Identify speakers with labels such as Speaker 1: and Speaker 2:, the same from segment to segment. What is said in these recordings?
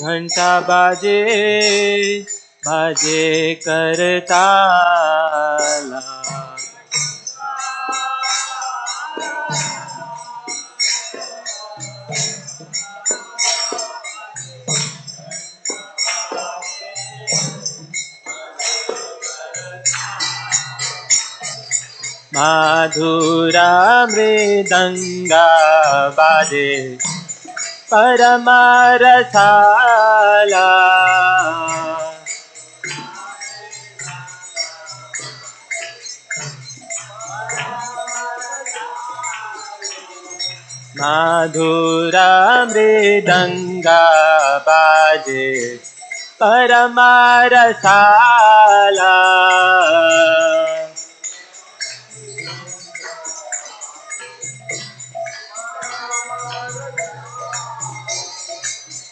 Speaker 1: घंटा बाजे बाजे करताला। माधुरा मृदंगा बाजे परमरसाला। माधुरा मृदंगा बाजे परमरसाला।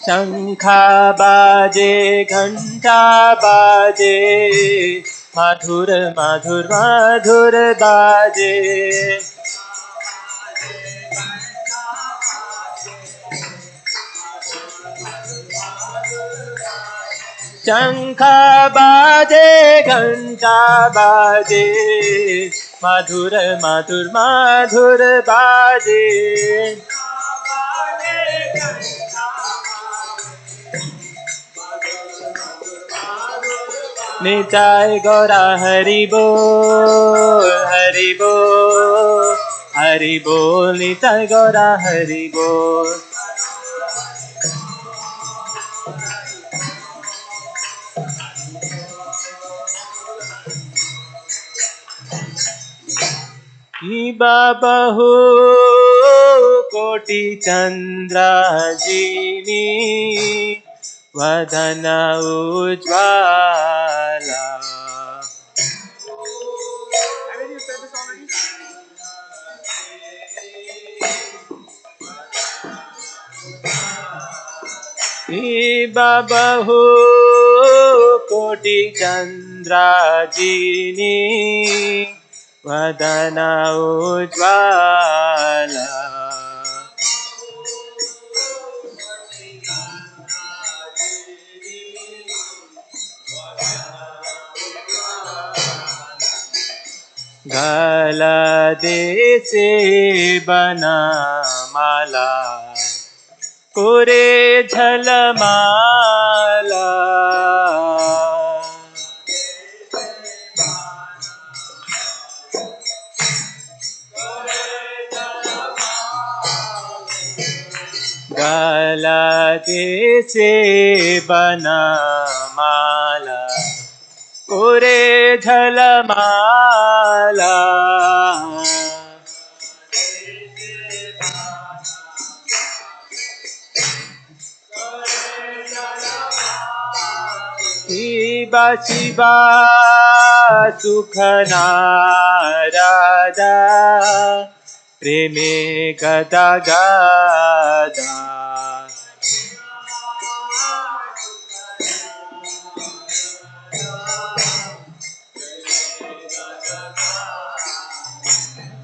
Speaker 1: शंखा बाजे घंटा बाजे मधुर मधुर मधुर बाजे। शंखा बाजे घंटा बाजे मधुर मधुर मधुर बाजे। निताय गौरा हरि बोल हरि बोल हरि बोल। निताय गौरा हरि बोल। बहु कोटि चंद्राजिनी वदन उज्ज्वला। बहु कोटि चंद्राजिनी वदन उज्ज्वला। गलदे से बना माला कोरे झलमाला। गलदे से बना माला कोरे झलमाला। शिवा शिवा सुख नारदा प्रेमे गदा गदा।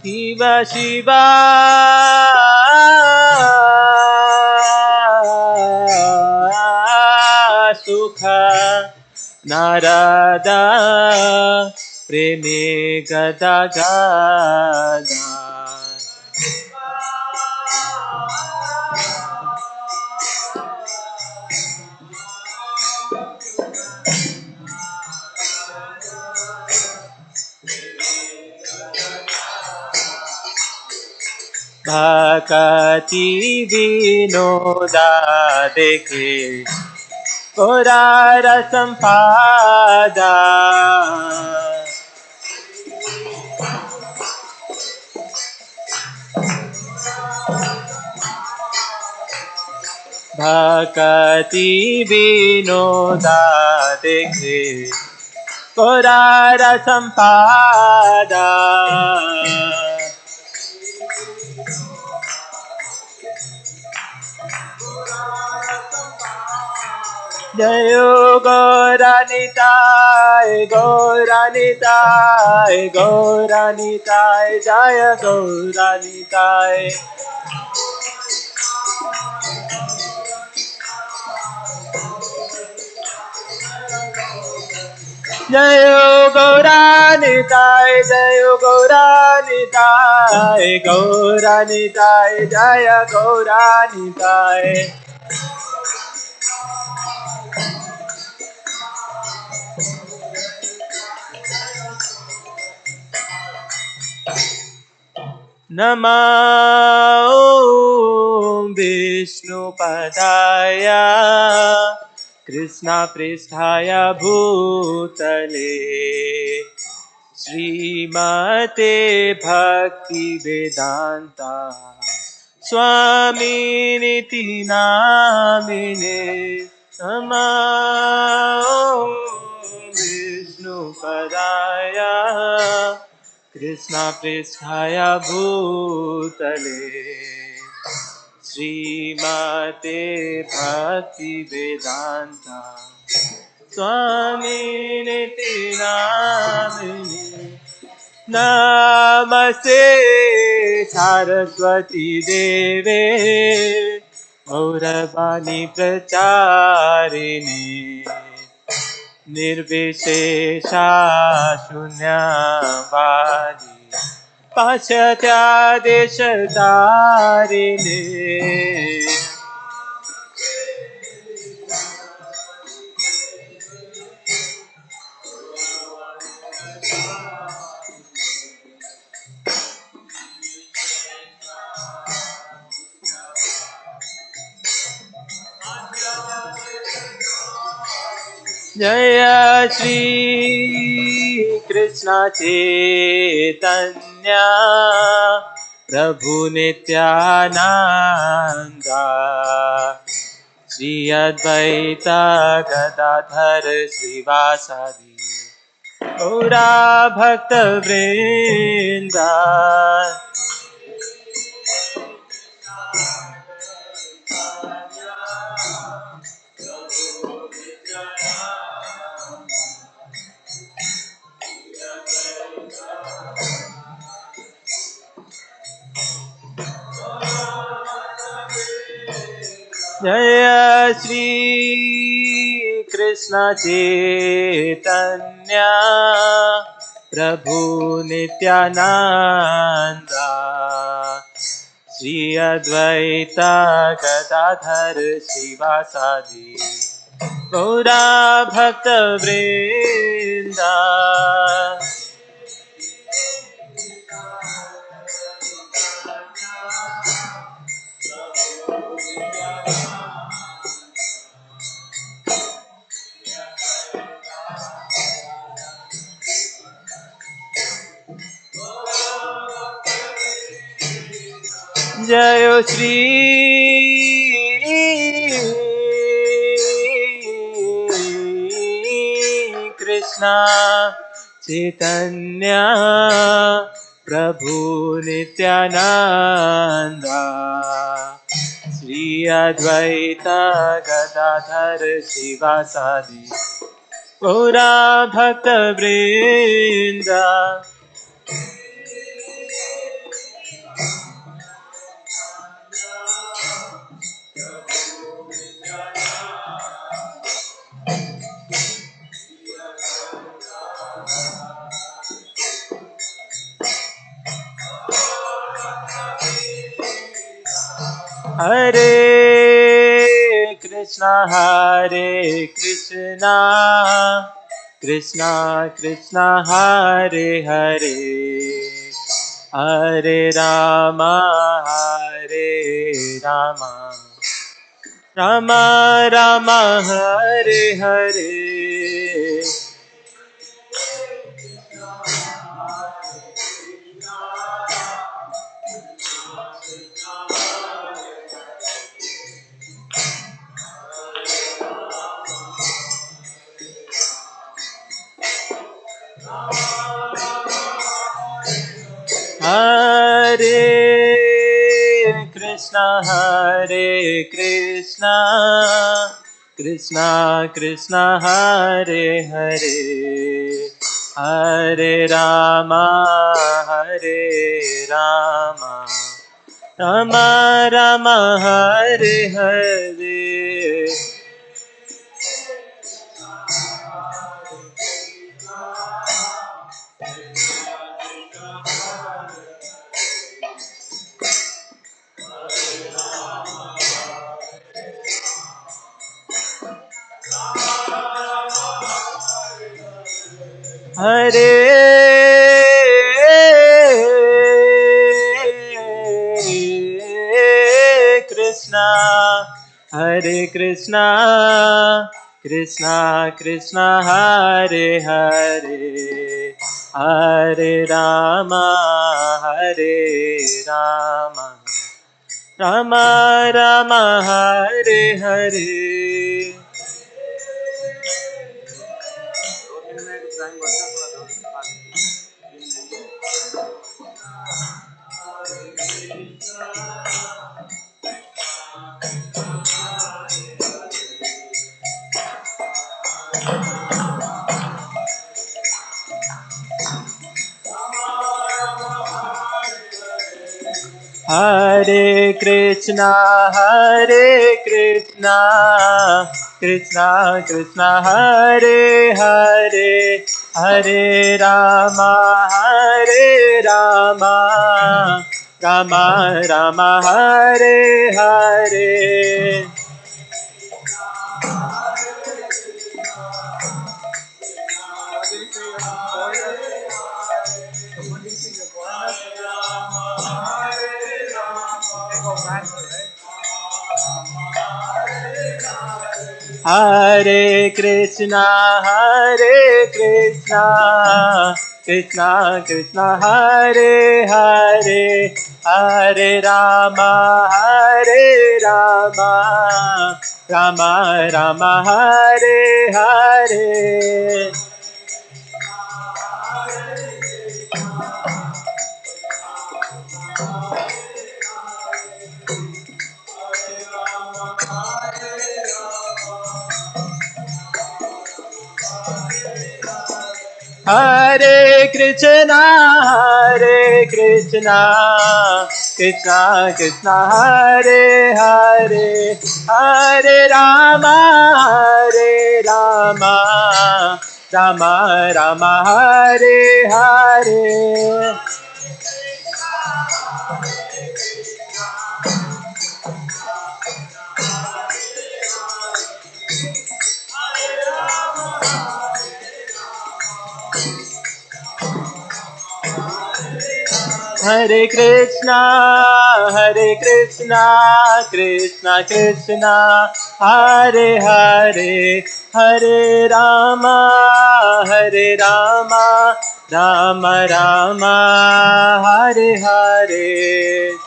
Speaker 1: शिवा शिवा सुख नारदा प्रेमे गदा गदा। भक्ति विनोदा देखे कोरा रसंपादा। भक्ति विनोदा देखे कोरा रसंपादा। जय गौरानिताय गौरानिताय गौरानिताय जय Gaura Nitai. Jayo Gauranitai, Jayo Gauranitai, Gauranitai, Jaya Gauranitai. Namo Vishnupadaya Krishna Pristhaya Bhutale Srimate Bhakti Vedanta Swami Niti Namine Namo Vishnupadaya Krishna Pristhaya Bhutale Srimate Bhakti Vedanta Swami Niti Namine Namaste Saraswati Deve Gauravani Pracharini Nirvishesha Shunyavadi Paschatya Deshatarine Jaya Shri Krishna Chaitanya Prabhu Nityananda Shri Advaita Gadadhar Srivasadi Gaura Bhakta Vrinda Jaya Shri Krishna Chaitanya Prabhu Nityananda Shri Advaita Gadadhar Srivasadi Gaura Bhakta Vrinda Jaya Shri Krishna Chaitanya Prabhu Nityananda Shri Advaita Gadadhar Srivasadi Gaura Bhakta Vrinda Hare Krishna Krishna Krishna Hare Hare Hare Rama Hare Rama Rama Rama Hare Hare Hare Krishna Krishna Krishna Hare Hare Hare Rama Hare Rama Rama Rama Hare Hare Hare Krishna, Hare Krishna, Krishna Krishna, Hare Hare, Hare Rama, Hare Rama, Rama Rama, Hare Hare. Hare Krishna, Krishna Krishna, Hare Hare, Hare Rama, Rama Rama, Hare Hare. Hare Krishna, Krishna Krishna, Hare Hare, Hare Rama, Rama Rama, Hare Hare. Hare Krishna, Krishna Krishna, Hare Hare, Hare Rama, Rama Rama, Hare Hare. Hare Krishna, Krishna Krishna, Hare Hare, Hare Rama, Rama Rama, Hare Hare.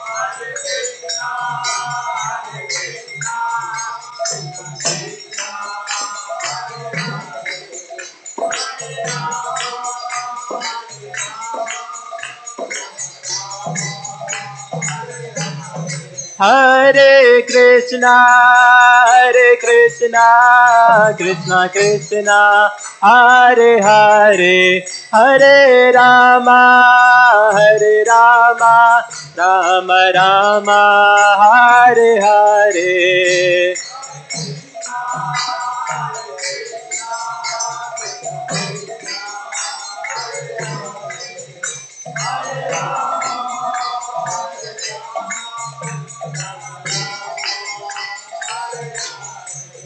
Speaker 1: Hare Krishna, Krishna Krishna, Hare Hare, Hare Rama, Rama Rama, Hare Hare.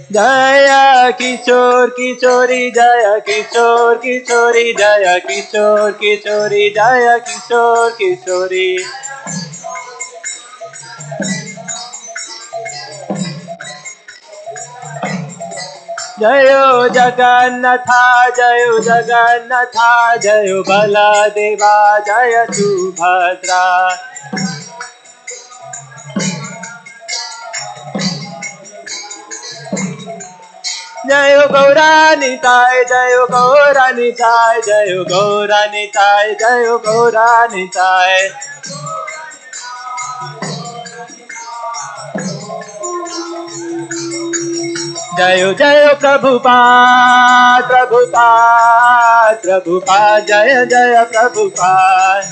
Speaker 1: Jaya Kishore Kishori, Jaya Kishore Kishori, Jaya Kishore Kishori, Jaya Kishore Kishori. Jayo Jagannatha, Jayo Jagannatha, Jayo Baladeva, Jaya Subhadra. Jayo Gauranitai, Jayo Gauranitai, Jayo Gauranitai, Jayo Gauranitai. Jayo Jayo Prabhupada, Prabhupada, Prabhupada, Jaya Jaya Prabhupada.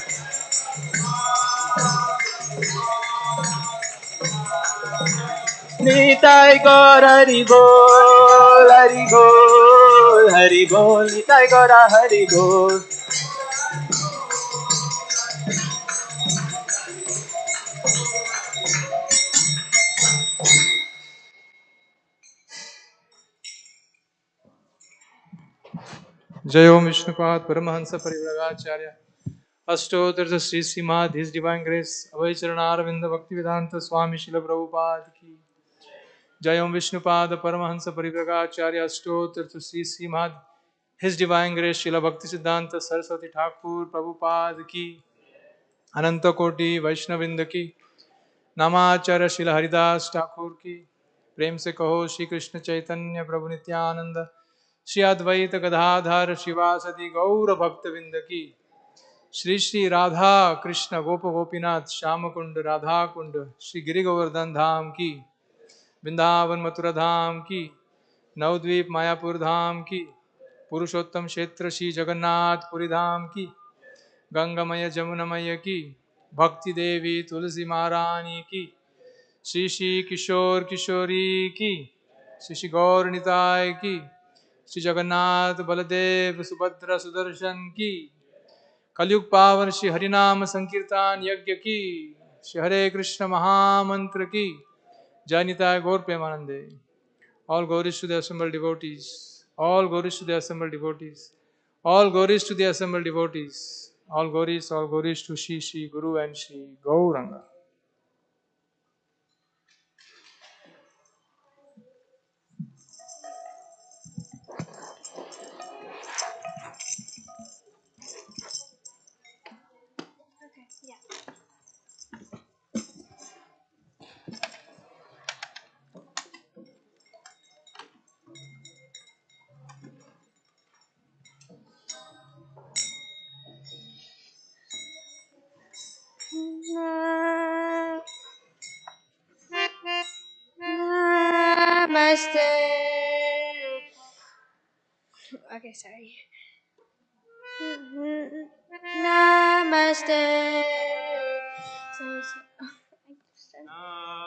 Speaker 1: Nitai Gaur Hari Bol, Hari Bol, Hari Bol, Nitai Gaur Hari Bol.
Speaker 2: जय ओम विष्णुपाद परमहंस परिव्रागाचार्य अष्टोत्तर Shri Srimad his divine grace Abhay Charanaravinda Bhakti Vedanta Swami Shrila Prabhupada की जय ओम विष्णुपाद परमहंस परिव्रागाचार्य अष्टोत्तर Shri Srimad his divine grace Shrila Bhakti सिद्धांत सरस्वती ठाकुर प्रभुपाद की अनंत कोटि वैष्णविंद की नामाचार्य शिल हरिदास ठाकुर की प्रेम से कहो श्री कृष्ण चैतन्य प्रभु नित्यानंद श्री अद्वैत गदाधर शिवासदि गौर भक्तविंद की श्री श्री राधा कृष्ण गोप गोपीनाथ श्याम कुंड राधा कुंड श्री गिरि गोवर्धन धाम की वृंदावन मथुरा धाम की नवद्वीप मायापुर धाम की पुरुषोत्तम क्षेत्र श्री जगन्नाथ पुरी धाम की गंगामय जमुनमय की भक्ति देवी तुलसी महारानी की श्री श्री किशोर किशोरी की श्री श्री गौर निताय की श्री जगन्नाथ बलदेव सुभद्रा सुदर्शन की कलयुग पावन श्री हरिनाम संकीर्तन यज्ञ की श्री हरे कृष्ण महामंत्र की जय निताय गौर प्रेमानंदे all glories to the assembled devotees all glories to the assembled devotees all glories to the assembled devotees all glories to Shri Shri Guru and Shri Gauranga.
Speaker 3: Okay, yeah. Namaste. Okay, sorry. Namaste. Namaste.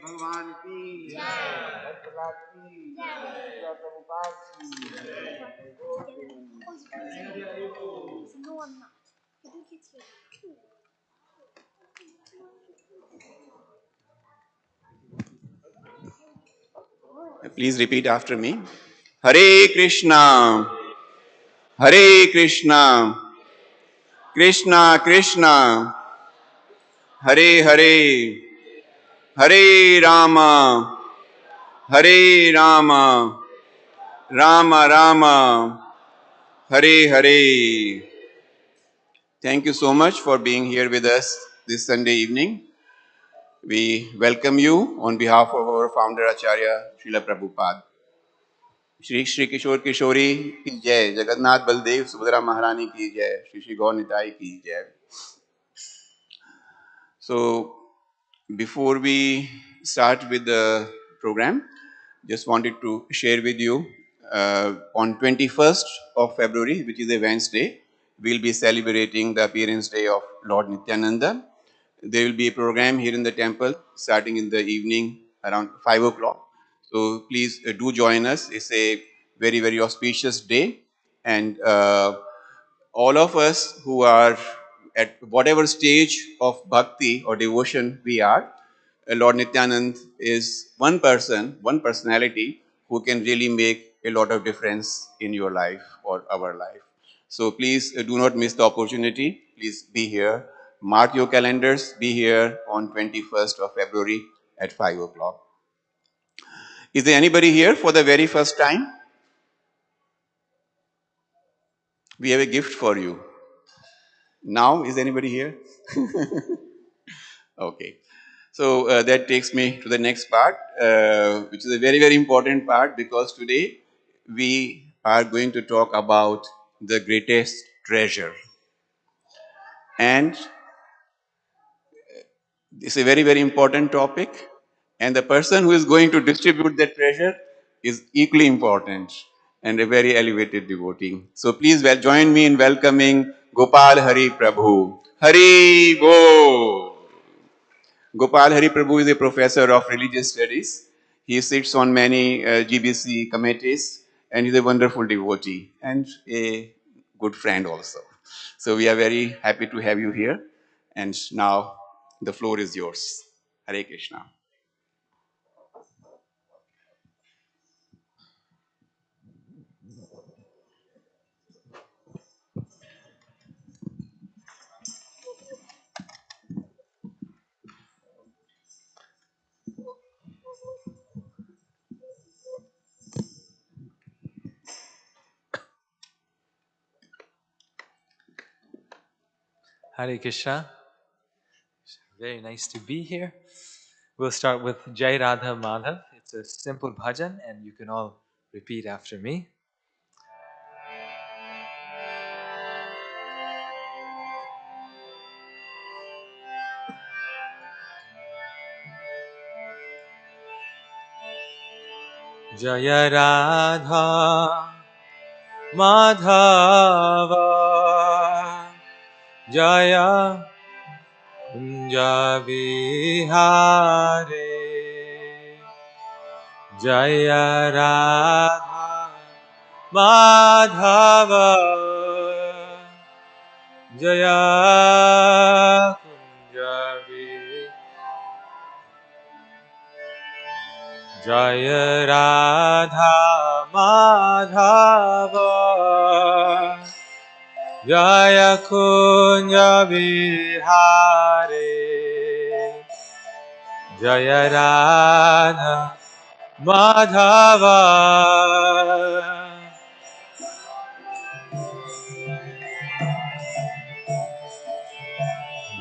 Speaker 4: भगवान की भक्तलाल की प्रभुपाद की। Please repeat after me. Hare Krishna, Hare Krishna, Krishna Krishna, Hare Hare, Hare Rama, Hare Rama, Rama Rama, Hare Hare. Thank you so much for being here with us this Sunday evening. We welcome you on behalf of our founder Acharya Srila Prabhupada. Shri Shri किशोर किशोरी की जय, जगन्नाथ बलदेव सुभद्रा महारानी की जय, श्री श्री गौर निताई की जय. So before we start with the program, just wanted to share with you on 21st of February, which is a Wednesday, we'll be celebrating the appearance day of Lord Nityananda. There will be a program here in the temple starting in the evening around 5 o'clock. So please do join us. It's a very, very auspicious day. And all of us who are at whatever stage of bhakti or devotion we are, Lord Nityanand is one person, one personality who can really make a lot of difference in your life or our life. So please do not miss the opportunity. Please be here. Mark your calendars. Be here on 21st of February at 5 o'clock. Is there anybody here for the very first time? We have a gift for you. Now, is anybody here? Okay. So that takes me to the next part, which is a very, very important part, because today we are going to talk about the greatest treasure. And it's a very, very important topic. And the person who is going to distribute that treasure is equally important and a very elevated devotee. So please join me in welcoming Gopal Hari Prabhu. Hari Bo! Gopal Hari Prabhu is a professor of religious studies. He sits on many GBC committees and he's a wonderful devotee and a good friend also. So we are very happy to have you here. And now the floor is yours. Hare Krishna.
Speaker 5: Hare Krishna. Very nice to be here. We'll start with Jai Radha Madhav. It's a simple bhajan and you can all repeat after me. Jaya Radha Madhava Jaya Kunja Vihare Jaya Radha Madhava Jaya Kunja Vihare Jaya Radha Madhava Jaya Kunja Vihare Jaya Radha Madhava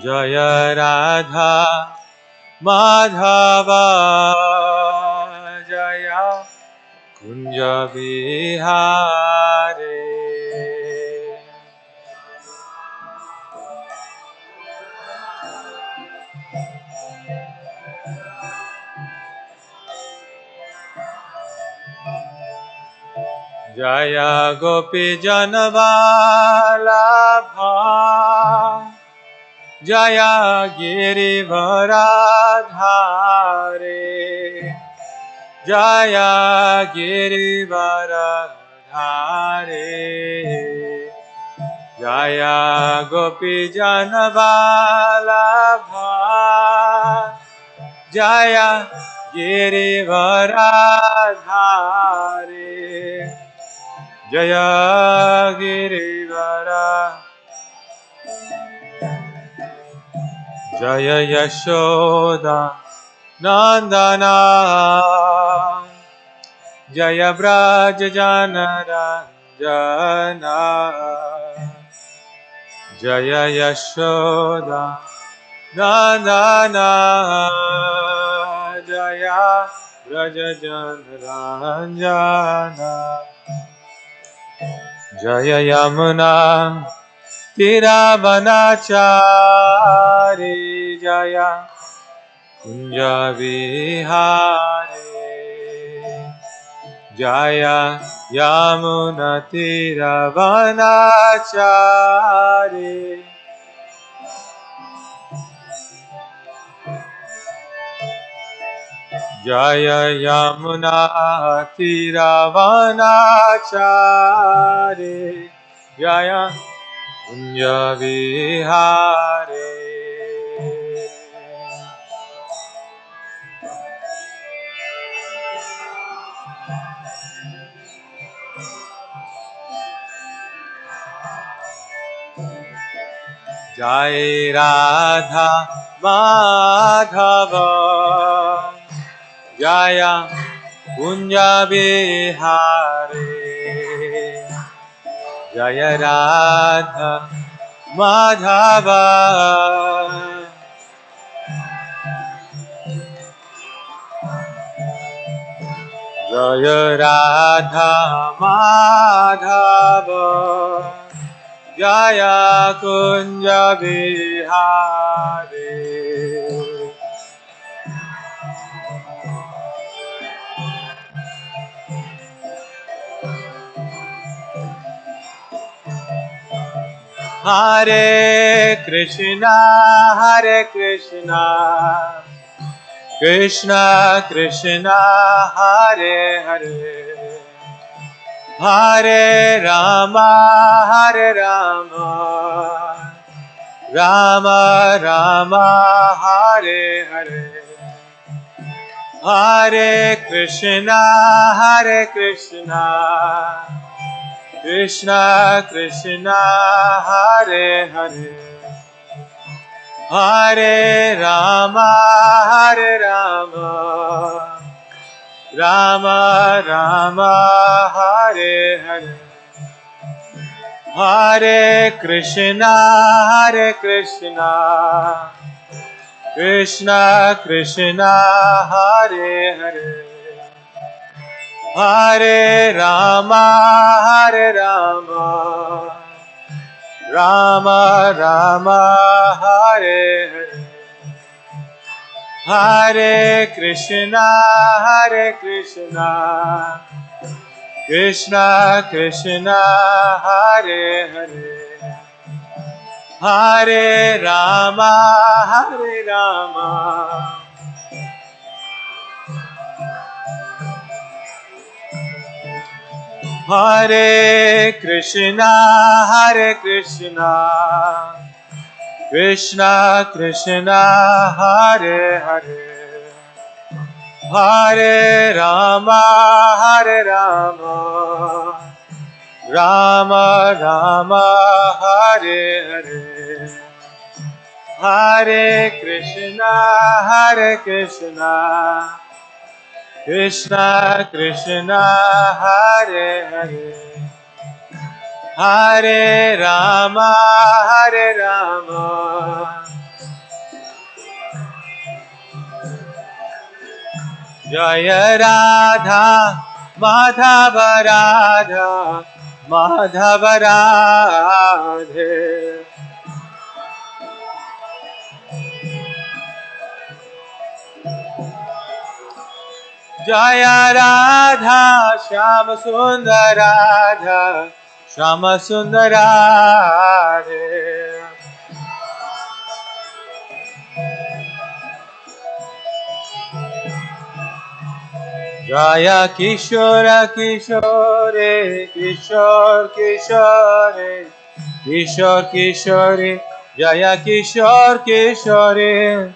Speaker 5: Jaya Radha Madhava Jaya Kunja Vihare Jaya Gopi Janavalabha Jaya Girivardhare Jaya Girivaradhari Jaya Gopi Janavalabha Jaya Girivaradhari Jaya Girivara Jaya Yashoda Nandana Jaya Braja Janaranjana Jaya Yashoda Nandana Jaya Braja Janaranjana Jaya Yamuna Tiravanachari Jaya Kunja Vihari Jaya Yamuna Tiravanachari Jaya Yamuna Tiravanachari Jaya Kunja Vihari Jai Radha Madhava Jaya Kunja Bihari Jaya Radha Madhava Jaya Radha Madhava Jaya Kunja Bihari Hare Krishna Krishna Krishna Hare Hare Hare Rama Rama Rama Hare Hare Hare Krishna Krishna Krishna Hare Hare Hare Rama Rama Rama Hare Hare Hare Krishna Krishna Krishna Hare Hare Hare Rama Rama Rama Hare Hare Hare Krishna Krishna Krishna Hare Hare Hare Rama Hare Krishna Krishna Krishna Hare Hare Hare Rama Rama Rama Hare Hare Hare Krishna Krishna Krishna Hare Hare Hare Rama Jaya Radha Madhava Radhe Jaya Radha Shama Sundar Radhe
Speaker 2: Jaya Kishora Kishore Kishore Kishore Kishore Kishore Jaya Kishore Kishore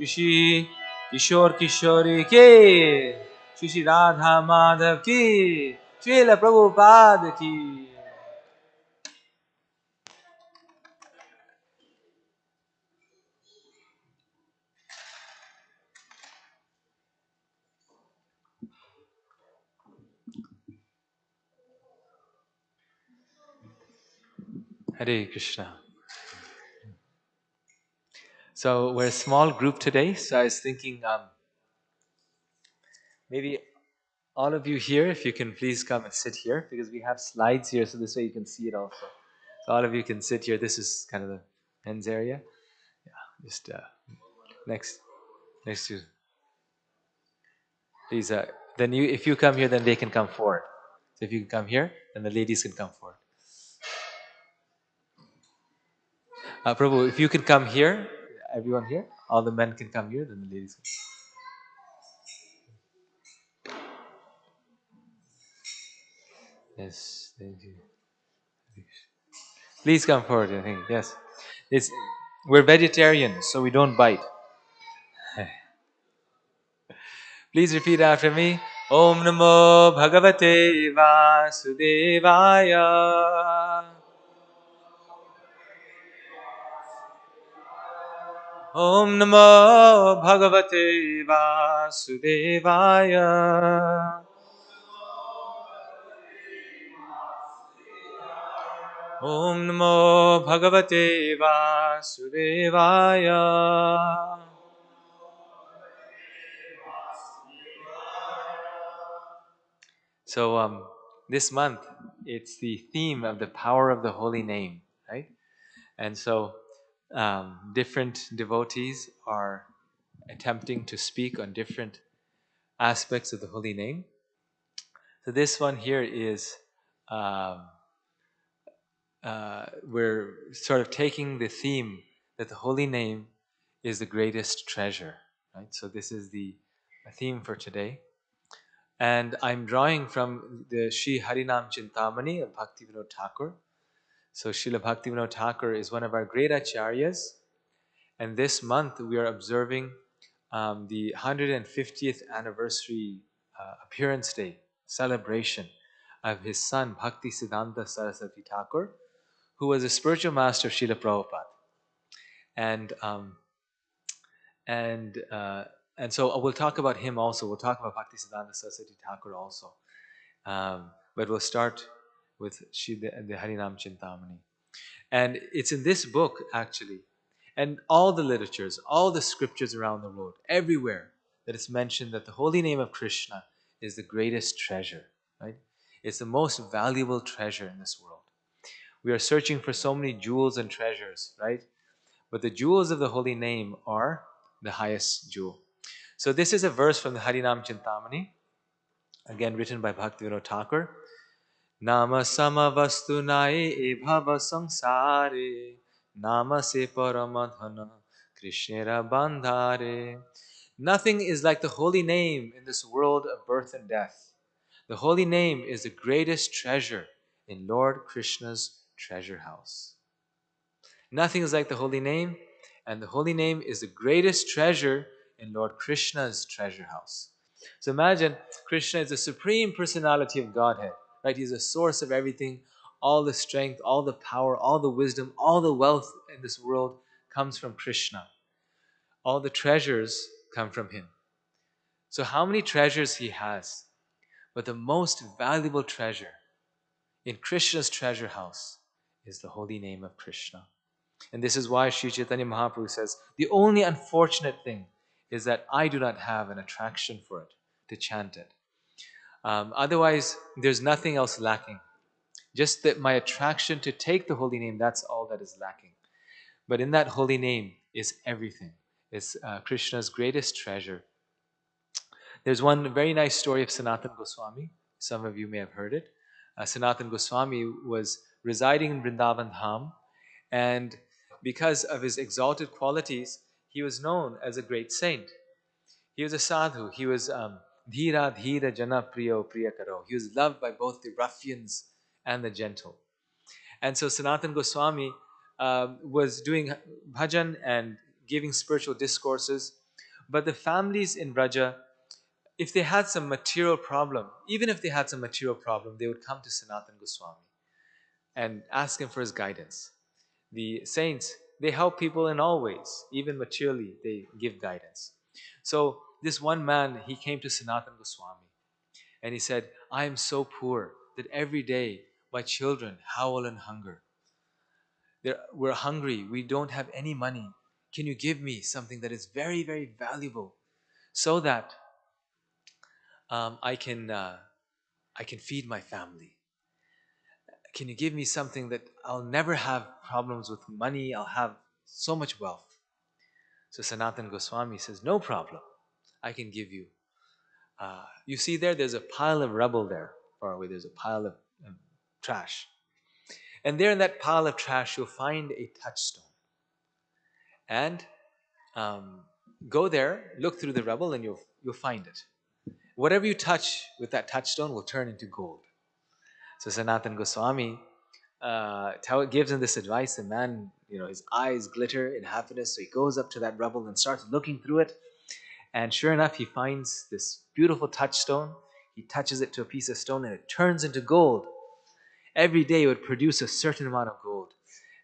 Speaker 2: Shishi Kishore Kishore Ke Shishi Radha Madhav Ki Srila Prabhupada Ki. Hare Krishna. So we're a small group today, so I was thinking maybe all of you here, if you can please come and sit here, because we have slides here, so this way you can see it also. So all of you can sit here. This is kind of the men's area. Yeah, just next to. Please, then you, if you come here, then they can come forward. So if you can come here, then the ladies can come forward. Prabhu, if you can come here, everyone here, all the men can come here, then the ladies can. Yes, thank you. Please come forward, I think. Yes. We're vegetarians, so we don't bite. Please repeat after me. Om Namo Bhagavate Vasudevaya. Om Namo Bhagavate Vasudevaya. Om Namo Bhagavate Vasudevaya. So this month, it's the theme of the power of the holy name, right? And so different devotees are attempting to speak on different aspects of the holy name. So this one here is um, we're sort of taking the theme that the holy name is the greatest treasure, right? So this is the theme for today. And I'm drawing from the Sri Harinam Chintamani of Bhaktivinoda Thakur. So Srila Bhaktivinoda Thakur is one of our great acharyas. And this month we are observing the 150th anniversary appearance day celebration of his son Bhakti Siddhanta Saraswati Thakur, who was a spiritual master of Srila Prabhupada. And and uh, and so we'll talk about him also. We'll talk about Bhakti Siddhanta Saraswati Thakur also. But we'll start with the Harinam Chintamani. And it's in this book, actually, and all the literatures, all the scriptures around the world, everywhere, that it's mentioned that the holy name of Krishna is the greatest treasure, right? It's the most valuable treasure in this world. We are searching for so many jewels and treasures, right? But the jewels of the holy name are the highest jewel. So this is a verse from the Harinam Chintamani, again written by Bhaktivinoda Thakur. Nama samavastu nai e bhava samsare Nama se paramadhana Krishnera bandhare. Nothing is like the holy name in this world of birth and death. The holy name is the greatest treasure in Lord Krishna's treasure house. Nothing is like the holy name, and the holy name is the greatest treasure in Lord Krishna's treasure house. So imagine Krishna is the supreme personality of Godhead, right? He's the source of everything. All the strength, all the power, all the wisdom, all the wealth in this world comes from Krishna. All the treasures come from him. So how many treasures he has? But the most valuable treasure in Krishna's treasure house is the holy name of Krishna. And this is why Sri Chaitanya Mahaprabhu says, the only unfortunate thing is that I do not have an attraction for it.
Speaker 5: to chant it. Otherwise, there's nothing else lacking. Just that my attraction to take the holy name, that's all that is lacking. But in that holy name is everything. It's Krishna's greatest treasure. There's one very nice story of Sanatan Goswami. Some of you may have heard it. Sanatan Goswami was residing in Vrindavan Dham, and because of his exalted qualities, he was known as a great saint. He was a sadhu. He was dhira dhira jana priyo priyakaro. He was loved by both the ruffians and the gentle. And so Sanatan Goswami was doing bhajan and giving spiritual discourses. But the families in Braja, if they had some material problem, even if they had some material problem, they would come to Sanatan Goswami and ask him for his guidance. The saints, they help people in all ways, even materially, they give guidance. So this one man, he came to Sanatan Goswami and he said, I am so poor that every day my children howl in hunger. We're hungry, we don't have any money. Can you give me something that is very, very valuable so that I can feed my family? Can you give me something that I'll never have problems with money? I'll have so much wealth. So Sanatan Goswami says, no problem. I can give you. You see there's a pile of rubble there far away. There's a pile of trash. And there in that pile of trash, you'll find a touchstone. And go there, look through the rubble, and you'll find it. Whatever you touch with that touchstone will turn into gold. So Sanatan Goswami gives him this advice. The man, his eyes glitter in happiness. So he goes up to that rubble and starts looking through it. And sure enough, he finds this beautiful touchstone. He touches it to a piece of stone and it turns into gold. Every day it would produce a certain amount of gold.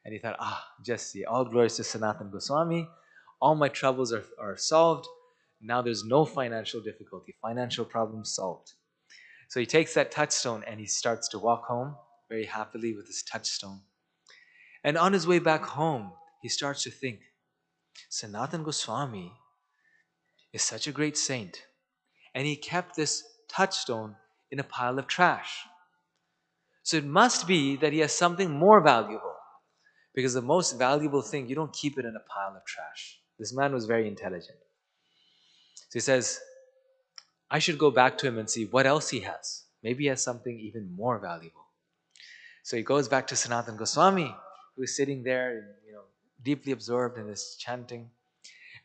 Speaker 5: And he thought, just see, all glories to Sanatan Goswami. All my troubles are solved. Now there's no financial difficulty. Financial problem solved. So he takes that touchstone and he starts to walk home very happily with his touchstone. And on his way back home, he starts to think, Sanatan Goswami is such a great saint. And he kept this touchstone in a pile of trash. So it must be that he has something more valuable. Because the most valuable thing, you don't keep it in a pile of trash. This man was very intelligent. So he says, I should go back to him and see what else he has. Maybe he has something even more valuable. So he goes back to Sanatan Goswami, who is sitting there, deeply absorbed in this chanting.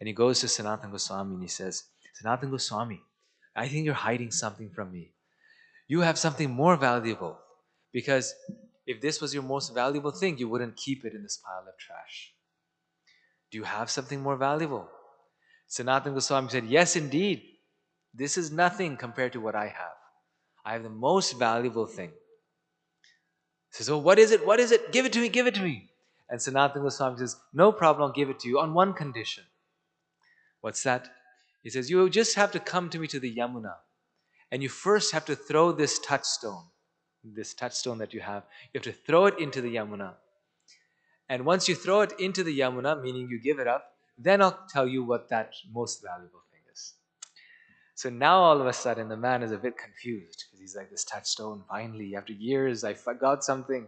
Speaker 5: And he goes to Sanatan Goswami and he says, Sanatan Goswami, I think you're hiding something from me. You have something more valuable. Because if this was your most valuable thing, you wouldn't keep it in this pile of trash. Do you have something more valuable? Sanatan Goswami said, yes, indeed. This is nothing compared to what I have. I have the most valuable thing. He says, oh, what is it? What is it? Give it to me, give it to me. And Sanatan Goswami says, no problem, I'll give it to you on one condition. What's that? He says, you just have to come to me to the Yamuna. And you first have to throw this touchstone that you have. You have to throw it into the Yamuna. And once you throw it into the Yamuna, meaning you give it up, then I'll tell you what that most valuable thing is. So now all of a sudden the man is a bit confused because he's like, this touchstone, finally, after years, I forgot something.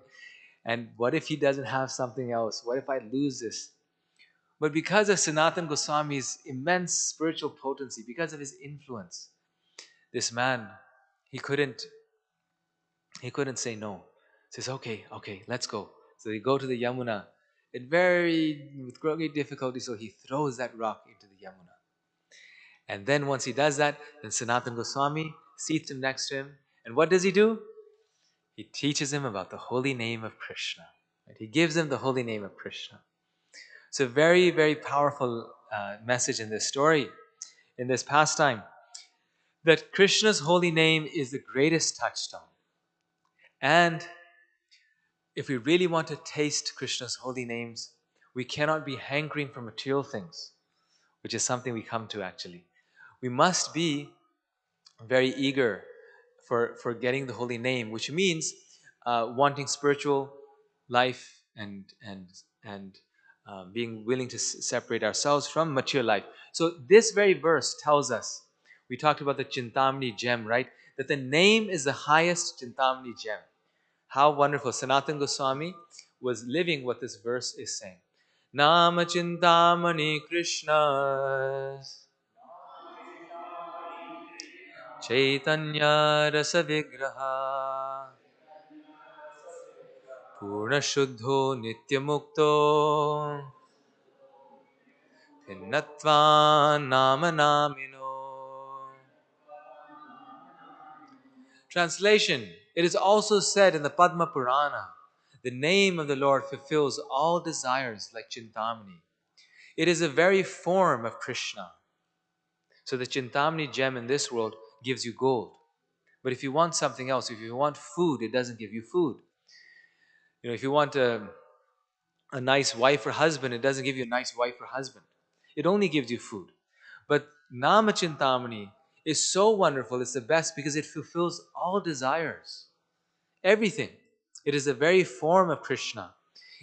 Speaker 5: And what if he doesn't have something else? What if I lose this? But because of Sanatan Goswami's immense spiritual potency, because of his influence, this man, he couldn't say no. He says, okay, let's go. So they go to the Yamuna. With great difficulty, so he throws that rock into the Yamuna. And then once he does that, then Sanatan Goswami seats him next to him. And what does he do? He teaches him about the holy name of Krishna. Right? He gives him the holy name of Krishna. So very, very powerful message in this story, in this pastime, that Krishna's holy name is the greatest touchstone. And if we really want to taste Krishna's holy names, we cannot be hankering for material things, which is something we come to actually. We must be very eager for getting the holy name, which means wanting spiritual life and being willing to separate ourselves from material life. So this very verse tells us we talked about the Chintamani gem, right? That the name is the highest Chintamani gem. How wonderful. Sanatana Goswami was living what this verse is saying. Nama Chintamani Krishna Chaitanya Rasa Vigraha Purna Shuddho Nitya Mukto Pinnatva Nama Namino. Translation: it is also said in the Padma Purana, the name of the Lord fulfills all desires like Chintamani. It is a very form of Krishna. So the Chintamani gem in this world gives you gold. But if you want something else, if you want food, it doesn't give you food. If you want a nice wife or husband, it doesn't give you a nice wife or husband. It only gives you food. But Nama Chintamani is so wonderful, it's the best because it fulfills all desires. Everything. It is the very form of Krishna.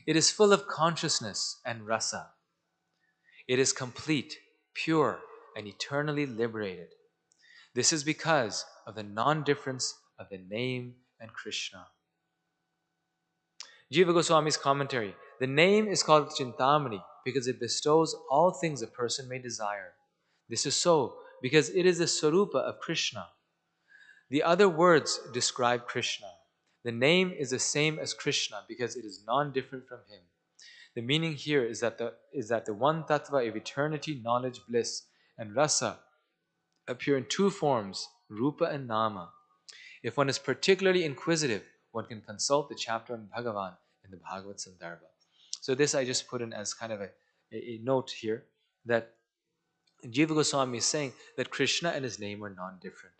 Speaker 5: It is full of consciousness and rasa. It is complete, pure, and eternally liberated. This is because of the non-difference of the name and Krishna. Jiva Goswami's commentary. The name is called Chintamani because it bestows all things a person may desire. This is so because it is the Sarupa of Krishna. The other words describe Krishna. The name is the same as Krishna because it is non-different from him. The meaning here is that the one tattva of eternity, knowledge, bliss, and rasa appear in two forms, rupa and nama. If one is particularly inquisitive, one can consult the chapter on Bhagavan in the Bhagavad Sandarbha. So this I just put in as kind of a note here that Jiva Goswami is saying that Krishna and his name are non-different.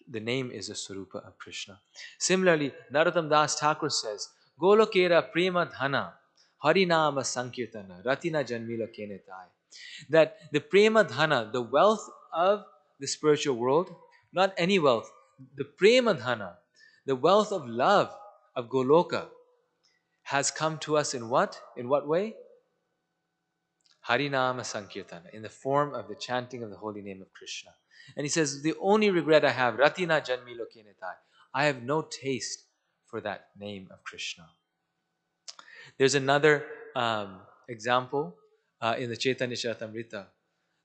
Speaker 5: The name is a Sarupa of Krishna. Similarly, Narottam Das Thakur says, Golokera prema dhana, harinama sankirtana, ratina janmila kenetai. That the prema dhana, the wealth of the spiritual world, not any wealth, the prema dhana, the wealth of love of Goloka, has come to us in what? In what way? Harinama Sankirtana, in the form of the chanting of the holy name of Krishna. And he says, the only regret I have, Ratina Janmi Lokenetai, I have no taste for that name of Krishna. There's another example in the Chaitanya Charitamrita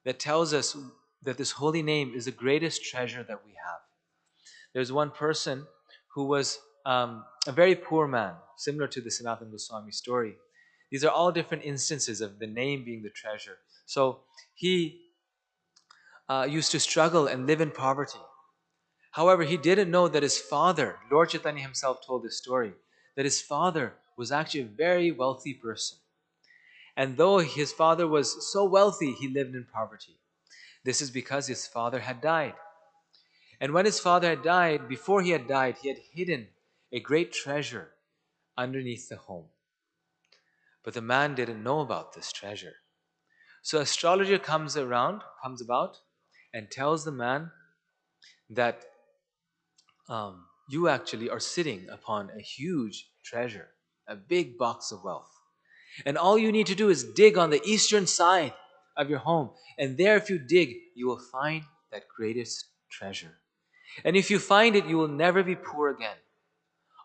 Speaker 5: that tells us that this holy name is the greatest treasure that we have. There's one person who was a very poor man, similar to the Sanatana Goswami story. These are all different instances of the name being the treasure. So he used to struggle and live in poverty. However, he didn't know that his father, Lord Chaitanya himself told this story, that his father was actually a very wealthy person. And though his father was so wealthy, he lived in poverty. This is because his father had died. And when his father had died, before he had died, he had hidden a great treasure underneath the home. But the man didn't know about this treasure. So astrologer comes about, and tells the man that you actually are sitting upon a huge treasure, a big box of wealth. And all you need to do is dig on the eastern side of your home. And there, if you dig, you will find that greatest treasure. And if you find it, you will never be poor again.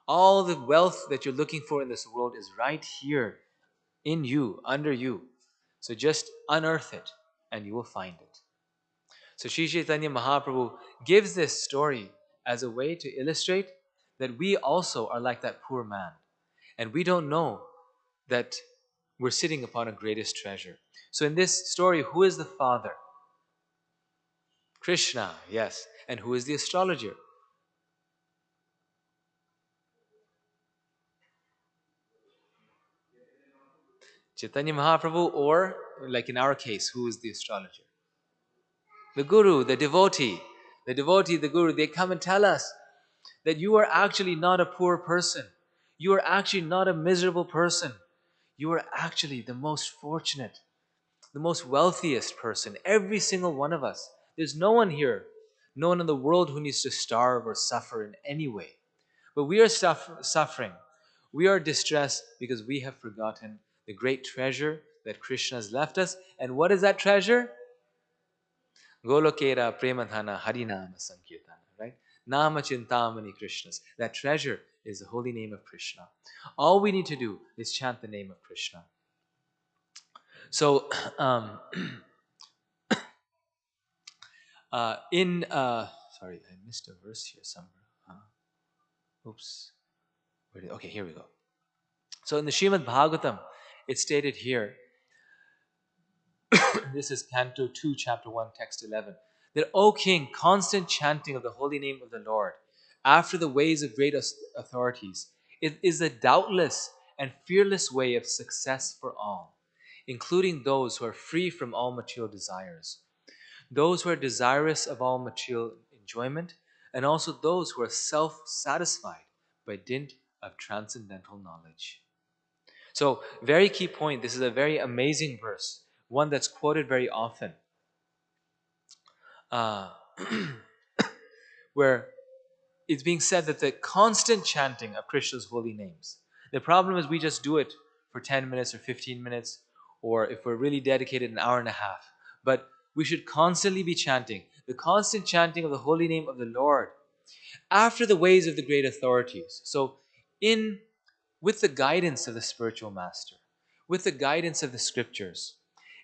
Speaker 5: All the wealth that you're looking for in this world is right here in you, under you. So just unearth it and you will find it. So Sri Chaitanya Mahaprabhu gives this story as a way to illustrate that we also are like that poor man. And we don't know that we're sitting upon a greatest treasure. So in this story, who is the father? Krishna, yes. And who is the astrologer? Chaitanya Mahaprabhu, or like in our case, who is the astrologer? The guru, the devotee. The devotee, the guru, they come and tell us that you are actually not a poor person. You are actually not a miserable person. You are actually the most fortunate, the most wealthiest person. Every single one of us. There's no one here, no one in the world who needs to starve or suffer in any way. But we are suffering. We are distressed because we have forgotten the great treasure that Krishna has left us. And what is that treasure? Golokera Premadhana Harinama Sankirtana, right? Nama Chintamani Krishna's. That treasure is the holy name of Krishna. All we need to do is chant the name of Krishna. So, sorry, I missed a verse here somewhere. Oops. Okay, here we go. So in the Srimad Bhagavatam, it's stated here, this is Canto 2, Chapter 1, Text 11, that, O King, constant chanting of the holy name of the Lord, after the ways of great authorities, it is a doubtless and fearless way of success for all, including those who are free from all material desires, those who are desirous of all material enjoyment, and also those who are self-satisfied by dint of transcendental knowledge. So, very key point. This is a very amazing verse, one that's quoted very often, uh, where it's being said that the constant chanting of Krishna's holy names. The problem is we just do it for 10 minutes or 15 minutes, or if we're really dedicated, an hour and a half. But we should constantly be chanting. The constant chanting of the holy name of the Lord after the ways of the great authorities. So, with the guidance of the spiritual master, with the guidance of the scriptures,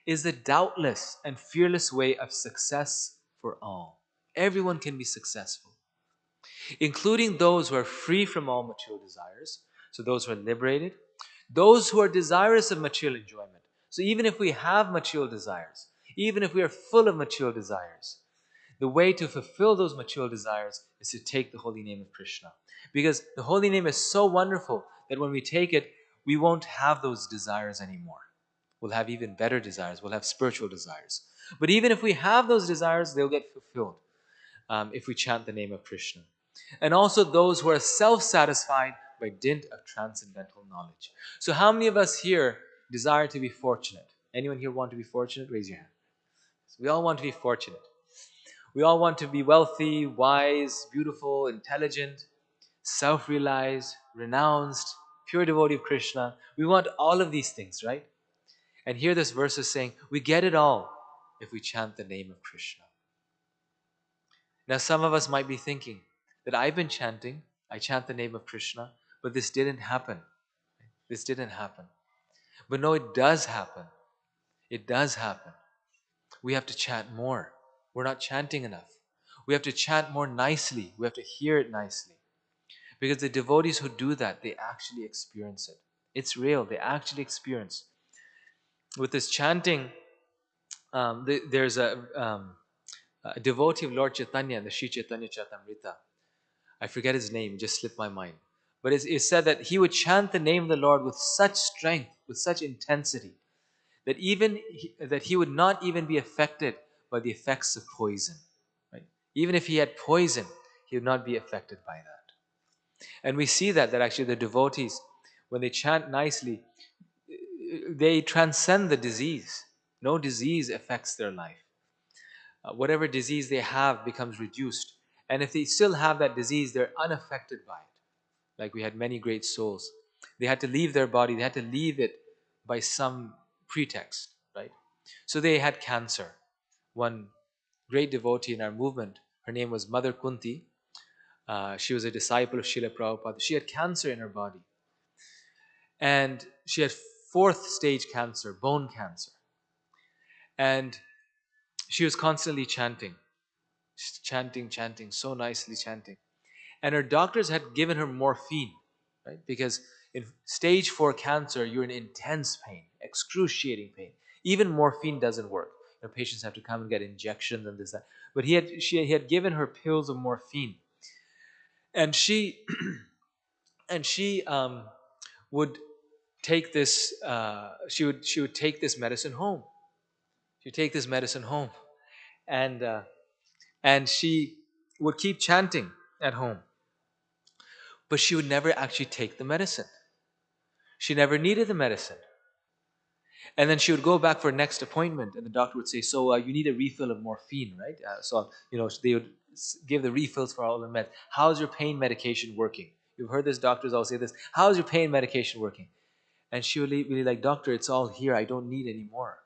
Speaker 5: is the doubtless and fearless way of success for all. Everyone can be successful, including those who are free from all material desires, so those who are liberated, those who are desirous of material enjoyment. So even if we have material desires, even if we are full of material desires, the way to fulfill those material desires is to take the holy name of Krishna. Because the holy name is so wonderful that when we take it, we won't have those desires anymore. We'll have even better desires. We'll have spiritual desires. But even if we have those desires, they'll get fulfilled if we chant the name of Krishna. And also those who are self-satisfied by dint of transcendental knowledge. So how many of us here desire to be fortunate? Anyone here want to be fortunate? Raise your hand. We all want to be fortunate. We all want to be wealthy, wise, beautiful, intelligent, self-realized, renounced, pure devotee of Krishna. We want all of these things, right? And here this verse is saying, we get it all if we chant the name of Krishna. Now some of us might be thinking that I've been chanting, I chant the name of Krishna, but this didn't happen. This didn't happen. But no, it does happen. It does happen. We have to chant more. We're not chanting enough. We have to chant more nicely. We have to hear it nicely. Because the devotees who do that, they actually experience it. It's real. They actually experience. With this chanting, there's a devotee of Lord Chaitanya, the Sri Chaitanya Charitamrita. I forget his name, just slipped my mind. But it's said that he would chant the name of the Lord with such strength, with such intensity, that he would not even be affected by the effects of poison. Right? Even if he had poison, he would not be affected by that. And we see that actually the devotees, when they chant nicely, they transcend the disease. No disease affects their life. Whatever disease they have becomes reduced. And if they still have that disease, they're unaffected by it. Like we had many great souls. They had to leave their body, they had to leave it by some pretext, right? So they had cancer. One great devotee in our movement, her name was Mother Kunti. She was a disciple of Srila Prabhupada. She had cancer in her body. And she had fourth stage cancer, bone cancer. And she was constantly chanting, so nicely chanting. And her doctors had given her morphine, right? Because in stage 4 cancer, you're in intense pain, excruciating pain. Even morphine doesn't work. Patients have to come and get injections and this, that. But he had given her pills of morphine. And she would take this, she would take this medicine home. She'd take this medicine home. And she would keep chanting at home. But she would never actually take the medicine. She never needed the medicine. And then she would go back for next appointment, and the doctor would say, so you need a refill of morphine, right? They would give the refills for all the meds. How's your pain medication working? You've heard this, doctors all say this. How's your pain medication working? And she would be like, doctor, it's all here. I don't need any more.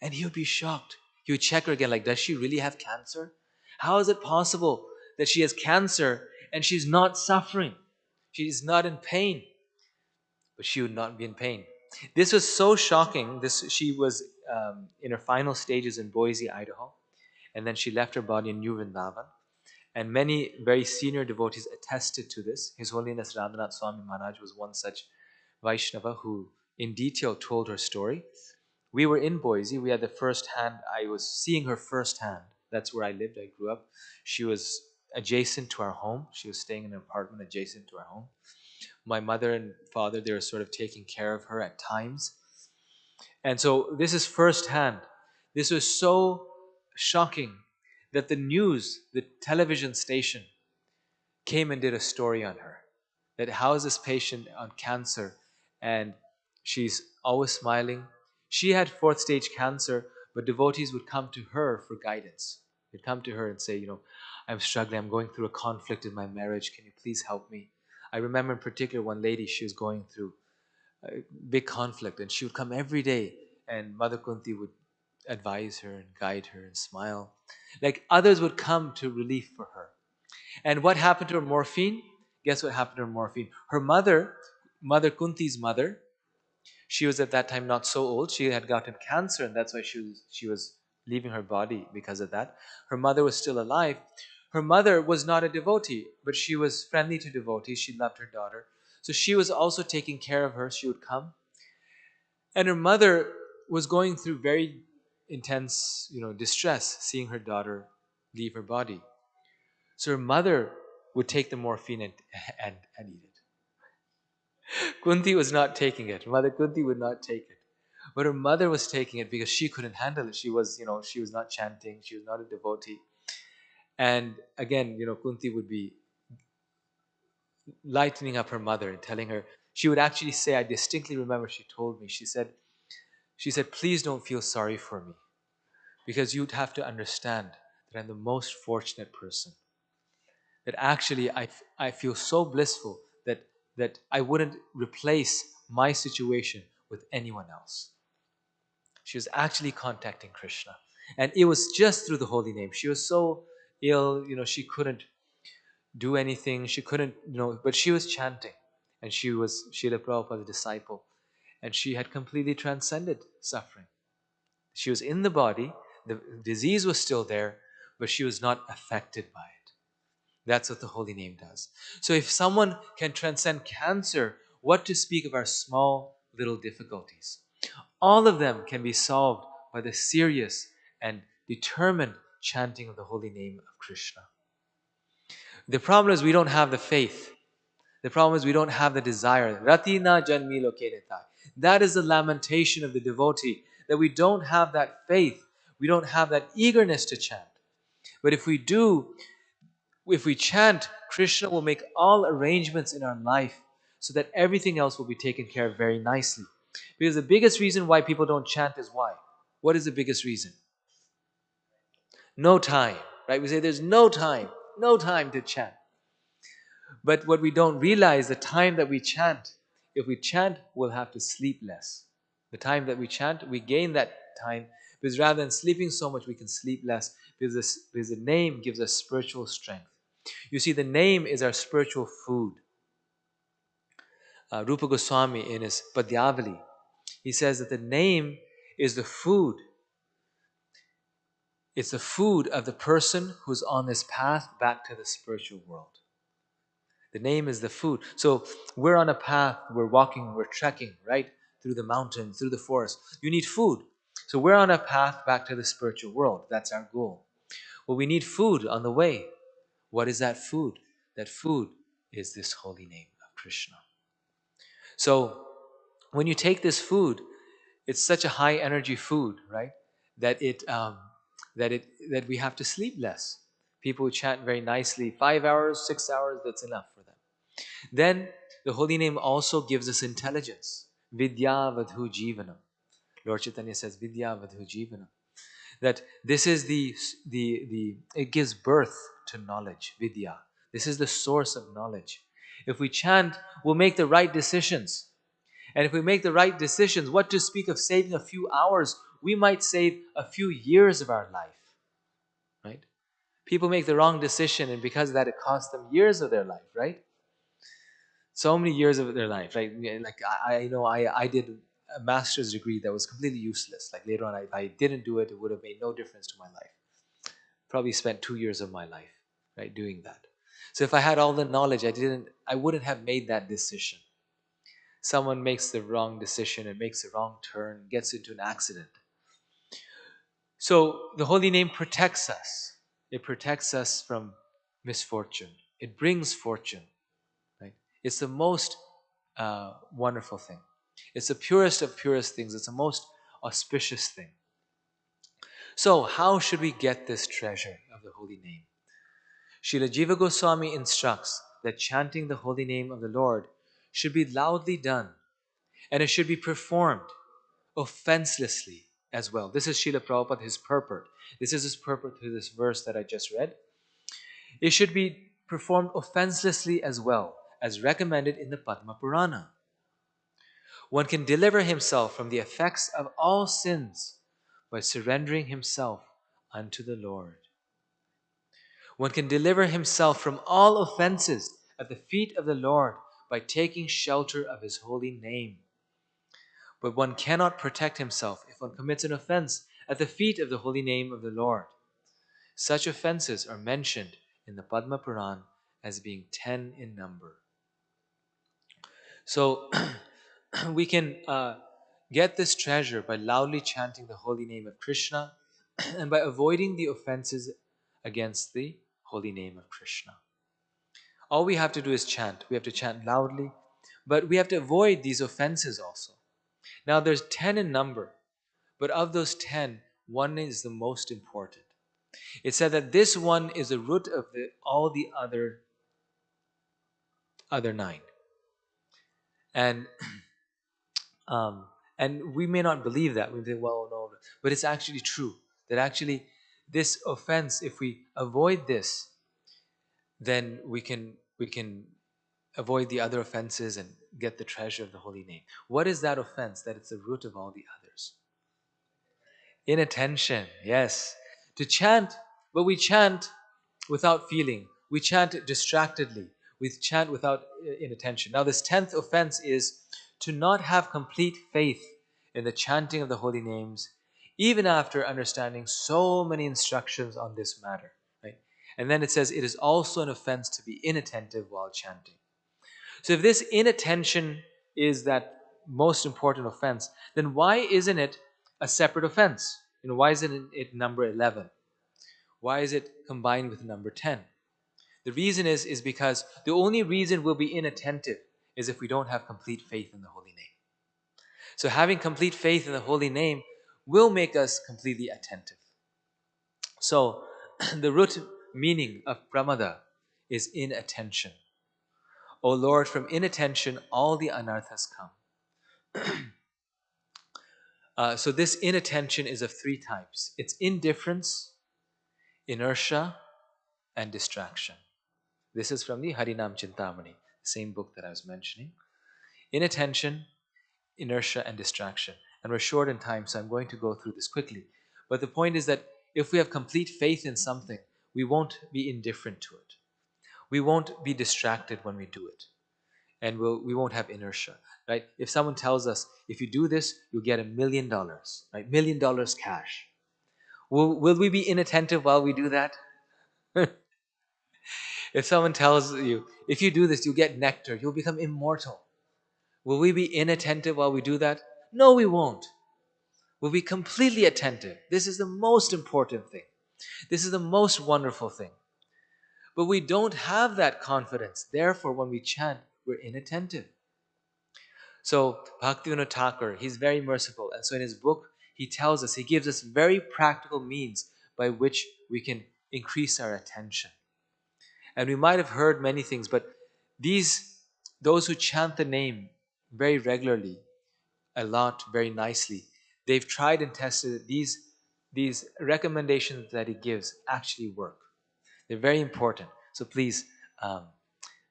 Speaker 5: And he would be shocked. He would check her again, like, does she really have cancer? How is it possible that she has cancer and she's not suffering? She is not in pain. But she would not be in pain. This was so shocking. She was in her final stages in Boise, Idaho, and then she left her body in New Vrindavan. And many very senior devotees attested to this. His Holiness Radhanath Swami Maharaj was one such Vaishnava who in detail told her story. We were in Boise. We had the first hand. I was seeing her firsthand. That's where I lived. I grew up. She was adjacent to our home. She was staying in an apartment adjacent to our home. My mother and father, they were sort of taking care of her at times. And so this is firsthand. This was so shocking that the news, the television station, came and did a story on her. That how is this patient on cancer? And she's always smiling. She had fourth stage cancer, but devotees would come to her for guidance. They'd come to her and say, I'm struggling, I'm going through a conflict in my marriage. Can you please help me? I remember in particular one lady, she was going through a big conflict, and she would come every day, and Mother Kunti would advise her and guide her and smile. Like others would come to relief for her. And what happened to her morphine? Guess what happened to her morphine? Her mother, Mother Kunti's mother, she was at that time not so old. She had gotten cancer, and that's why she was leaving her body because of that. Her mother was still alive. Her mother was not a devotee, but she was friendly to devotees. She loved her daughter. So she was also taking care of her. She would come. And her mother was going through very intense, distress, seeing her daughter leave her body. So her mother would take the morphine and eat it. Kunti was not taking it. Mother Kunti would not take it. But her mother was taking it because she couldn't handle it. She was not chanting. She was not a devotee. And again, Kunti would be lightening up her mother and telling her, she would actually say, I distinctly remember she told me, she said, please don't feel sorry for me, because you'd have to understand that I'm the most fortunate person. That actually I feel so blissful that I wouldn't replace my situation with anyone else. She was actually contacting Krishna. And it was just through the holy name. She was so ill, she couldn't do anything. She couldn't, but she was chanting. And she was Srila Prabhupada's disciple. And she had completely transcended suffering. She was in the body, the disease was still there, but she was not affected by it. That's what the holy name does. So if someone can transcend cancer, what to speak of our small little difficulties? All of them can be solved by the serious and determined chanting of the holy name of Krishna. The problem is we don't have the faith. The problem is we don't have the desire. Ratina janmi loke nitai. That is the lamentation of the devotee, that we don't have that faith. We don't have that eagerness to chant. But if we do, if we chant, Krishna will make all arrangements in our life so that everything else will be taken care of very nicely. Because the biggest reason why people don't chant is why? What is the biggest reason? No time, right? We say there's no time to chant. But what we don't realize, the time that we chant, if we chant, we'll have to sleep less. The time that we chant, we gain that time, because rather than sleeping so much, we can sleep less, because the name gives us spiritual strength. You see, the name is our spiritual food. Rupa Goswami, in his Padyavali, he says that the name is the food. It's the food of the person who's on this path back to the spiritual world. The name is the food. So we're on a path, we're walking, we're trekking, right? Through the mountains, through the forest. You need food. So we're on a path back to the spiritual world. That's our goal. Well, we need food on the way. What is that food? That food is this holy name of Krishna. So when you take this food, it's such a high energy food, right? That that we have to sleep less. People who chant very nicely, 5 hours, 6 hours, that's enough for them. Then the holy name also gives us intelligence. Vidya vadhu jivanam. Lord Chaitanya says, Vidya vadhu jivanam. That this is it gives birth to knowledge, vidya. This is the source of knowledge. If we chant, we'll make the right decisions. And if we make the right decisions, what to speak of saving a few hours we might save a few years of our life, right? People make the wrong decision, and because of that, it costs them years of their life, right? So many years of their life, right? Like I did a master's degree that was completely useless. Like later on, if I didn't do it, it would have made no difference to my life. Probably spent 2 years of my life, right, doing that. So if I had all the knowledge, I wouldn't have made that decision. Someone makes the wrong decision and makes the wrong turn, gets into an accident. So the holy name protects us. It protects us from misfortune. It brings fortune, right? It's the most wonderful thing. It's the purest of purest things. It's the most auspicious thing. So how should we get this treasure of the holy name? Srila Jiva Goswami instructs that chanting the holy name of the Lord should be loudly done, and it should be performed offenselessly as well. This is Srila Prabhupada, his purport. This is his purport to this verse that I just read. It should be performed offenselessly as well, as recommended in the Padma Purana. One can deliver himself from the effects of all sins by surrendering himself unto the Lord. One can deliver himself from all offenses at the feet of the Lord by taking shelter of his holy name. But one cannot protect himself if one commits an offense at the feet of the holy name of the Lord. Such offenses are mentioned in the Padma Puran as being 10 in number. So we can get this treasure by loudly chanting the holy name of Krishna and by avoiding the offenses against the holy name of Krishna. All we have to do is chant. We have to chant loudly, but we have to avoid these offenses also. Now there's 10 in number, but of those 10, one is the most important. It said that this one is the root of all the other 9. And and we may not believe that. We think, well, no, but it's actually true. That actually this offense, if we avoid this, then we can avoid the other offenses and get the treasure of the holy name. What is that offense? That it's the root of all the others. Inattention, yes. To chant, but we chant without feeling. We chant distractedly. We chant without inattention. Now, this 10th offense is to not have complete faith in the chanting of the holy names, even after understanding so many instructions on this matter. Right? And then it says it is also an offense to be inattentive while chanting. So if this inattention is that most important offense, then why isn't it a separate offense? Why isn't it number 11? Why is it combined with number 10? The reason is because the only reason we'll be inattentive is if we don't have complete faith in the holy name. So having complete faith in the holy name will make us completely attentive. So the root meaning of pramada is inattention. O Lord, from inattention all the anarthas come. So this inattention is of 3 types. It's indifference, inertia, and distraction. This is from the Harinam Chintamani, the same book that I was mentioning. Inattention, inertia, and distraction. And we're short in time, so I'm going to go through this quickly. But the point is that if we have complete faith in something, we won't be indifferent to it. We won't be distracted when we do it. And we won't have inertia, right? If someone tells us, if you do this, you'll get $1 million, right? $1 million cash. Will we be inattentive while we do that? If someone tells you, if you do this, you'll get nectar, you'll become immortal. Will we be inattentive while we do that? No, we won't. We'll be completely attentive. This is the most important thing. This is the most wonderful thing. But we don't have that confidence. Therefore, when we chant, we're inattentive. So Bhaktivinoda Thakur, he's very merciful. And so in his book, he tells us, he gives us very practical means by which we can increase our attention. And we might have heard many things, but those who chant the name very regularly, a lot, very nicely, they've tried and tested that these recommendations that he gives actually work. They're very important. So please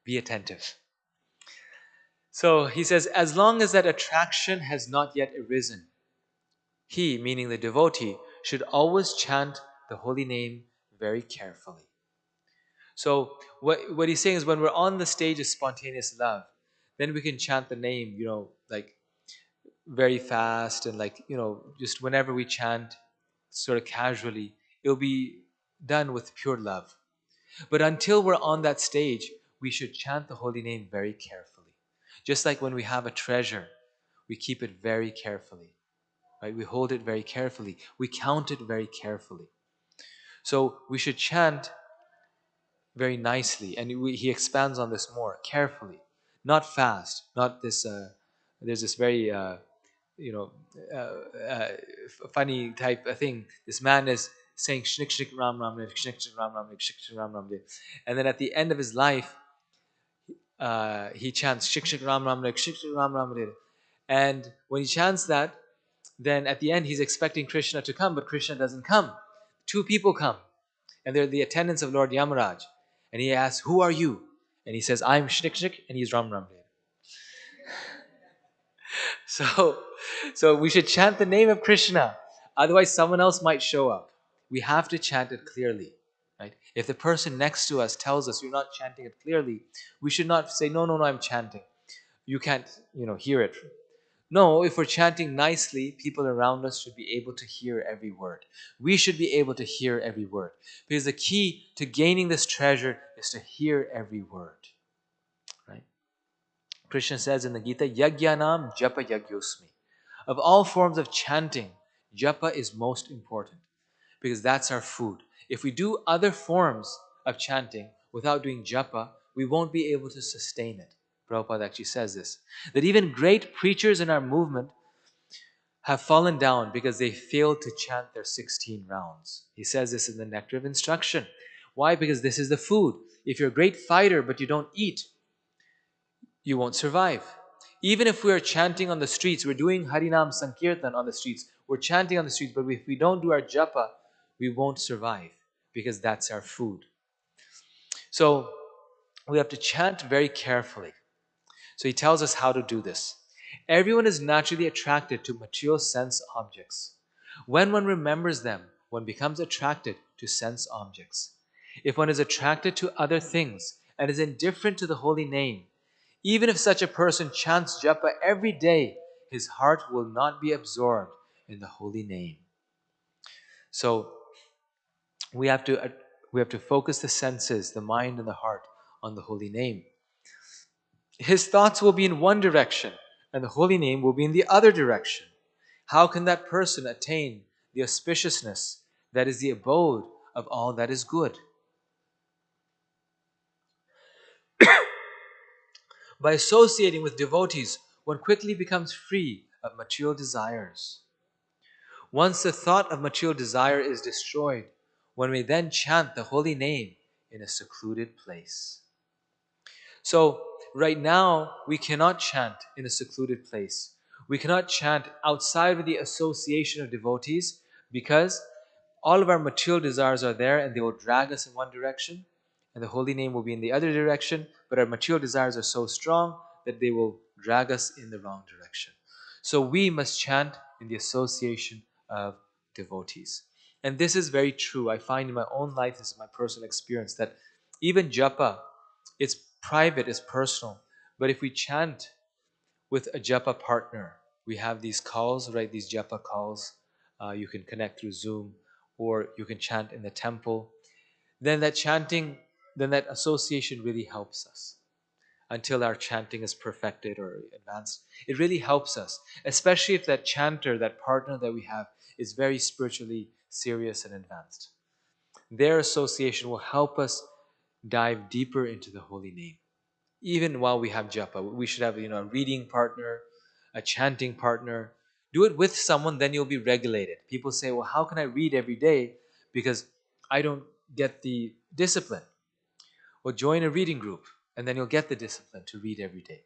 Speaker 5: be attentive. So he says, as long as that attraction has not yet arisen, he, meaning the devotee, should always chant the holy name very carefully. So what he's saying is when we're on the stage of spontaneous love, then we can chant the name, like very fast and like, just whenever we chant sort of casually, it'll be done with pure love. But until we're on that stage, we should chant the holy name very carefully. Just like when we have a treasure, we keep it very carefully, right? We hold it very carefully. We count it very carefully. So we should chant very nicely, and he expands on this more carefully, not fast, not this. There's this very you know funny type of thing. This man is saying shnik shnik ram ram dev, shnik shnik ram ram dev, shnik shnik ram ram dev, and then at the end of his life, he chants shik shik ram ram dev, shik shik ram ram dev, and when he chants that, then at the end he's expecting Krishna to come, but Krishna doesn't come. Two people come, and they're the attendants of Lord Yamaraj. And he asks, "Who are you?" And he says, "I'm Shnik Shnik," and he's Ram Ram Dev. So, so we should chant the name of Krishna. Otherwise, someone else might show up. We have to chant it clearly, right? If the person next to us tells us you're not chanting it clearly, we should not say, "No, no, no, I'm chanting. You can't, hear it." No, if we're chanting nicely, people around us should be able to hear every word. We should be able to hear every word. Because the key to gaining this treasure is to hear every word. Right? Krishna says in the Gita, Yagyanam japa yagyosmi. Of all forms of chanting, japa is most important because that's our food. If we do other forms of chanting without doing japa, we won't be able to sustain it. Prabhupada actually says this, that even great preachers in our movement have fallen down because they failed to chant their 16 rounds. He says this in the Nectar of Instruction. Why? Because this is the food. If you're a great fighter but you don't eat, you won't survive. Even if we are chanting on the streets, we're doing Harinam Sankirtan on the streets, we're chanting on the streets, but if we don't do our japa, we won't survive because that's our food. So we have to chant very carefully. So he tells us how to do this. Everyone is naturally attracted to material sense objects. When one remembers them, one becomes attracted to sense objects. If one is attracted to other things and is indifferent to the holy name, even if such a person chants japa every day, his heart will not be absorbed in the holy name. So we have to focus the senses, the mind and the heart on the holy name. His thoughts will be in one direction and the holy name will be in the other direction. How can that person attain the auspiciousness that is the abode of all that is good? By associating with devotees, one quickly becomes free of material desires. Once the thought of material desire is destroyed, one may then chant the holy name in a secluded place. So, right now, we cannot chant in a secluded place. We cannot chant outside of the association of devotees because all of our material desires are there and they will drag us in one direction, and the holy name will be in the other direction, but our material desires are so strong that they will drag us in the wrong direction. So, we must chant in the association of devotees. And this is very true. I find in my own life, this is my personal experience, that even japa, it's private, it's personal. But if we chant with a japa partner, we have these calls, right? These japa calls. You can connect through Zoom or you can chant in the temple. Then that chanting, then that association really helps us until our chanting is perfected or advanced. It really helps us, especially if that chanter, that partner that we have, is very spiritually serious and advanced. Their association will help us dive deeper into the holy name. Even while we have japa, we should have a reading partner, a chanting partner. Do it with someone, then you'll be regulated. People say, well, how can I read every day because I don't get the discipline? Well, join a reading group and then you'll get the discipline to read every day.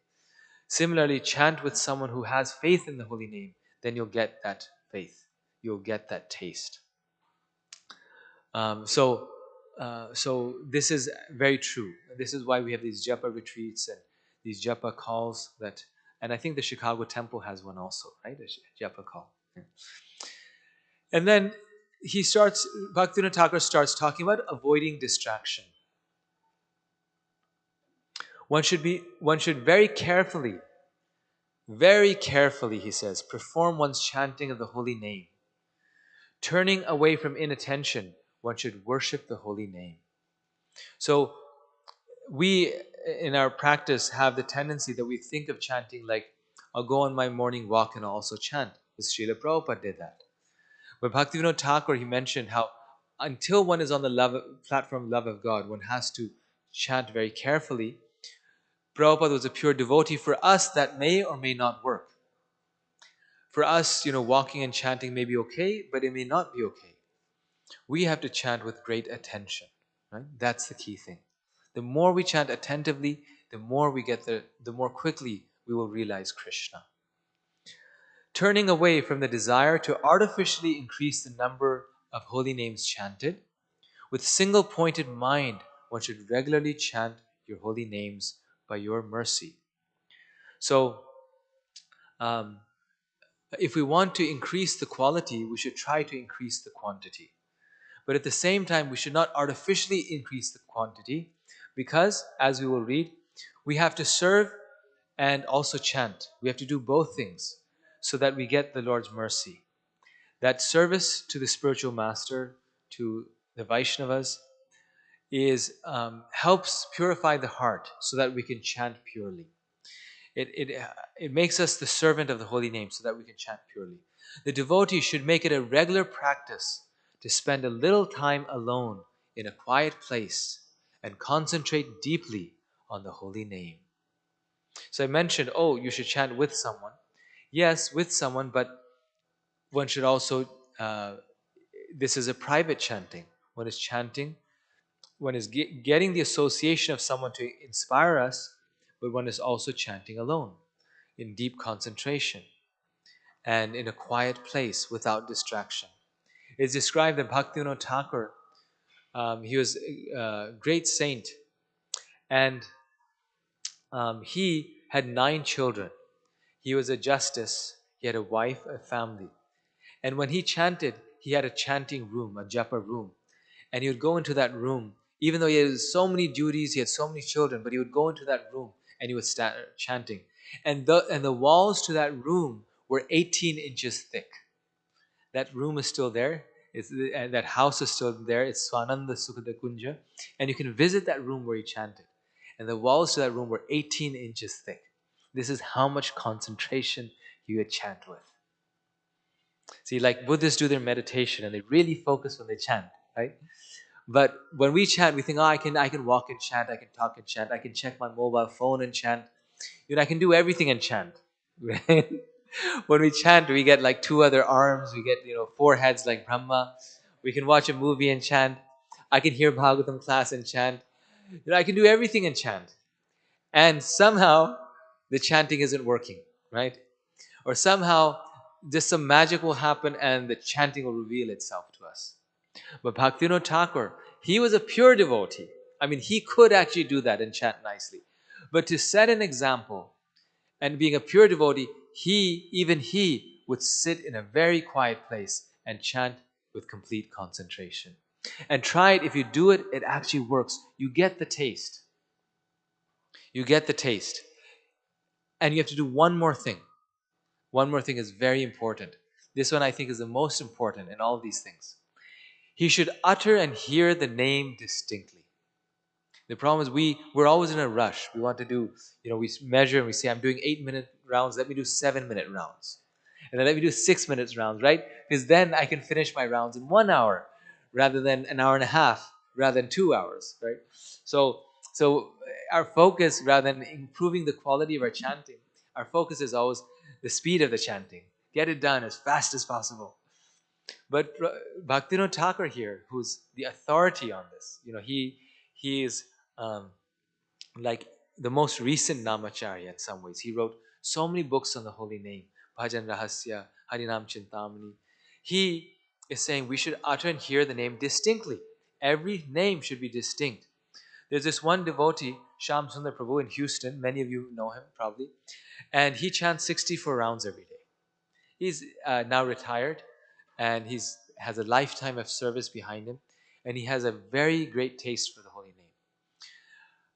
Speaker 5: Similarly, chant with someone who has faith in the holy name, then you'll get that faith. You'll get that taste. So this is very true. This is why we have these japa retreats and these japa calls and I think the Chicago Temple has one also, right? A japa call. And then Bhaktivinoda Thakur starts talking about avoiding distraction. One should very carefully, he says, perform one's chanting of the holy name. Turning away from inattention, one should worship the holy name. So we, in our practice, have the tendency that we think of chanting like, I'll go on my morning walk and I'll also chant. As Srila Prabhupada did that. But Bhaktivinoda Thakur, he mentioned how until one is on the platform of love of God, one has to chant very carefully. Prabhupada was a pure devotee. For us, that may or may not work. For us, walking and chanting may be okay, but it may not be okay. We have to chant with great attention. Right? That's the key thing. The more we chant attentively, the more quickly we will realize Krishna. Turning away from the desire to artificially increase the number of holy names chanted, with single-pointed mind, one should regularly chant your holy names by your mercy. So, if we want to increase the quality, we should try to increase the quantity. But at the same time, we should not artificially increase the quantity because, as we will read, we have to serve and also chant. We have to do both things so that we get the Lord's mercy. That service to the spiritual master, to the Vaishnavas, helps purify the heart so that we can chant purely. It makes us the servant of the holy name so that we can chant purely. The devotee should make it a regular practice to spend a little time alone in a quiet place and concentrate deeply on the holy name. So I mentioned, you should chant with someone. Yes, with someone, but one should also, this is a private chanting. One is chanting, one is getting the association of someone to inspire us, but one is also chanting alone in deep concentration and in a quiet place without distraction. It's described that Bhaktivinoda Thakur, he was a great saint, and he had 9 children. He was a justice, he had a wife, a family. And when he chanted, he had a chanting room, a japa room. And he would go into that room, even though he had so many duties, he had so many children, but he would go into that room and he would start chanting. And the walls to that room were 18 inches thick. That room is still there. And that house is still there. It's Swananda Sukhada Kunja. And you can visit that room where he chanted. And the walls to that room were 18 inches thick. This is how much concentration he would chant with. See, like Buddhists do their meditation and they really focus when they chant, right? But when we chant, we think, I can walk and chant, I can talk and chant, I can check my mobile phone and chant. I can do everything and chant. Right? When we chant, we get like 2 other arms, we get 4 heads like Brahma. We can watch a movie and chant. I can hear Bhagavatam class and chant. I can do everything and chant. And somehow the chanting isn't working, right? Or somehow just some magic will happen and the chanting will reveal itself to us. But Bhaktivinoda Thakur, he was a pure devotee. I mean, he could actually do that and chant nicely. But to set an example, and being a pure devotee, even he would sit in a very quiet place and chant with complete concentration. And try it. If you do it, it actually works. You get the taste. You get the taste. And you have to do one more thing. One more thing is very important. This one I think is the most important in all these things. He should utter and hear the name distinctly. The problem is we're always in a rush. We want to do, we measure and we say, I'm doing 8-minute rounds, let me do 7-minute rounds. And then let me do 6 minutes rounds, right? Because then I can finish my rounds in 1 hour rather than an hour and a half, rather than 2 hours, right? So our focus, rather than improving the quality of our chanting, our focus is always the speed of the chanting. Get it done as fast as possible. But Bhaktivinoda Thakur here, who's the authority on this, he is like the most recent Namacharya in some ways. He wrote so many books on the holy name, Bhajan Rahasya, Harinam Chintamani. He is saying we should utter and hear the name distinctly. Every name should be distinct. There's this one devotee, Shyam Sundar Prabhu in Houston. Many of you know him probably. And he chants 64 rounds every day. He's now retired, and has a lifetime of service behind him, and he has a very great taste for the holy name.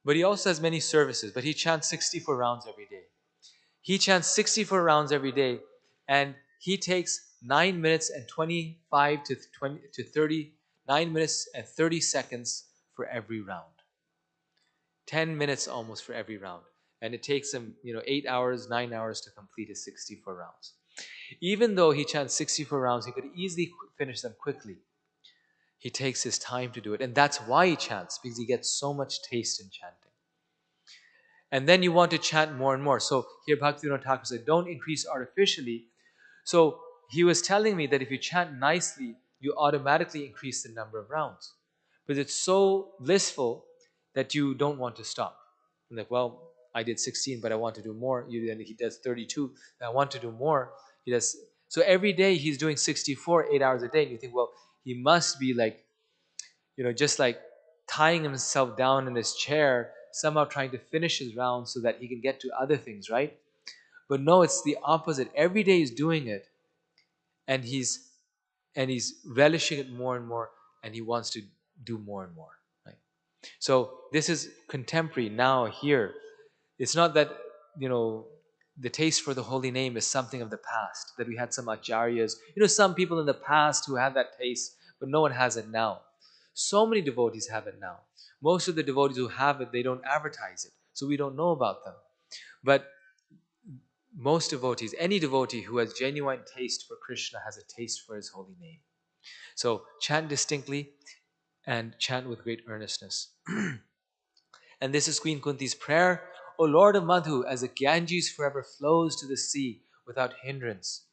Speaker 5: But he also has many services, but he chants 64 rounds every day. He chants 64 rounds every day, and he takes 9 minutes and 25 to 20 to 30, 9 minutes and 30 seconds for every round. 10 minutes almost for every round. And it takes him, 8 hours, 9 hours to complete his 64 rounds. Even though he chants 64 rounds, he could easily finish them quickly. He takes his time to do it. And that's why he chants, because he gets so much taste in chanting. And then you want to chant more and more. So here Bhaktivinoda Thakur said, don't increase artificially. So he was telling me that if you chant nicely, you automatically increase the number of rounds. But it's so blissful that you don't want to stop. I'm like, well, I did 16, but I want to do more. He does 32. I want to do more. He does. So every day he's doing 64, 8 hours a day. And you think, well, he must be like, just like tying himself down in his chair, somehow trying to finish his round so that he can get to other things, right? But no, it's the opposite. Every day he's doing it, and he's relishing it more and more, and he wants to do more and more, right? So this is contemporary now here. It's not that, the taste for the holy name is something of the past, that we had some acharyas, some people in the past who had that taste, but no one has it now. So many devotees have it now. Most of the devotees who have it, they don't advertise it, so we don't know about them. But most devotees, any devotee who has genuine taste for Krishna has a taste for his holy name. So chant distinctly and chant with great earnestness. And this is Queen Kunti's prayer. O Lord of Madhu, as the Ganges forever flows to the sea without hindrance,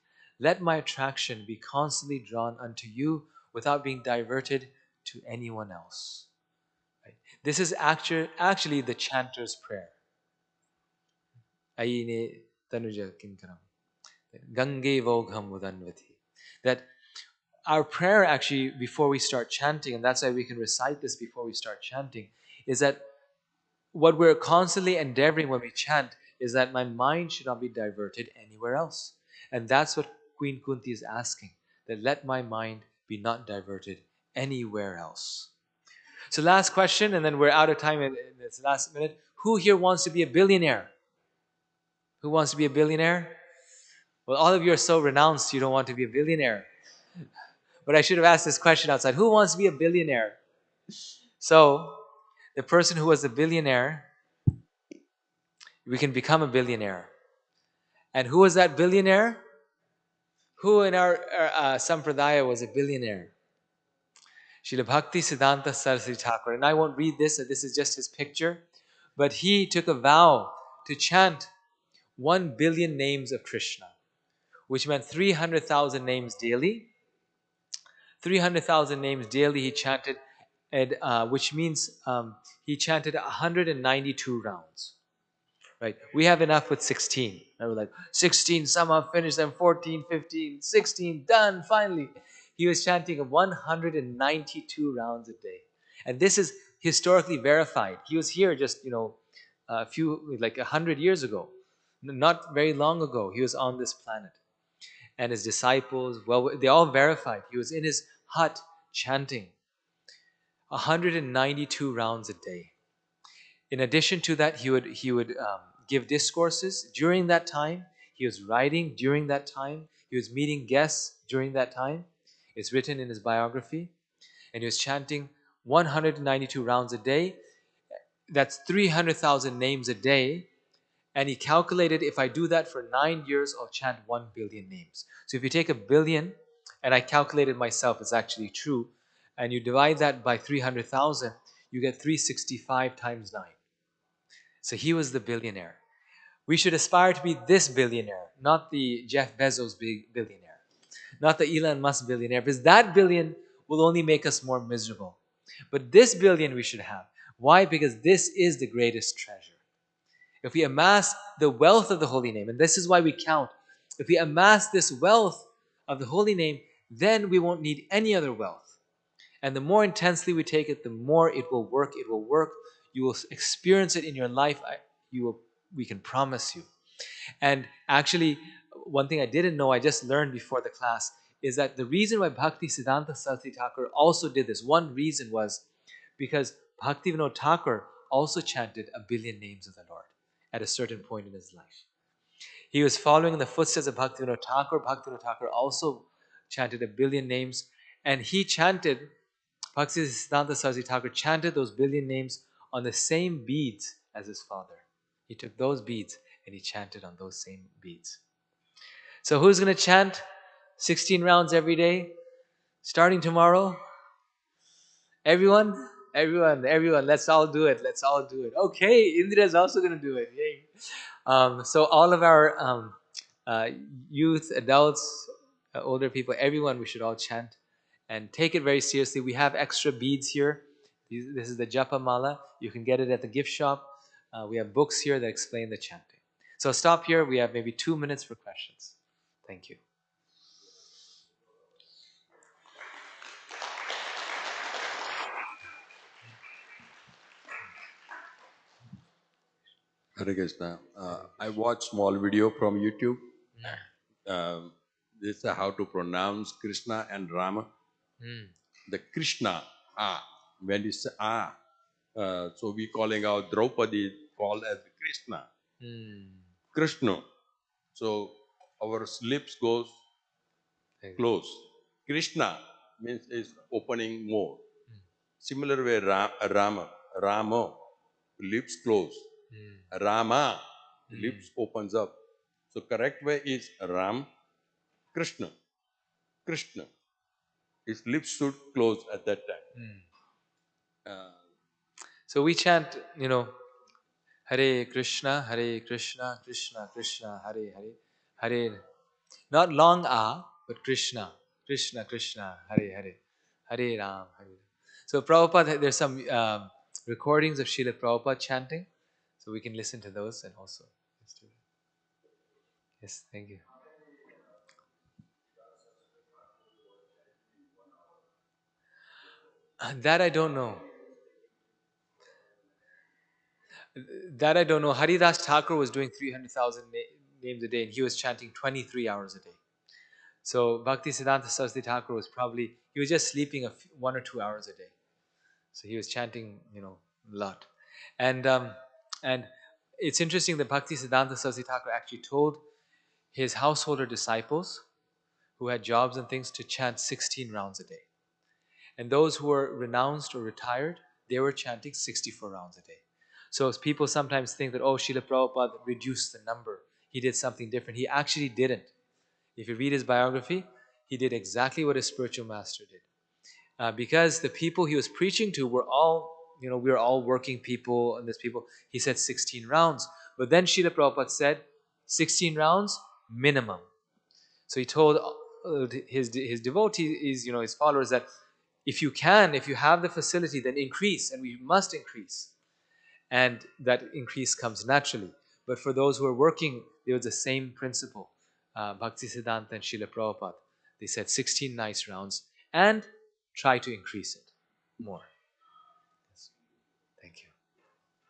Speaker 5: let my attraction be constantly drawn unto you without being diverted to anyone else. Right? This is actually the chanter's prayer. Ayine tanuja kinkaram. Gange vogham udanvati. That our prayer actually before we start chanting, and that's why we can recite this before we start chanting, is that what we're constantly endeavoring when we chant is that my mind should not be diverted anywhere else. And that's what Queen Kunti is asking, that let my mind be not diverted anywhere else. So last question, and then we're out of time in this last minute. Who here wants to be a billionaire? Who wants to be a billionaire? Well, all of you are so renounced you don't want to be a billionaire. But I should have asked this question outside. Who wants to be a billionaire? So the person who was a billionaire, we can become a billionaire. And who was that billionaire? Who in our Sampradaya was a billionaire? Srila Bhakti Siddhanta Saraswati Thakur. And I won't read this is just his picture. But he took a vow to chant 1 billion names of Krishna, which meant 300,000 names daily. 300,000 names daily he chanted, which means he chanted 192 rounds. Right? We have enough with 16. And we're like, 16, somehow finished them, 14, 15, 16, done, finally. He was chanting 192 rounds a day. And this is historically verified. He was here just, like 100 years ago. Not very long ago, he was on this planet. And his disciples, well, they all verified. He was in his hut chanting 192 rounds a day. In addition to that, he would give discourses during that time. He was writing during that time. He was meeting guests during that time. It's written in his biography. And he was chanting 192 rounds a day. That's 300,000 names a day. And he calculated, if I do that for 9 years, I'll chant 1 billion names. So if you take 1 billion, and I calculated myself, it's actually true, and you divide that by 300,000, you get 365 times 9. So he was the billionaire. We should aspire to be this billionaire, not the Jeff Bezos billionaire, not the Elon Musk billionaire, because that billion will only make us more miserable. But this billion we should have. Why? Because this is the greatest treasure. If we amass the wealth of the holy name, and this is why we count, if we amass this wealth of the holy name, then we won't need any other wealth. And the more intensely we take it, the more it will work. It will work. You will experience it in your life. We can promise you. And actually, one thing I didn't know, I just learned before the class, is that the reason why Bhakti Siddhanta Saraswati Thakur also did this, one reason was because Bhaktivinoda Thakur also chanted 1,000,000,000 names of the Lord at a certain point in his life. He was following in the footsteps of Bhaktivinoda Thakur. Bhaktivinoda Thakur also chanted 1,000,000,000 names, and he chanted, Bhakti Siddhanta Saraswati Thakur chanted those 1,000,000,000 names on the same beads as his father. He took those beads and he chanted on those same beads. So who's going to chant 16 rounds every day, starting tomorrow? Everyone? Everyone. Let's all do it. Let's all do it. Okay, Indra is also going to do it. Yay. So all of our youth, adults, older people, everyone, we should all chant and take it very seriously. We have extra beads here. This is the Japa Mala. You can get it at the gift shop. We have books here that explain the chanting. So stop here. We have maybe 2 minutes for questions. Thank you.
Speaker 6: Hare Krishna. I watched small video from YouTube. This is how to pronounce Krishna and Rama. The Krishna, when you say so we calling out Draupadi called as Krishna. Krishna. So our lips goes close. Krishna means is opening more. Similar way Rama, lips close. Rama, lips opens up. So correct way is Ram, Krishna. Krishna. His lips should close at that time.
Speaker 5: So we chant, Hare Krishna, Krishna Krishna, Hare Hare, Hare. Not long but Krishna, Krishna Krishna, Hare Hare, Hare Ram, Hare. So Prabhupada, there's some recordings of Srila Prabhupada chanting, so we can listen to those and also. Yes, thank you. That I don't know. That I don't know. Haridas Thakur was doing 300,000 names a day, and he was chanting 23 hours a day. So Bhakti Siddhanta Saraswati Thakur was probably, he was just sleeping 1 or 2 hours a day. So he was chanting, a lot. And it's interesting that Bhakti Siddhanta Saraswati Thakur actually told his householder disciples who had jobs and things to chant 16 rounds a day. And those who were renounced or retired, they were chanting 64 rounds a day. So people sometimes think that, Srila Prabhupada reduced the number. He did something different. He actually didn't. If you read his biography, he did exactly what his spiritual master did. Because the people he was preaching to were all, we were all working people, and there's people, he said 16 rounds. But then Srila Prabhupada said, 16 rounds minimum. So he told his devotees, his followers, that if you have the facility, then increase, and we must increase. And that increase comes naturally. But for those who are working, there was the same principle. Bhakti Siddhanta and Srila Prabhupada, they said 16 nice rounds and try to increase it more. Yes. Thank you.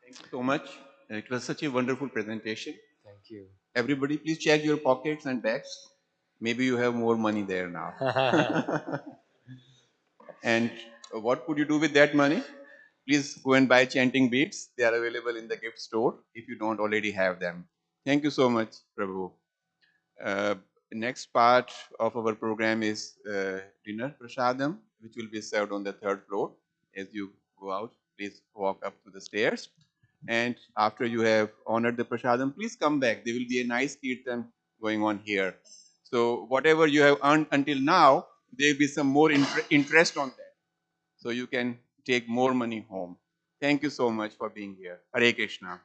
Speaker 4: Thank you so much. It was such a wonderful presentation.
Speaker 5: Thank you.
Speaker 4: Everybody, please check your pockets and bags. Maybe you have more money there now. And what could you do with that money? Please go and buy chanting beads. They are available in the gift store if you don't already have them. Thank you so much, Prabhu. Next part of our program is dinner prasadam, which will be served on the 3rd floor. As you go out, please walk up to the stairs. And after you have honored the prasadam, please come back. There will be a nice kirtan going on here. So whatever you have earned until now, there will be some more interest on that. So you can take more money home. Thank you so much for being here. Hare Krishna.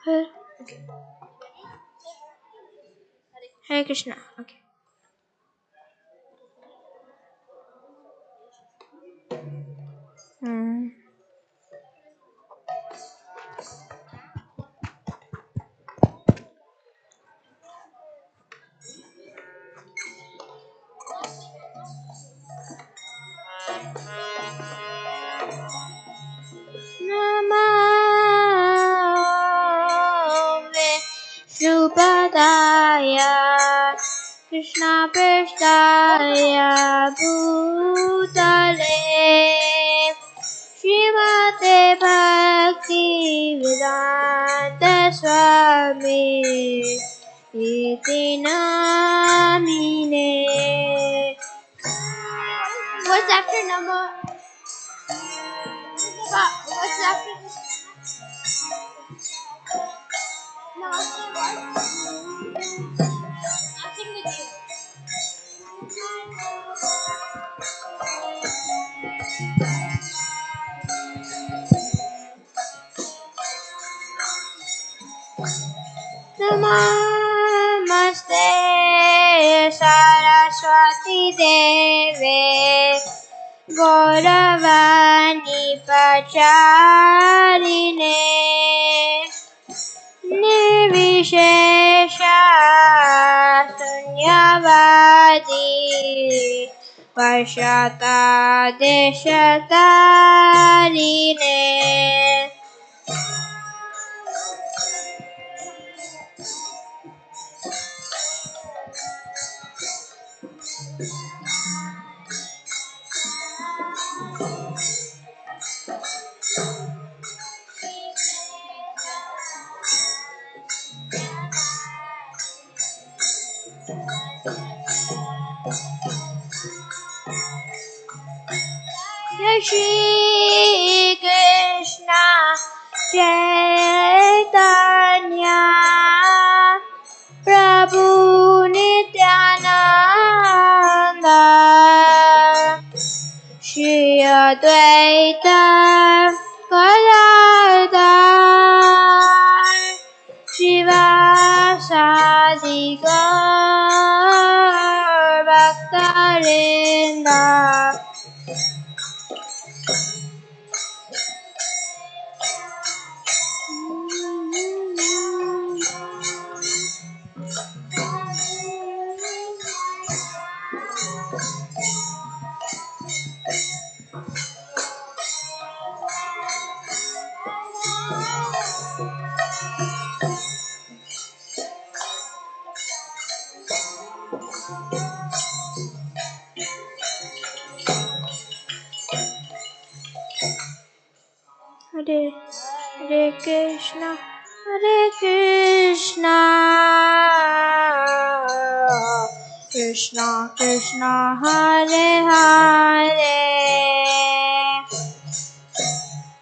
Speaker 3: Hare okay. Hare Krishna. Okay. Namo Vishnupadaya Krishna Prasthaya Bhutale Srimate Bhakti Vedanta Swami Iti Namine. What's after Namo? What's after this? Namaste what? Nothing with you. Namaste Saraswati Deve Gauravani Pacharine Nirvishesha Sunyavadi Vashata Deshatarine. Shri Krishna Chaitanya Prabhu Nityananda Shri Advaita Gadadhar Shivasadi Gaur Bhaktarinda. Hare Hare Krishna Krishna Krishna Hare Hare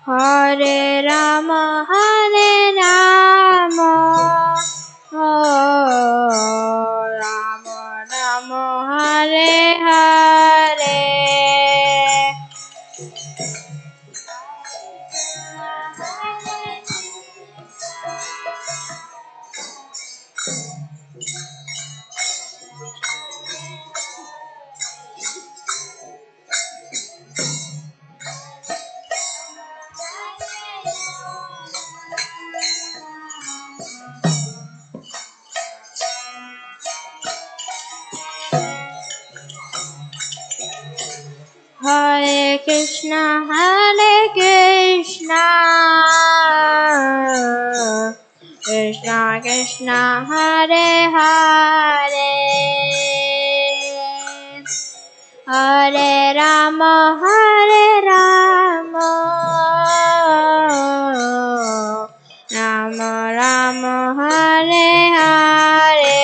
Speaker 3: Hare Rama Rama Rama Hare Hare. Hare Krishna Krishna Krishna Hare Hare Hare Rama Rama Rama Hare Hare.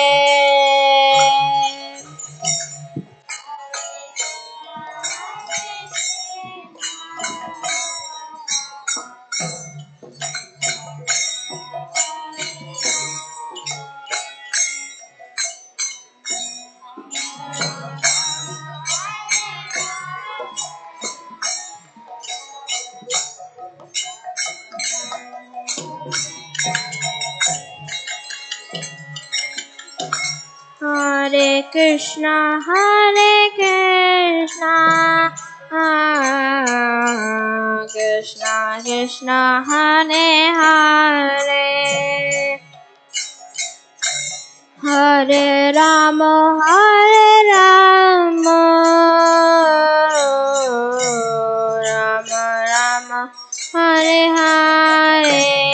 Speaker 3: Hare Krishna, Krishna Krishna, Hare Hare, Hare Rama, Rama Rama, Hare Hare.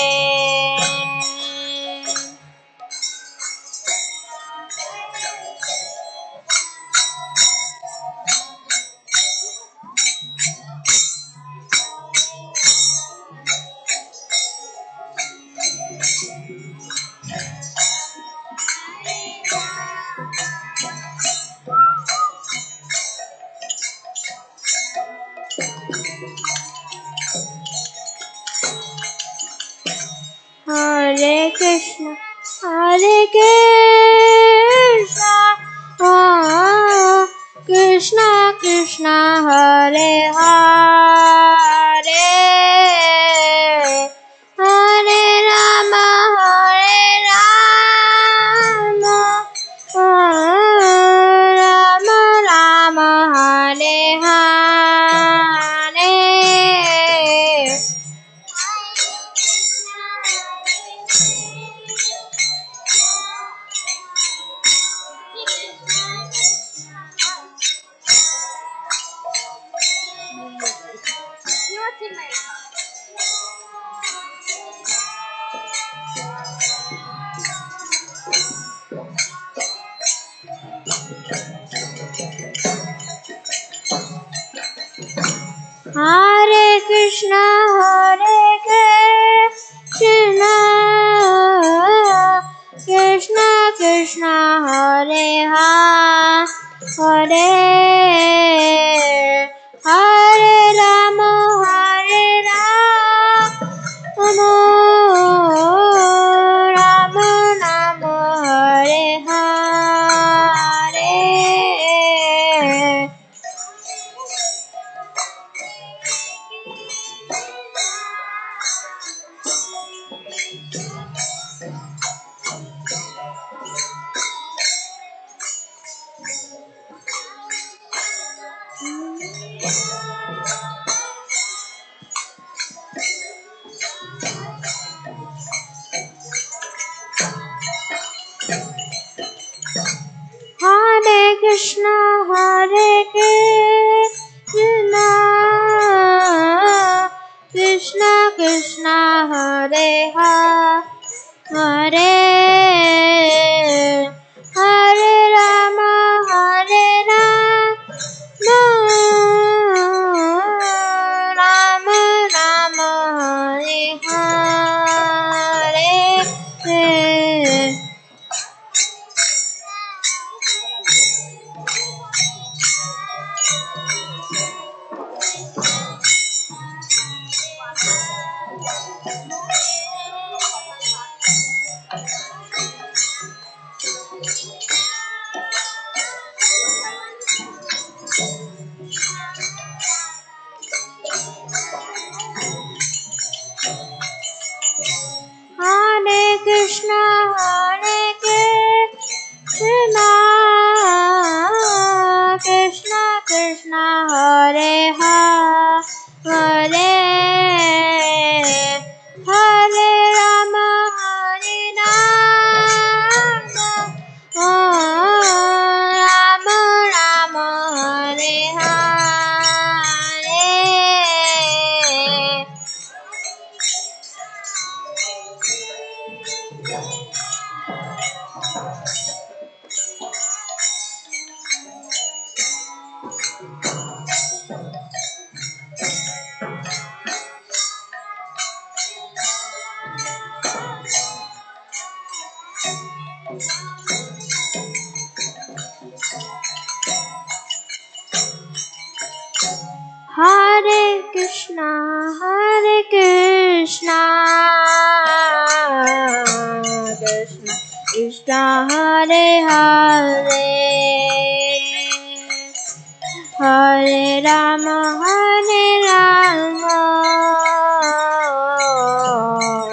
Speaker 3: Hare Krishna, Krishna Krishna, Hare Hare, Hare Rama, Rama Rama, Hare Hare. Hare Krishna, Krishna Krishna, Hare Hare, Hare Rama, Rama Rama, Hare Hare. Hare Krishna, Krishna Krishna, Hare Hare, Hare Rama, Rama Rama, Hare Hare. Hare Krishna, Krishna Krishna, Hare Hare, Hare Rama, Rama Rama, Hare Hare. Hare Krishna, Krishna Krishna, Hare Hare, Hare Rama,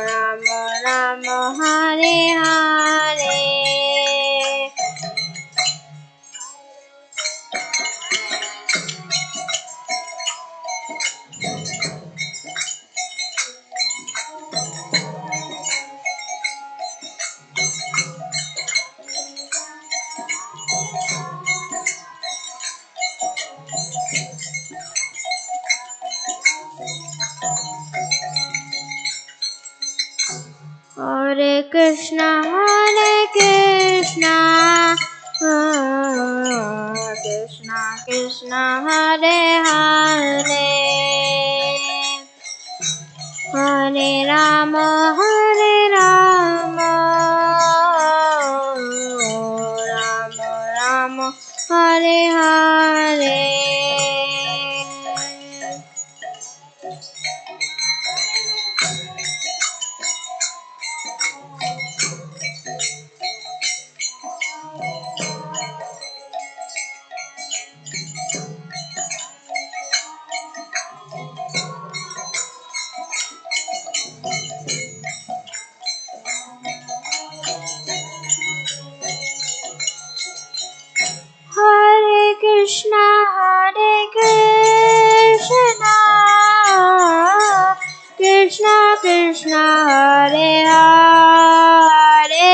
Speaker 3: Rama Rama, Hare Hare. Krishna Hare Krishna Krishna Krishna Hare Hare Hare Rama Rama Rama Hare Hare Hare Krishna Krishna Krishna Hare Hare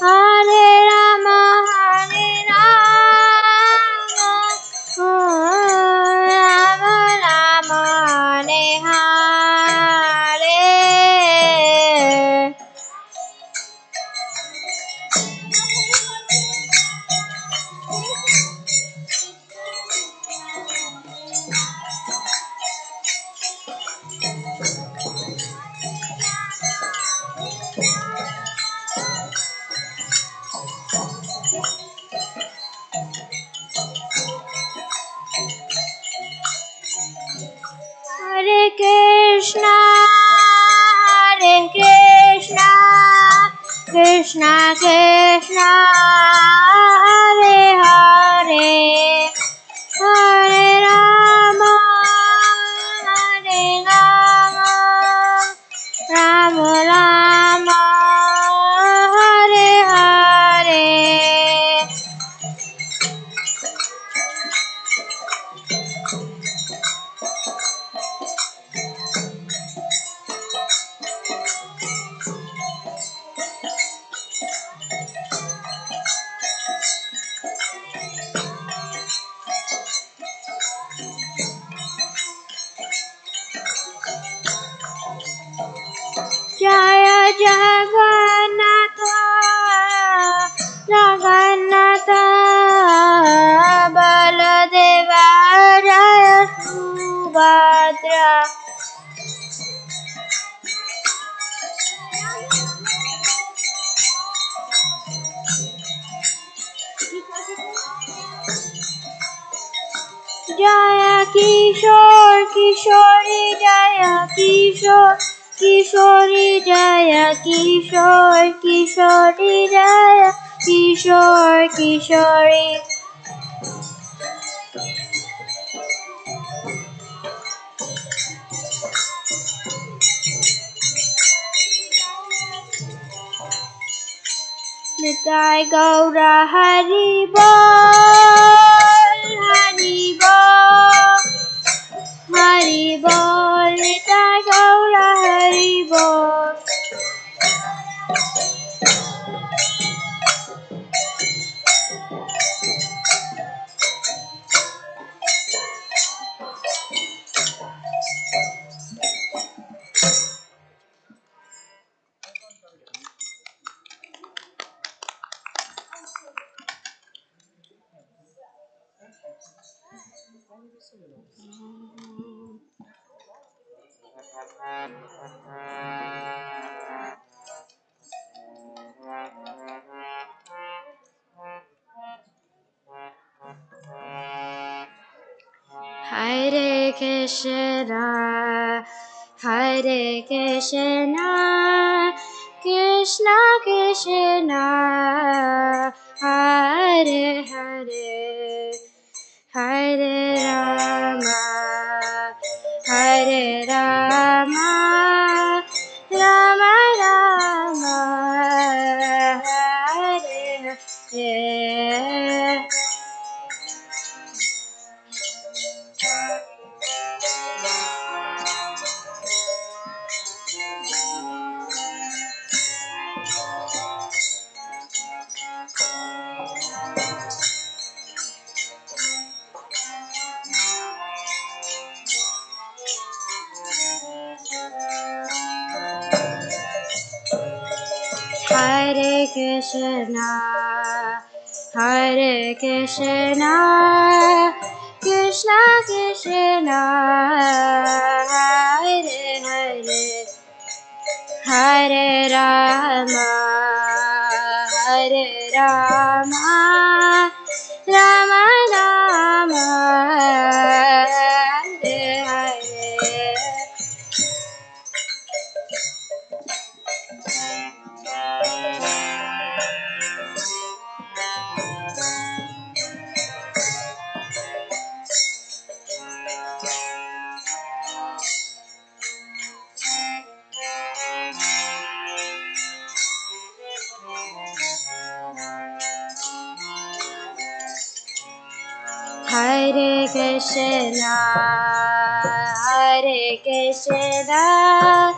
Speaker 3: Hare Rama Rama Rama Hare Hare Hare Krishna, Krishna Krishna, Hare Hare, Hare Rama, Rama Rama, Hare Hare. Jaya Jagannatha, Jagannatha, Baladeva, Jaya Subhadra. Jaya Kishore, Kishori, Jaya Kishore, Kishori, Jaya Kishore, Kishori, Jaya Kishore, Kishori. Nitai Gaura Hari Bol, Hari Bol, Hari Bol, Nitai Gaura Hari Bol. Hare Krishna, Hare Krishna, Krishna Krishna, Hare Hare, Hare Rama, Hare Rama, Rama Rama, Hare Hare. Hare Krishna, Hare Krishna, Krishna Krishna, Hare Hare, Hare Rama, Hare Rama, Rama Rama, Hare Hare. Hare Krishna, Hare Krishna,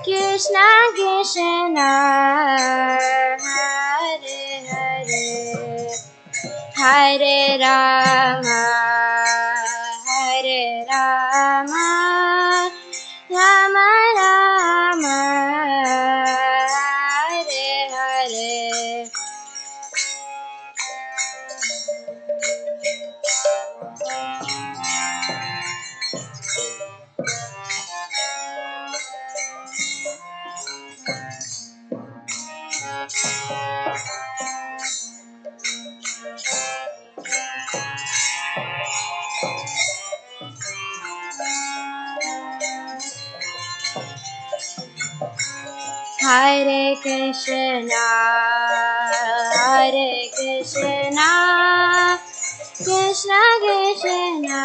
Speaker 3: Krishna Krishna, Hare Hare, Hare Rama, Hare Rama, Rama Rama, Hare Hare. Hare Krishna, Hare Krishna, Krishna Krishna,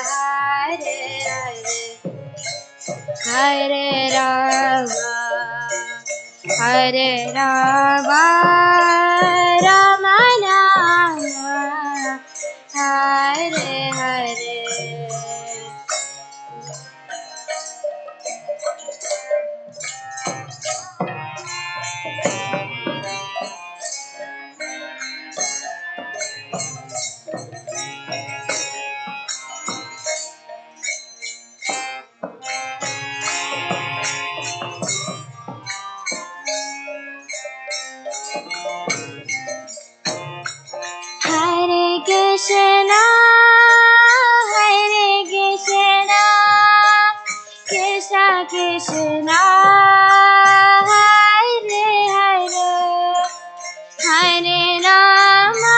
Speaker 3: Hare Hare, Hare Rama, Hare Rama, Rama Rama, Hare Hare. Hare Krishna, Hare Krishna, Krishna Krishna, Hare Hare, Hare Rama,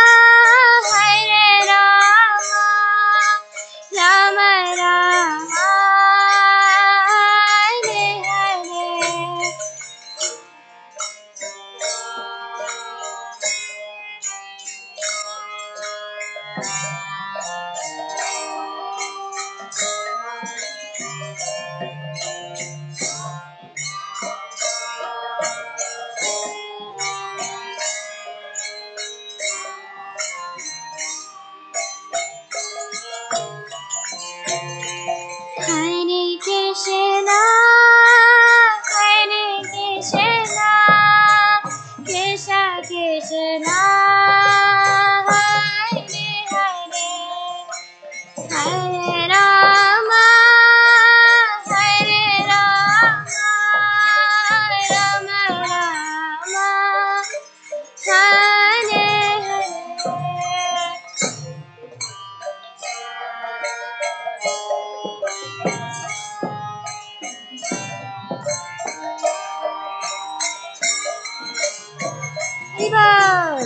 Speaker 3: Hare Rama, Rama Rama, Hare Hare. Hare Krishna, Hare Krishna, Krishna Krishna, Hare Hare, Hare Rama, Hare Rama, Rama Rama, Hare Hare. Viva!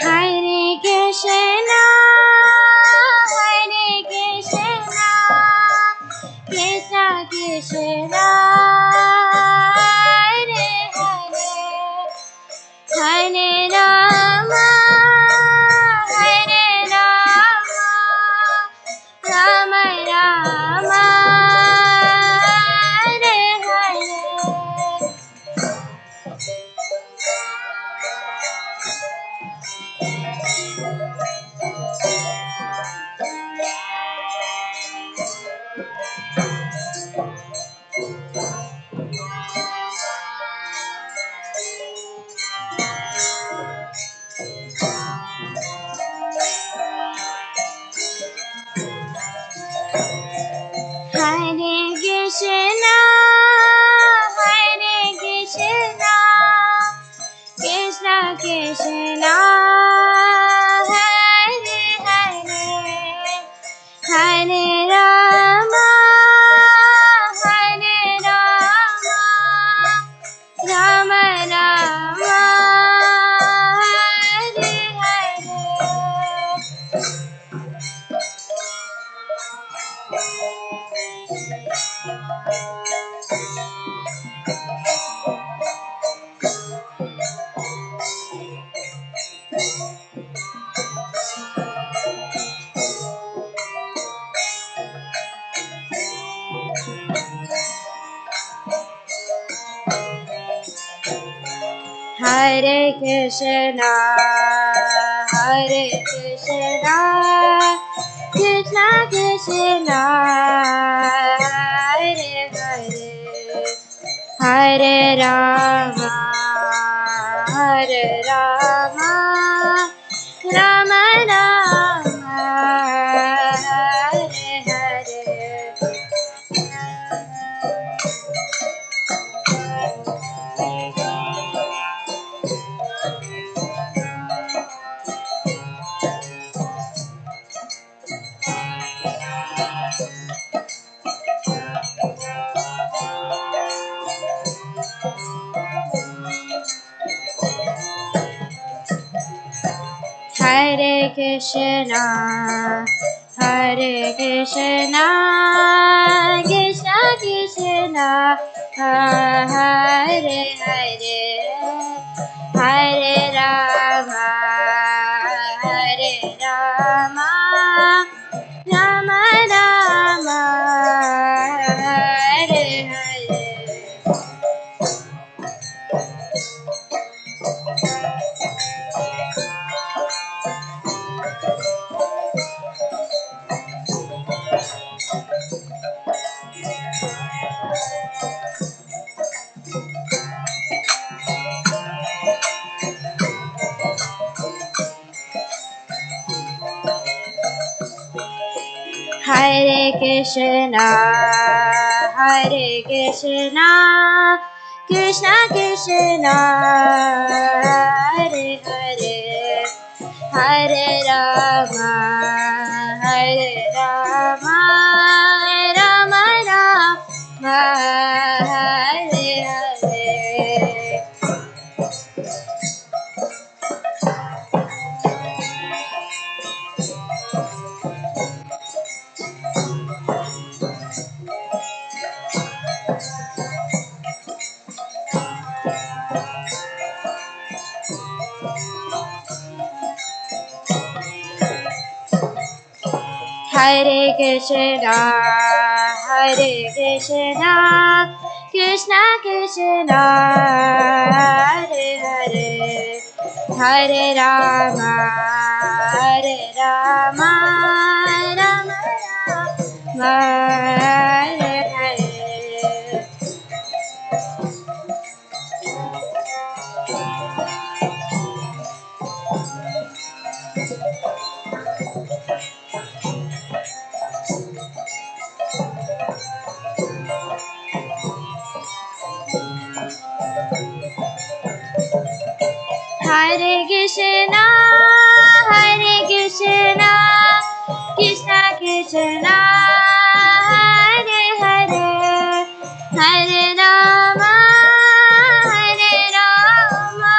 Speaker 3: Hare Krishna, Hare Krishna, Krishna Krishna, Hare Hare, Hare Rama, Hare Rama, Rama Rama, Hare Hare. Krishna, Hare Hare, Hare Rama, Hare Rama, Rama Rama, Hare Hare. Hare Krishna, Hare Krishna, Krishna Krishna, Hare Hare, Hare Rama, Hare Rama, Rama Rama, Hare Hare. Hare Krishna, Hare Krishna, Krishna Krishna, Hare Hare, Hare Rama, Hare Rama, Rama Rama, Hare Hare. Hare Krishna, Hare Krishna, Krishna Krishna, Hare Hare, Hare Rama, Hare Rama, Rama Rama, Hare Hare. Hare Krishna, Hare Krishna, Krishna Krishna, Hare Hare, Hare Rama, Hare Rama, Rama Rama, Hare Hare. Hare Krishna, Hare Krishna, Krishna Krishna, Hare Hare, Hare Rama, Hare Rama,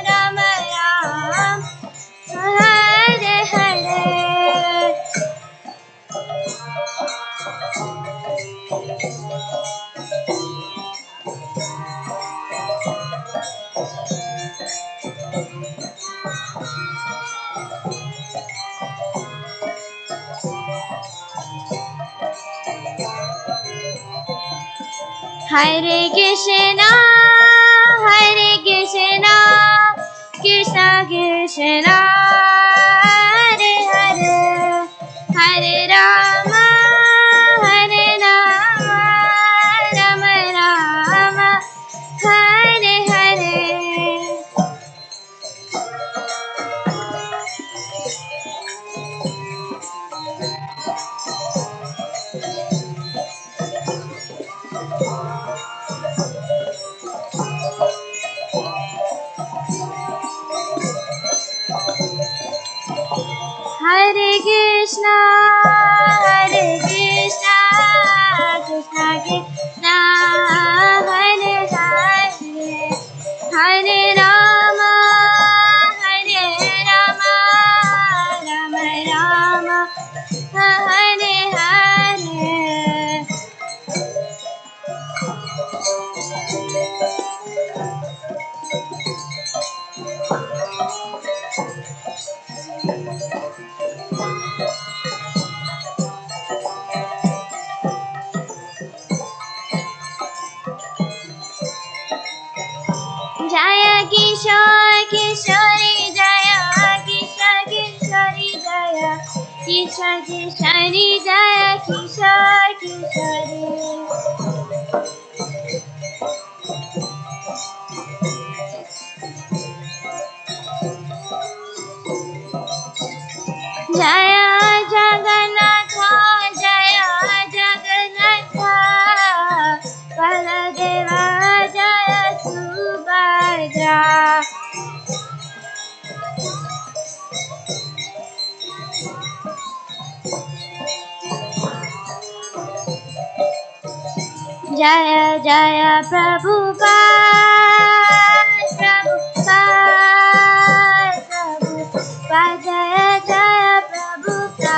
Speaker 3: Rama Rama, Hare Hare. Hare Krishna, Hare Krishna, Krishna Krishna, Hare Hare, Hare Rama, Hare Rama, Rama Rama, Hare Hare. Hare Krishna, Hare Krishna, Krishna Krishna, Hare Hare, Hare Rama, Hare Rama, Rama Rama, Hare Hare. Jaya Kishore Kishori Jaya Kishore Kishori Jaya Kishore Kishori Jaya Kishore Kishori Jaya Jagannatha Jaya Jagannatha Baladeva Jaya Subhadra Jaya Jaya Prabhupada Prabhupada Prabhupada Jaya Jaya Prabhupada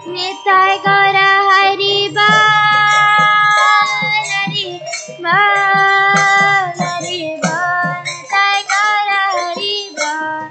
Speaker 3: Nitai Gaura Hari Bal Hari Bal Hari Bal Nitai Gaura Hari Bal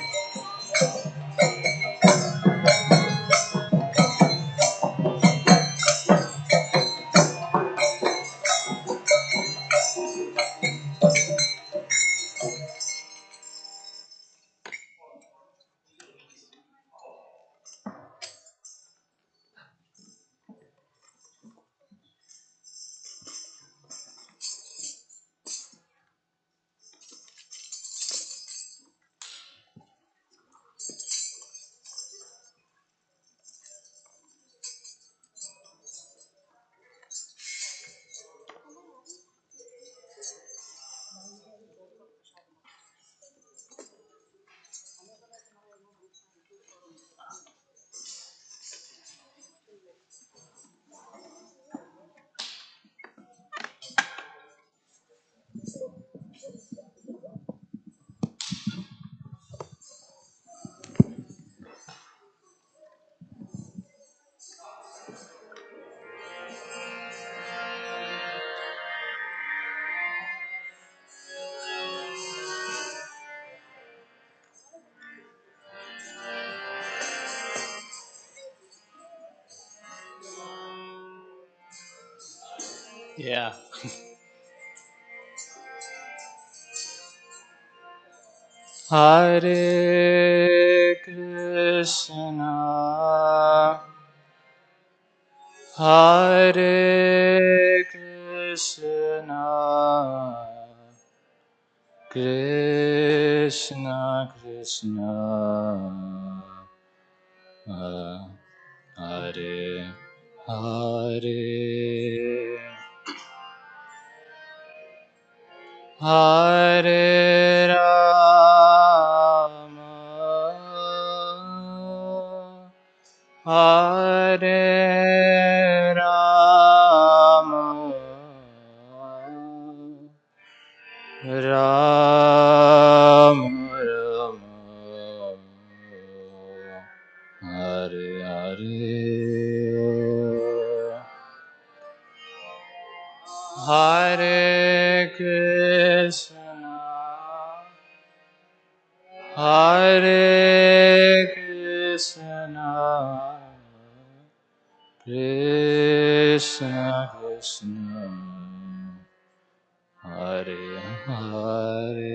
Speaker 1: Yeah. Hare Krishna, Hare Krishna, Krishna Krishna, Hare Hare, Hare Rama, Hare Rama, Rama Rama, Hare Hare, Hare Krishna, Hare Krishna, Krishna Krishna, Hare Hare,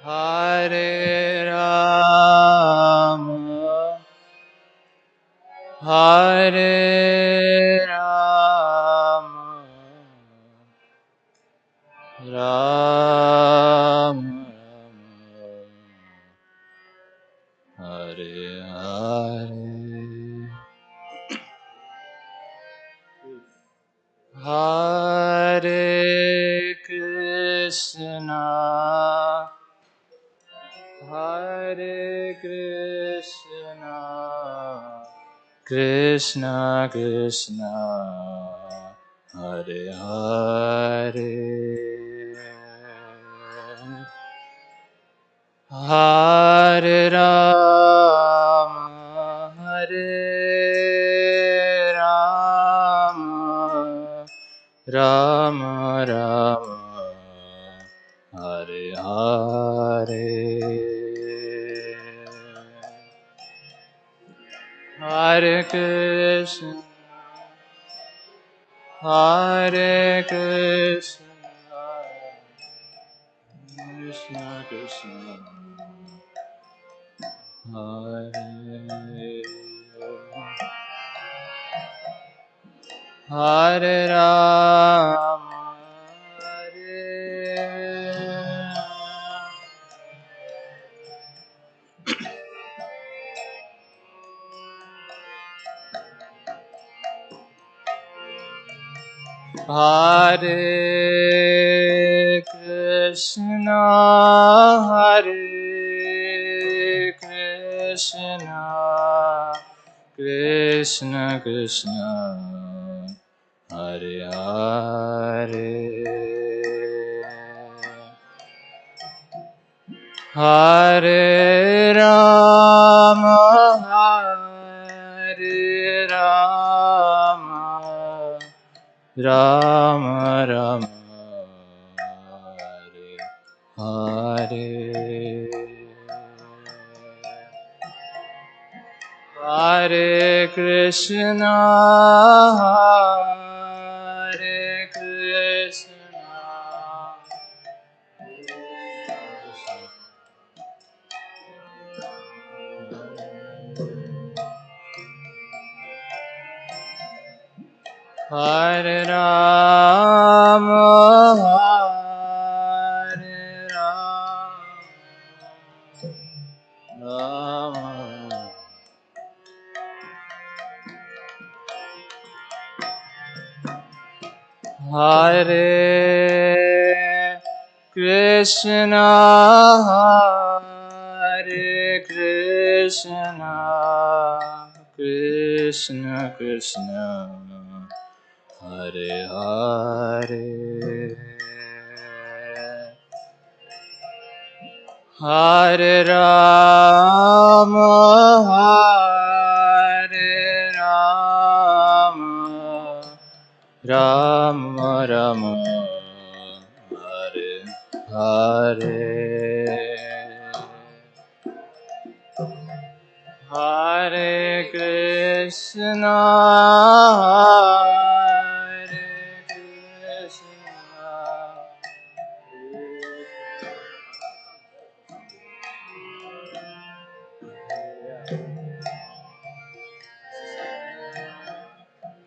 Speaker 1: Hare Rama, Hare Rama, Rama Rama, Hare Hare.
Speaker 2: Hare Krishna, Hare Krishna, Krishna Krishna, Hare Hare, Hare Rama, Hare Rama, Rama Rama, Hare Hare, Hare Krishna, Hare Krishna, Krishna Krishna, Hare Hare Rama, Hare Hare Krishna, Hare Krishna, Krishna Krishna, Hare Hare, Hare Rama, Hare Rama, Rama Rama, Hare Hare, Hare Krishna, Hare Krishna, Hare Rama, Hare Rama, Hare Krishna, Hare Krishna, Krishna Krishna, Hare Hare, Hare Rama, Hare Rama, Rama Rama, Hare Hare, Hare Krishna, Hare Krishna,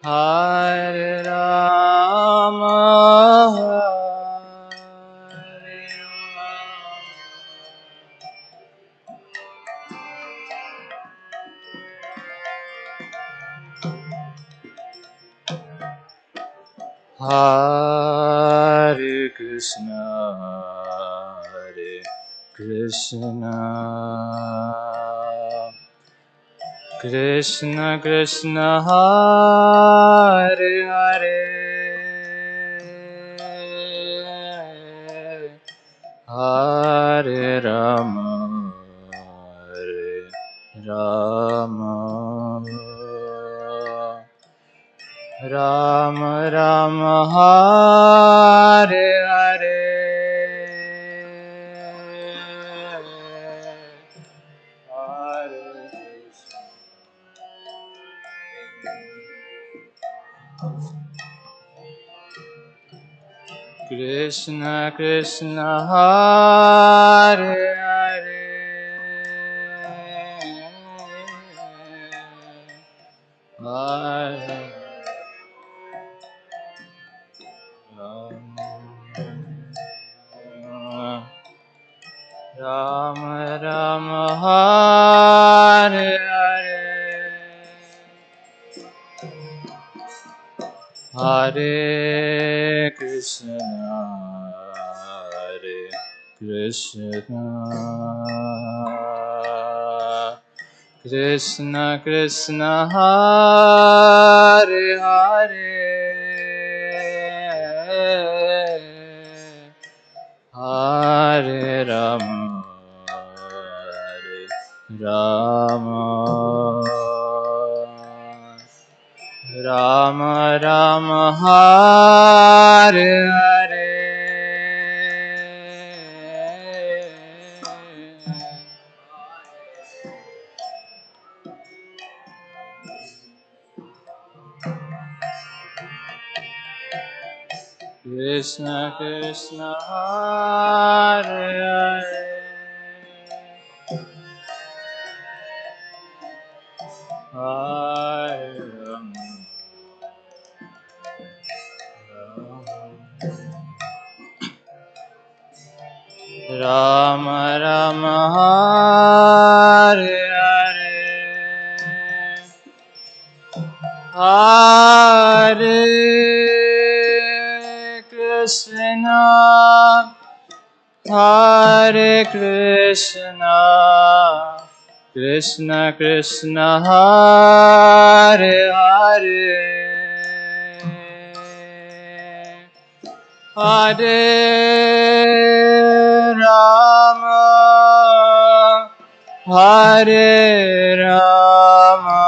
Speaker 2: Hare Rama, Hare Rama, Hare Krishna, Hare Krishna, Krishna Krishna, Hare Hare, Hare Rama, Hare Rama, Rama Rama, Hare Hare, Hare Krishna Krishna, Hare Hare, Hare Rama, Rama Rama, Hare Hare, Hare Krishna, Hare Krishna, Krishna Krishna, Hare Hare, Hare Rama, Hare Rama, Rama Rama, Hare Hare, Krishna Krishna, Hare Hare, Hare Rama Rama, Hare Hare, Hare Krishna, Hare Krishna, Krishna Krishna, Hare Hare, Hare Rama, Hare Rama,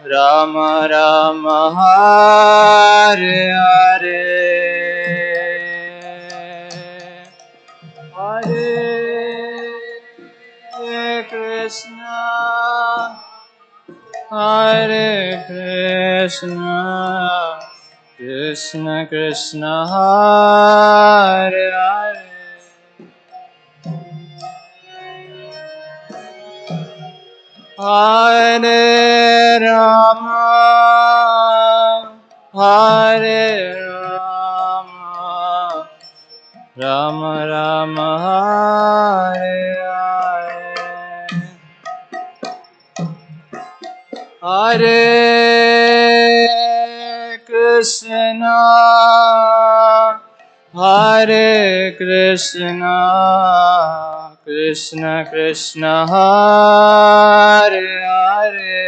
Speaker 2: Rama Rama, Hare Hare, Hare Krishna, Hare Krishna, Krishna Krishna, Hare Hare, Hare Rama, Hare Rama, Rama Rama, Hare Hare, Hare Krishna, Hare Krishna, Krishna Krishna, Hare Hare,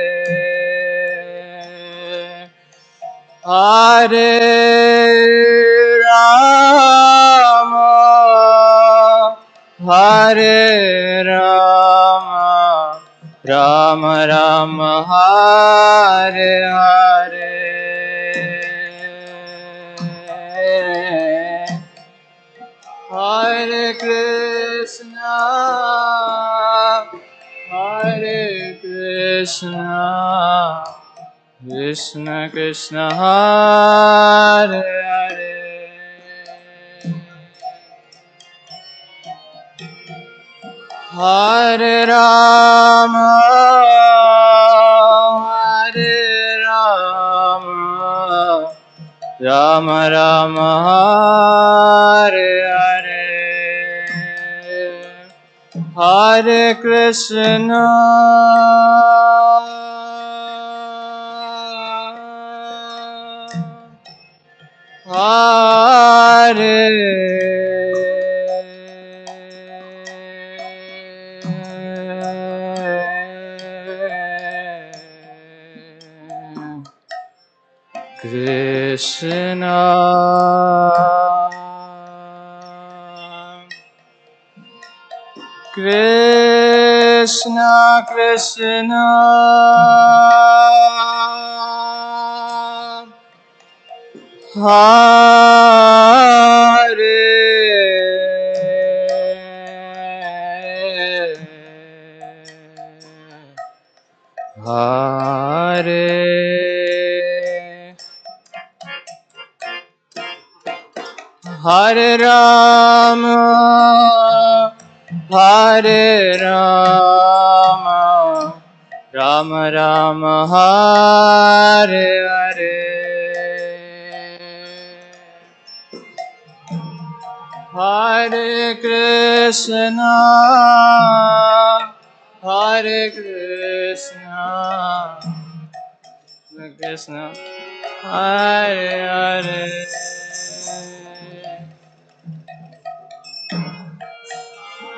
Speaker 2: Hare Rama, Hare Rama, Rama Rama, Hare Hare, Hare Krishna, Hare Krishna, Krishna Krishna, Hare Hare, Hare Rama, Hare Rama, Rama Rama, Hare Hare, Hare Krishna, Hare Krishna, Krishna Krishna, Hare Hare Rama, Hare Rama, Rama Rama, Hare Hare, Hare Krishna, Hare Krishna, Krishna Hare Hare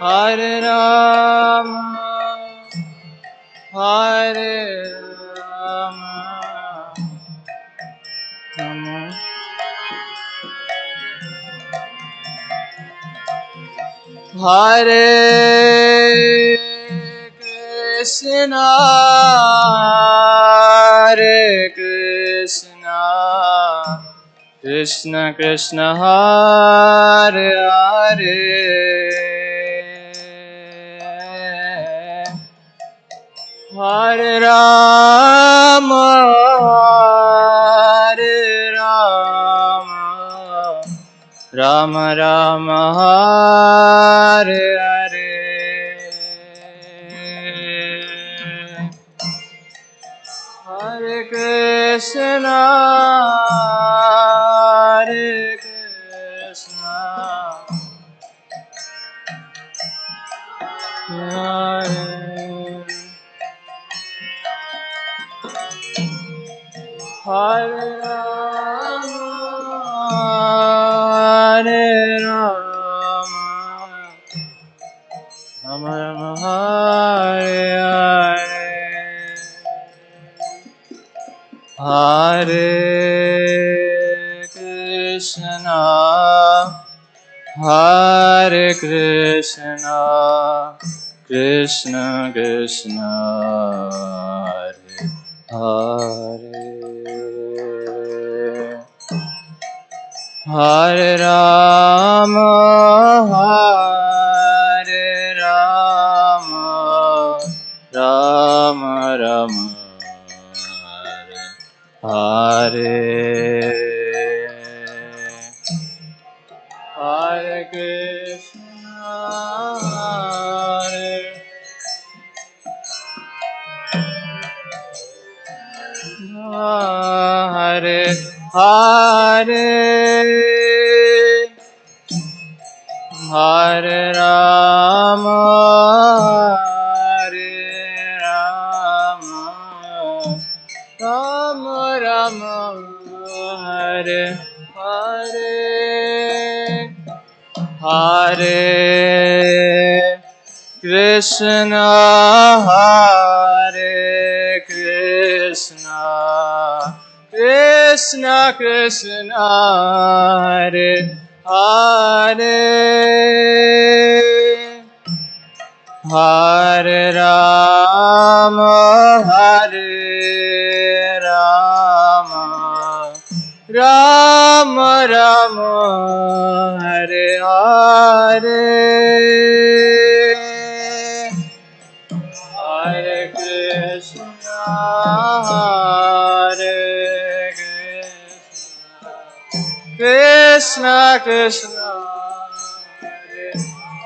Speaker 2: Hare Rama Hare Rama Rama Hare Krishna Hare Krishna Krishna Krishna Hare Hare Hare Rama Hare Rama Rama Rama Hare Hare Hare Krishna Hare Krishna Hare Hare Rama Hare Rama Rama Rama Hare Hare Hare Krishna Hare Krishna Krishna Krishna Hare Hare Hare Rama Hare Rama Rama Rama Hare Hare Krishna Hare Hare Hare Hare Rama Hare Rama Rama Rama Hare Hare Hare Krishna Hare Krishna Krishna Krishna Hare Hare Hare Rama Hare Rama Rama Rama Hare Hare Hare Krishna Hare Krishna Krishna Krishna Hare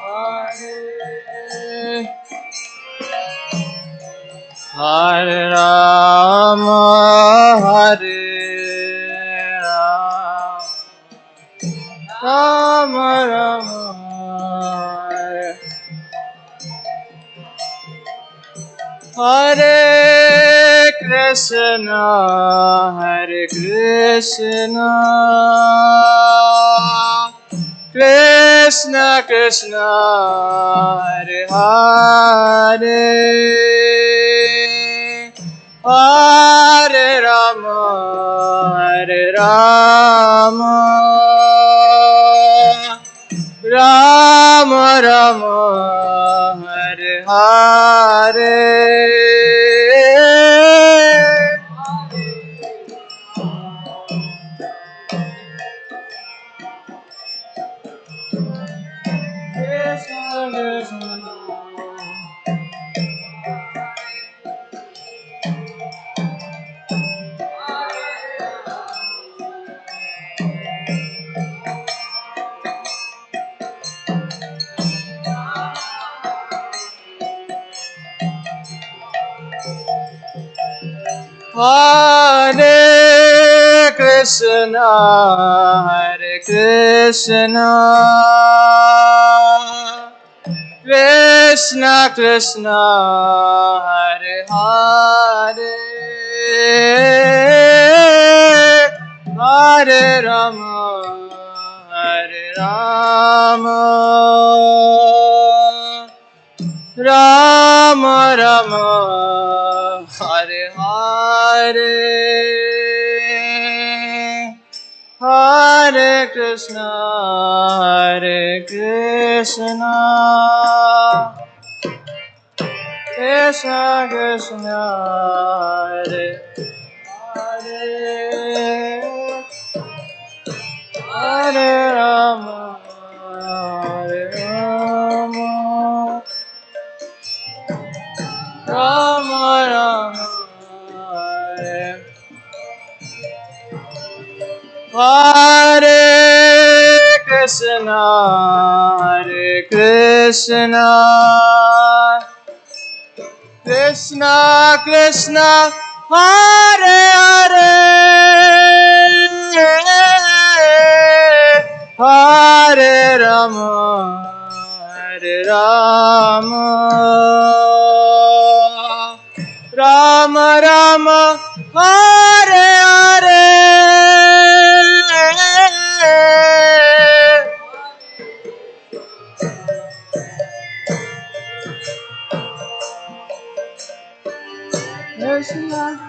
Speaker 2: Hare Hare Rama Hare Rama Rama Rama Hare Krishna Hare Krishna Krishna Krishna Hare Hare Hare Rama Hare Rama Rama Rama Hare Hare Hare Krishna Hare Krishna Krishna Krishna Hare Hare
Speaker 1: Hare Rama, Hare Rama, Rama Rama, Hare Hare, Hare Krishna, Hare Krishna, Krishna Krishna, Hare Hare, Hare Rama, Hare Rama, Rama Rama, Hare Hare Krishna, Hare Krishna, Krishna Krishna, Hare Hare, Hare Rama, Hare Rama, Rama Rama, Hare Hare. Krishna.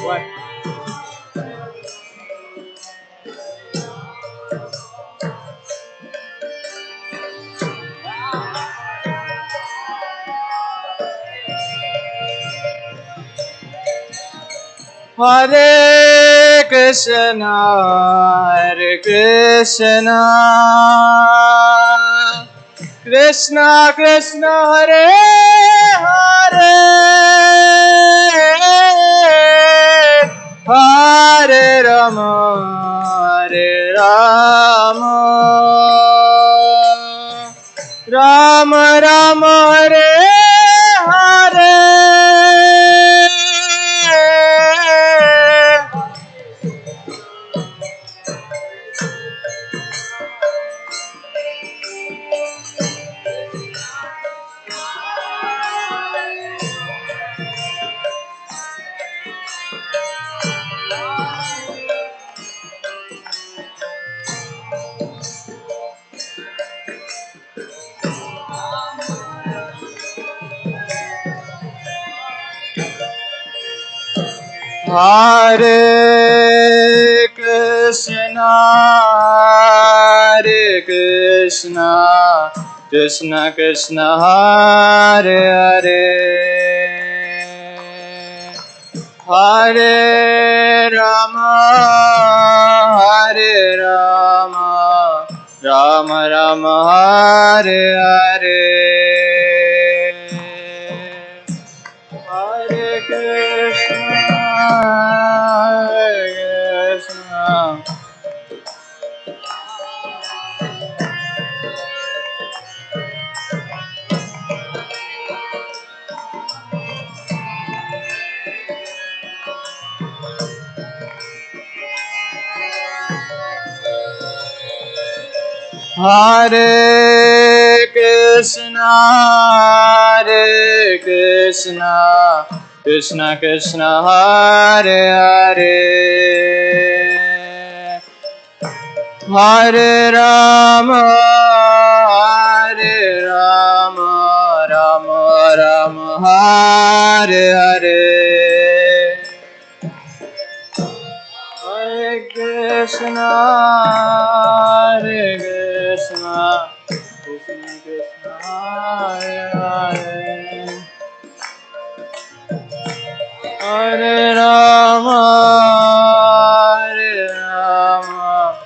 Speaker 1: What? Hare Krishna, Hare Krishna, Krishna Krishna, Hare Hare, Hare Rama, Hare Rama, Rama Rama, Hare Hare. Hare Krishna, Hare Krishna, Krishna Krishna, Hare Hare, Hare Rama, Hare Rama, Rama Rama, Hare Hare. Hare Krishna, Hare Krishna. Hare Krishna, Hare Krishna, Krishna Krishna, Hare Hare, Hare Rama, Hare Rama, Rama Rama, Hare Hare. Hare Krishna, Hare Krishna, Krishna Krishna, Hare Hare, Hare Rama, Hare Rama,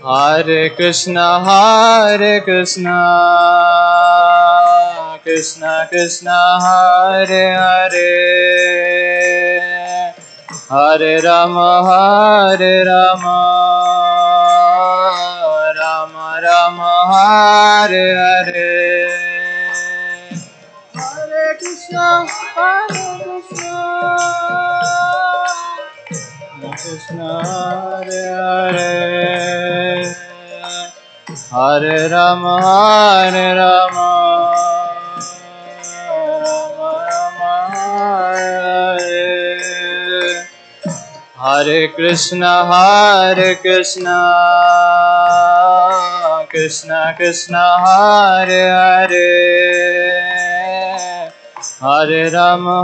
Speaker 1: Hare Krishna, Hare Krishna, Krishna Krishna, Hare Hare, Hare Rama, Hare Rama, Rama Rama, Hare Hare, Hare Krishna, Hare Krishna, Krishna Hare Hare, Hare Rama, Hare Rama, Rama Rama, Hare Hare. Hare Krishna, Krishna Krishna, Hare Hare. Hare Rama,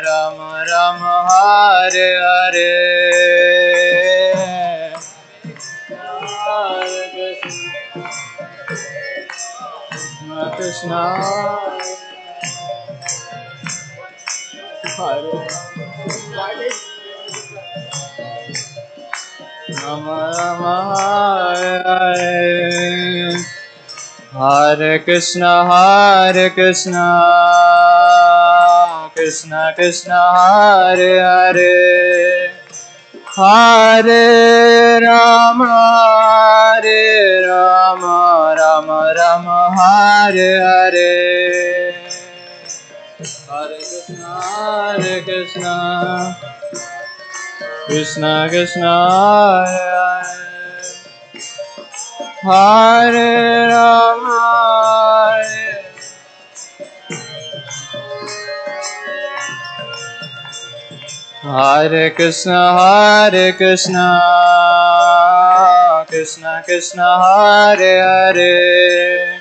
Speaker 1: Rama Rama, Hare Hare. Hare Krishna, Krishna, Hare Rama Rama, Hare Hare. Hare Krishna, Krishna Krishna, Hare Hare. Hare Rama, Rama Rama, Hare Hare. Hare Krishna, Krishna Krishna, Hare Rama, Hare Krishna, Krishna Krishna, Hare Hare.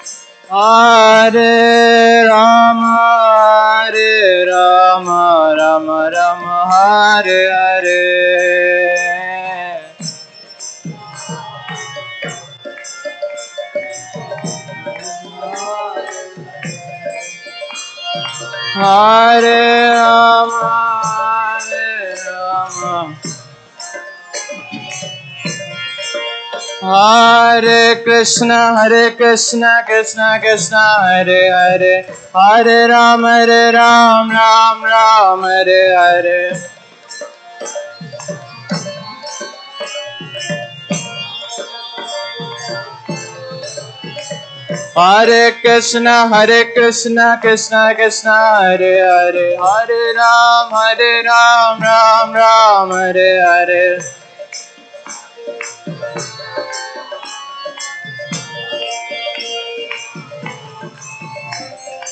Speaker 1: Hare Rama, Rama Rama, Hare Hare. Hare Rama, Hare Krishna, Krishna Krishna, Hare Hare. Hare Ram, Ram Ram, Hare Hare. Hare Krishna, Krishna Krishna, Hare Hare. Hare Ram, Ram Ram, Hare Hare.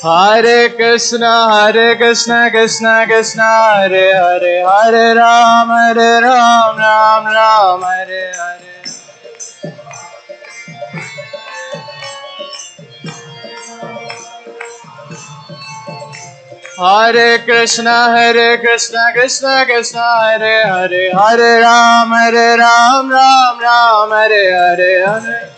Speaker 1: Hare Krishna, Krishna Krishna, Hare Hare. Hare Ram, Ram Ram, Hare Hare. Hare Krishna, Krishna Krishna, Hare Hare. Hare Ram, Ram Ram, Hare Hare.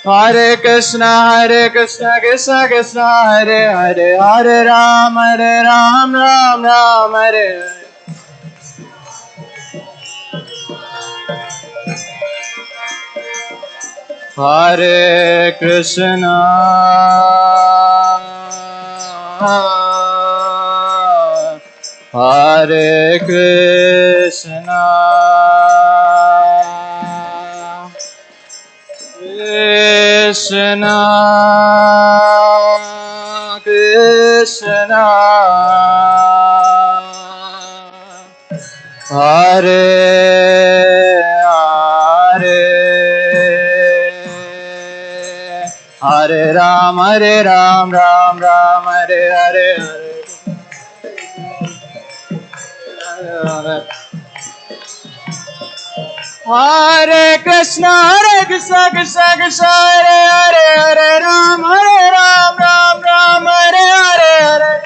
Speaker 1: Hare Krishna, Krishna Krishna, Hare Hare. Hare Ram, Ram Ram, Hare Hare. Hare Krishna, Hare Krishna, Krishna Krishna, Hare Hare, Hare Ram, Ram Ram, Hare Hare. Hare Krishna, Krishna Krishna, Hare Hare, Hare Ram, Ram Ram, Hare Hare.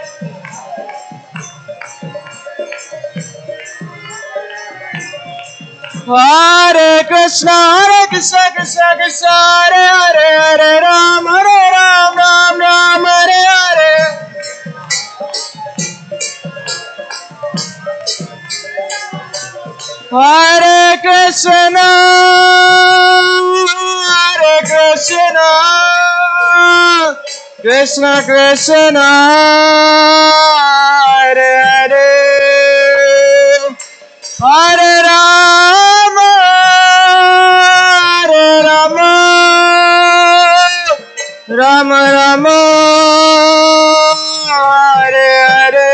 Speaker 1: Hare Krishna, Krishna Krishna, Hare Hare, Hare Ram, Ram Hare Hare. Hare Krishna, Krishna Krishna, Hare Hare, Hare Rama, Rama Rama, Hare Hare.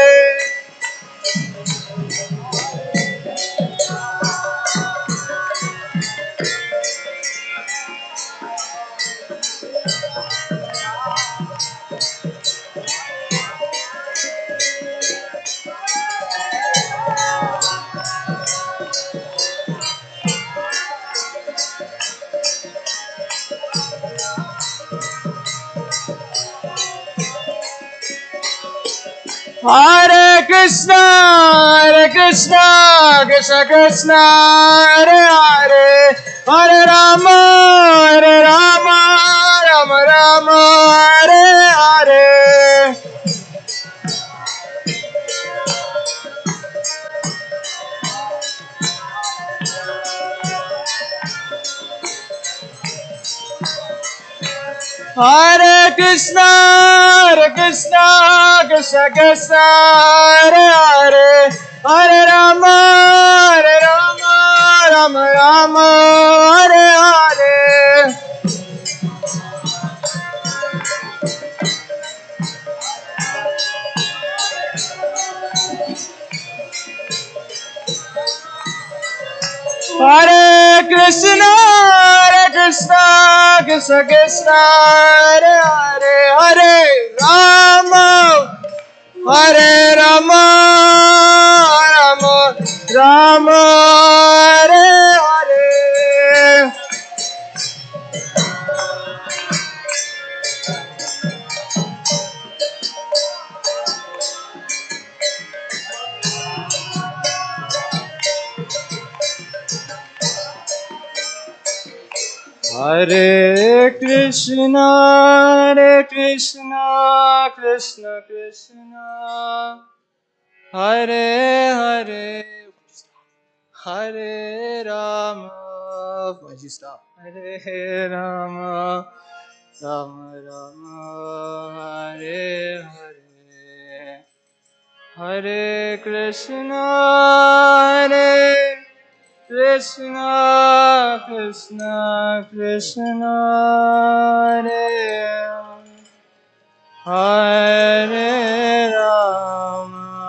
Speaker 1: Hare Krishna, Krishna Krishna, Hare Hare, Hare Rama, Rama Rama, Hare Hare. Hare Krishna, Krishna Krishna, Hare Hare, Hare Rama, Rama Rama, Hare Hare. Hare Krishna, Krishna Krishna, Hare Hare, Hare Rama, Hare Rama, Rama Hare Hare. Hare Krishna, Krishna Krishna, Hare Hare, Hare Rama. Why'd you stop? Hare Rama, Rama, Hare Hare. Hare Krishna, Krishna Krishna, Hare Rama,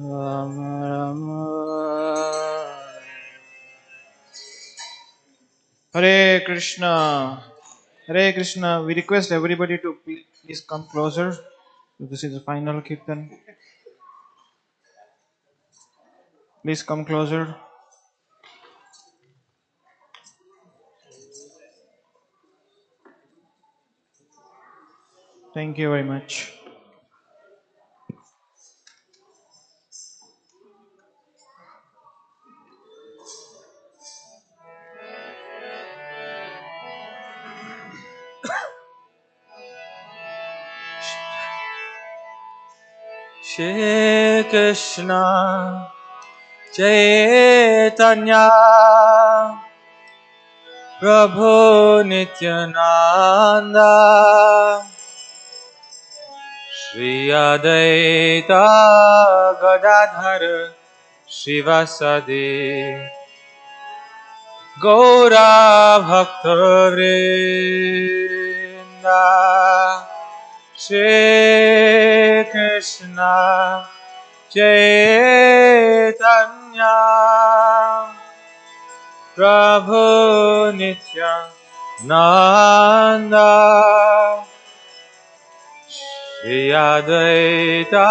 Speaker 1: Rama, Rama. Hare Krishna. Hare Krishna. We request everybody to please come closer. This is the final kirtan. Please come closer. Thank you very much.
Speaker 5: Shri Krishna Chaitanya Prabhu Nityananda Shri Adaita Gadadhar Shivasadi Gaura Bhakta Shri Krishna Chaitanya Prabhu Nityananda Shri Advaita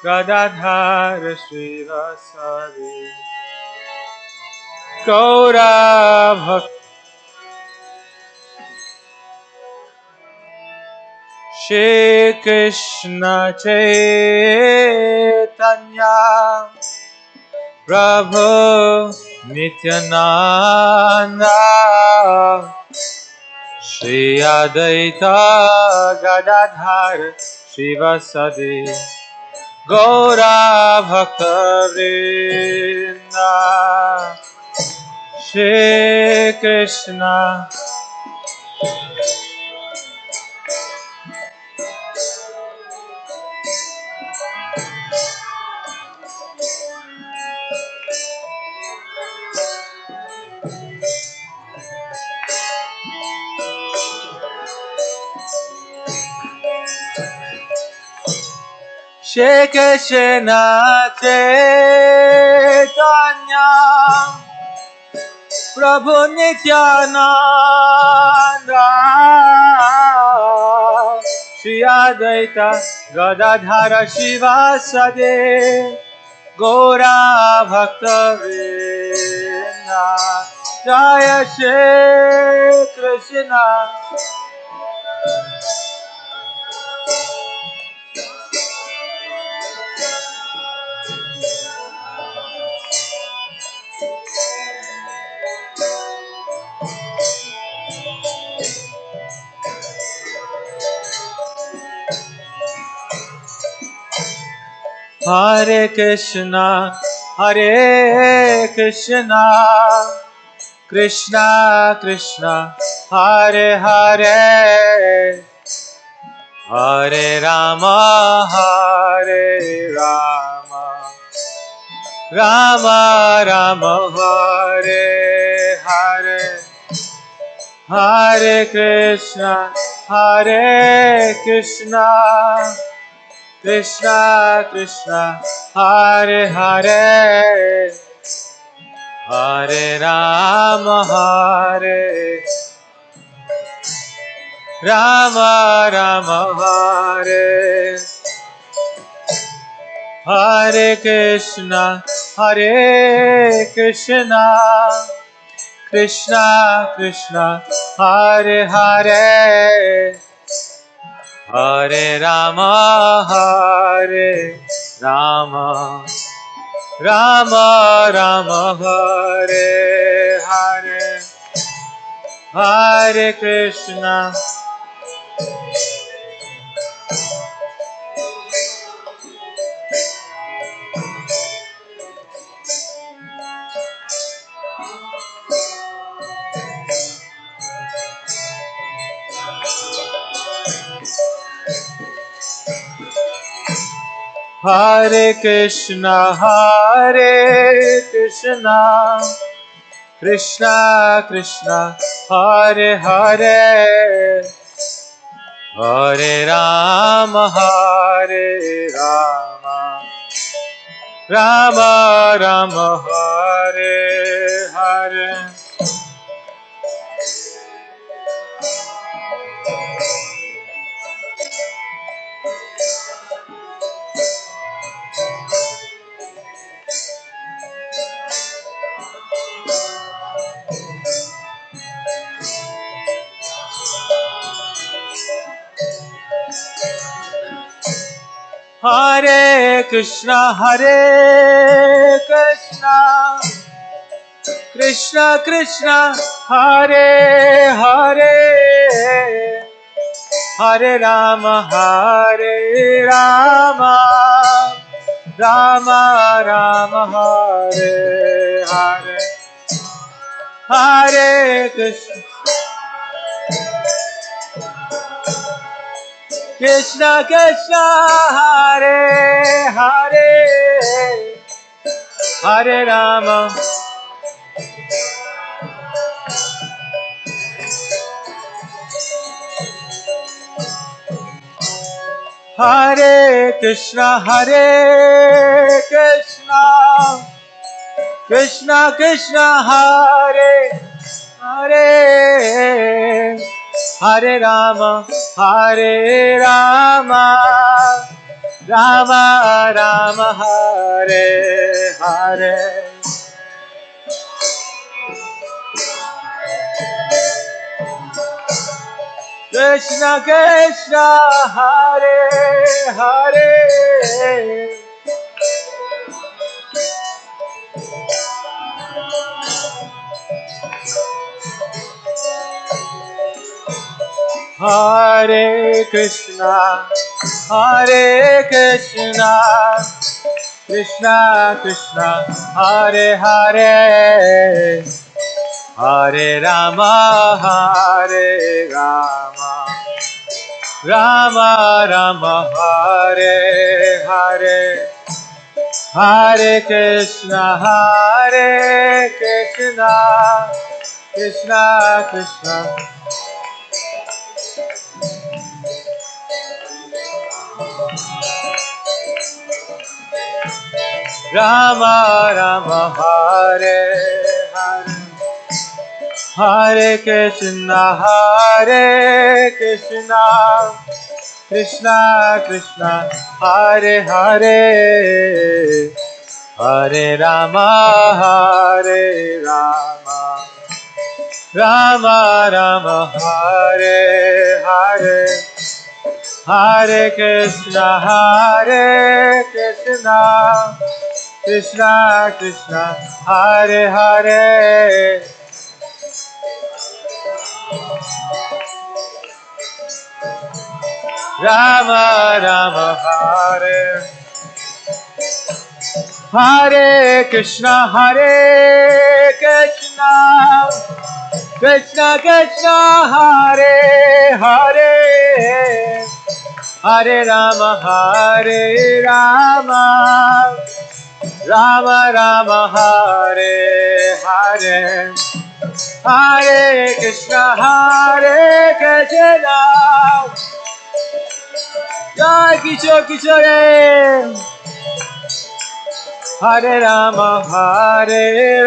Speaker 5: Gadadhar Srivasadi Gaura Bhakta Shri Krishna Chaitanya Prabhu Nityananda Shri Adaita Gadadhar Shivasadi Gaura Bhakta Vrinda Shri Krishna Shri Krishna Chaitanya Prabhu Nityananda Shri Advaita Gadadhara Shivasade Gaura Bhakta Vrinda Jaya Shri Krishna. Hare Krishna, Hare Krishna, Krishna Krishna, Hare Hare, Hare Rama, Hare Rama, Rama Rama, Hare Hare, Hare Krishna, Hare Krishna, Krishna Krishna, Hare Hare, Hare Rama, Hare Rama, Rama, Hare Hare Krishna, Hare Krishna, Krishna Krishna, Hare Hare, Hare Rama, Hare Rama, Rama Rama, Hare Hare, Hare Krishna, Hare Krishna, Hare Krishna, Krishna Krishna, Hare Hare, Hare Rama, Hare Rama, Rama Rama, Hare Hare. Hare Krishna, Hare Krishna, Krishna Krishna, Hare Hare, Hare Rama, Hare Rama, Rama Rama, Hare Hare, Hare Krishna, Krishna Krishna, Hare Hare, Hare Rama, Hare Krishna, Hare Krishna, Krishna Krishna, Hare Hare, Hare Rama, Hare Rama, Rama Rama, Hare Hare. Krishna Krishna, Hare Hare, Hare Krishna, Hare Krishna, Krishna Krishna, Hare Hare, Hare Rama, Hare Rama, Rama Rama, Hare Hare, Hare Krishna, Hare Krishna, Krishna Krishna, Rama Rama, Hare Hare, Hare Krishna, Hare Krishna, Krishna Krishna, Hare Hare, Hare Rama, Hare Rama, Rama Rama Hare Hare Hare Krishna Krishna Krishna Hare Hare Rama Rama Hare Hare Krishna Krishna Krishna Hare Hare Hare Rama Rama Rama Hare Hare Hare Krishna Jai Kishore Kishore Hare Rama Hare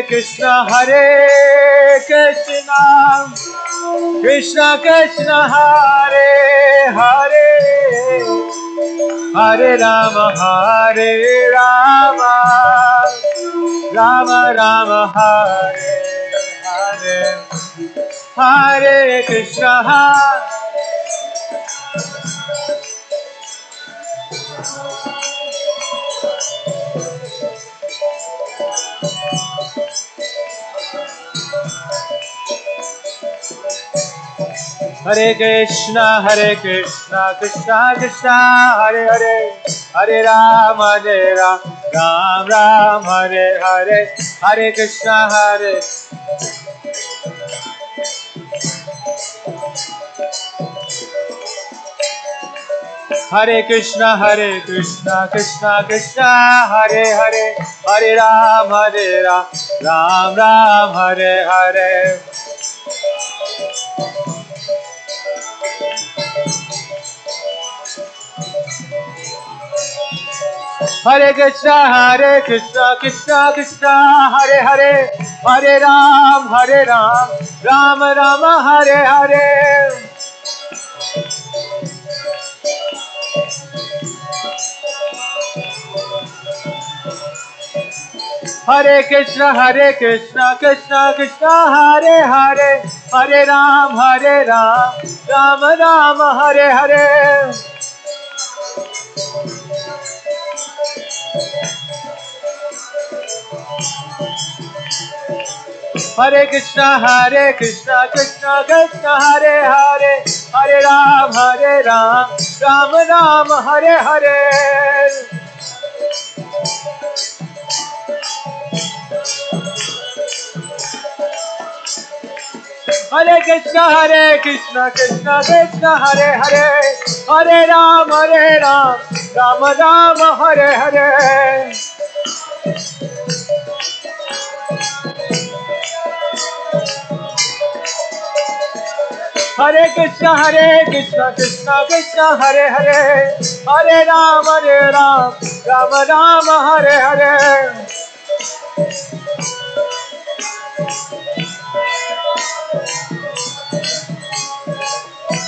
Speaker 5: Krishna Krishna Krishna Hare Hare Hare Rama Rama Rama Hare Hare Hare Krishna Hare Krishna Krishna Krishna Hare Hare Hare Rama Ram Ram Hare Hare Hare Krishna Hare Krishna Krishna Krishna Hare Hare Hare Ram Ram Ram Hare Hare Hare Krishna Krishna Krishna Hare Hare Hare Ram Ram Ram Hare Hare Hare Krishna Krishna Krishna Hare Hare Hare Ram Ram Ram Hare Hare Hare Krishna Krishna Krishna Hare Hare Hare Ram Ram Ram Hare Hare Hare Krishna Krishna Krishna Hare Hare Hare Ram Ram Ram Hare Hare Hare Krishna Krishna Krishna Hare Hare Hare Ram Ram Ram Hare Hare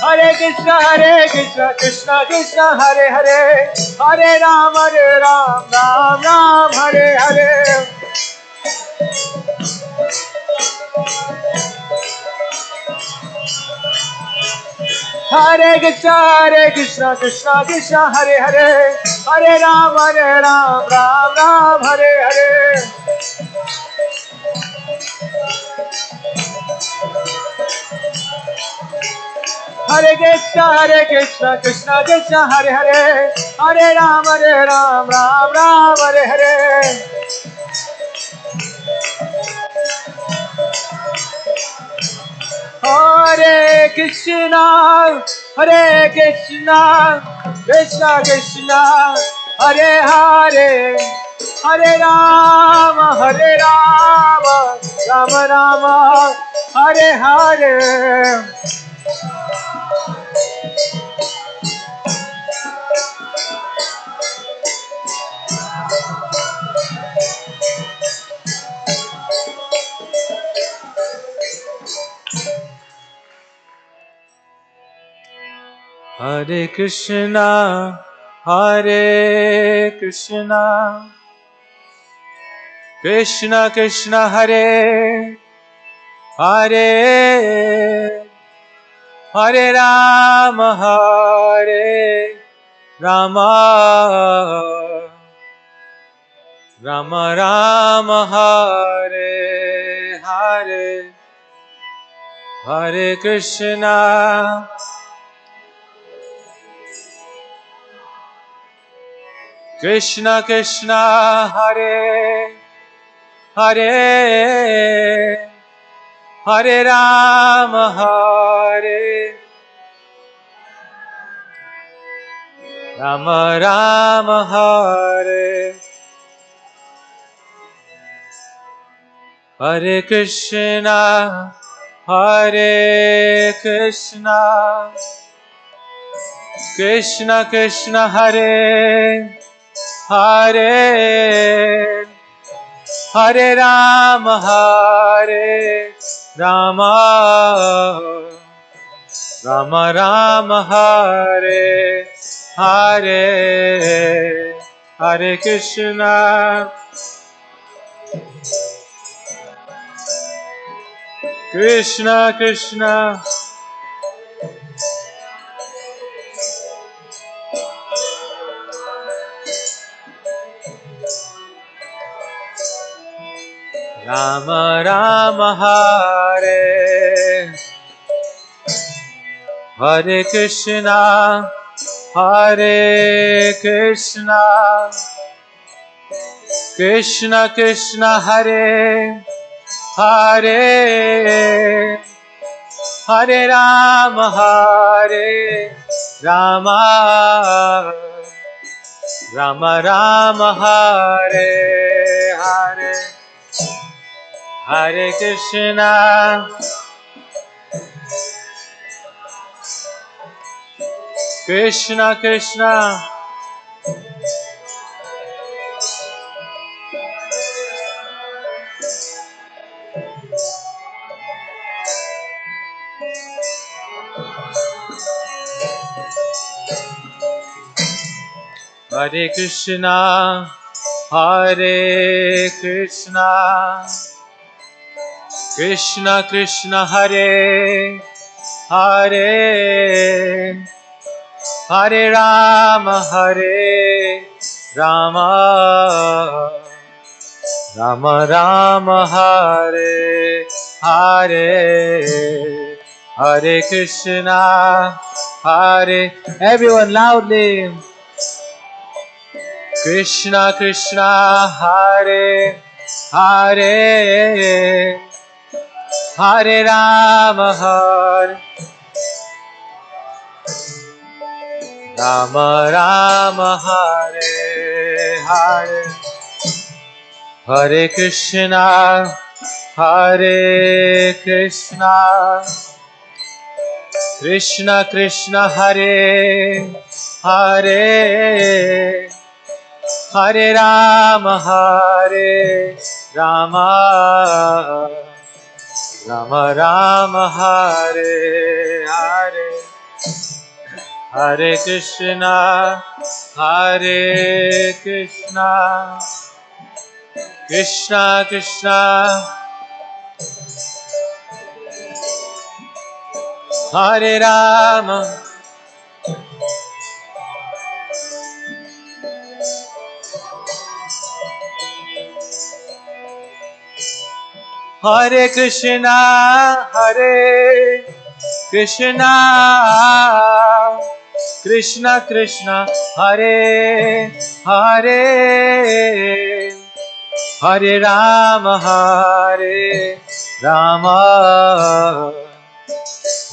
Speaker 5: Hare Krishna Krishna Krishna Hare Hare Hare Ram Ram Ram Hare Hare Hare Krishna Krishna Hare Hare Hare Ram Ram Ram Hare Hare Hare Krishna Krishna Hare Hare Hare Ram Ram Ram Hare Hare Hare Krishna Krishna Krishna Hare Hare Hare Ram Ram Ram Hare Hare Hare Krishna Hare Krishna, Krishna Krishna Hare Hare, Hare Rama, Hare Rama, Rama Rama, Hare Hare, Hare Krishna, Krishna Krishna Hare Hare, Hare Rama, Hare Rama Rama, Hare Hare Krishna, Hare Krishna, Krishna Krishna Hare Hare, Hare Rama, Hare Rama, Rama Rama, Hare Hare, Hare Krishna, Krishna Krishna, Rama Rama, Hare Hare Krishna, Hare Krishna, Krishna Krishna Hare Hare, Hare Rama, Hare Rama, Rama Rama, Hare Hare, Hare Krishna, Krishna Krishna, Hare Krishna, Hare Krishna, Krishna Krishna Hare Hare, Hare Rama, Hare Rama, Rama Rama, Hare Hare, Hare Krishna, Hare, everyone loudly, Krishna Krishna, Hare Hare, Hare Rama, Hare Rama Rama, Hare Hare, Hare Krishna, Hare Krishna, Krishna Krishna, Hare Hare, Hare Rama, Hare Rama, Rama Rama, Hare Hare, Hare Krishna, Hare Krishna, Krishna Krishna, Hare Rama, Hare Krishna, Hare Krishna, Krishna Krishna, Hare Hare, Hare Rama, Hare Rama,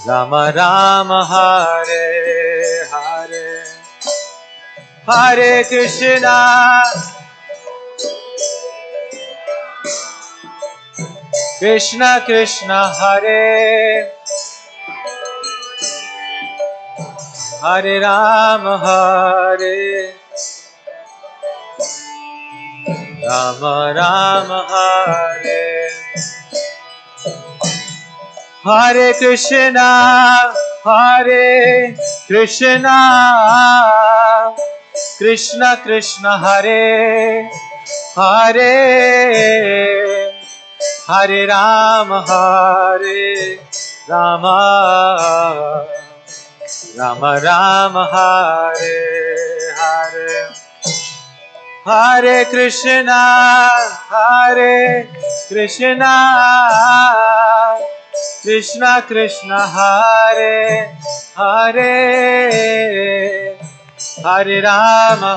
Speaker 5: Rama Rama, Hare Hare, Hare Krishna, Krishna Krishna, Hare Hare Rama, Hare Rama, Rama Hare, Hare Krishna, Hare Krishna, Krishna Krishna Hare Hare Hare Rama Hare Rama Rama Rama Hare Hare Hare Krishna Krishna Krishna Hare Hare Hare Rama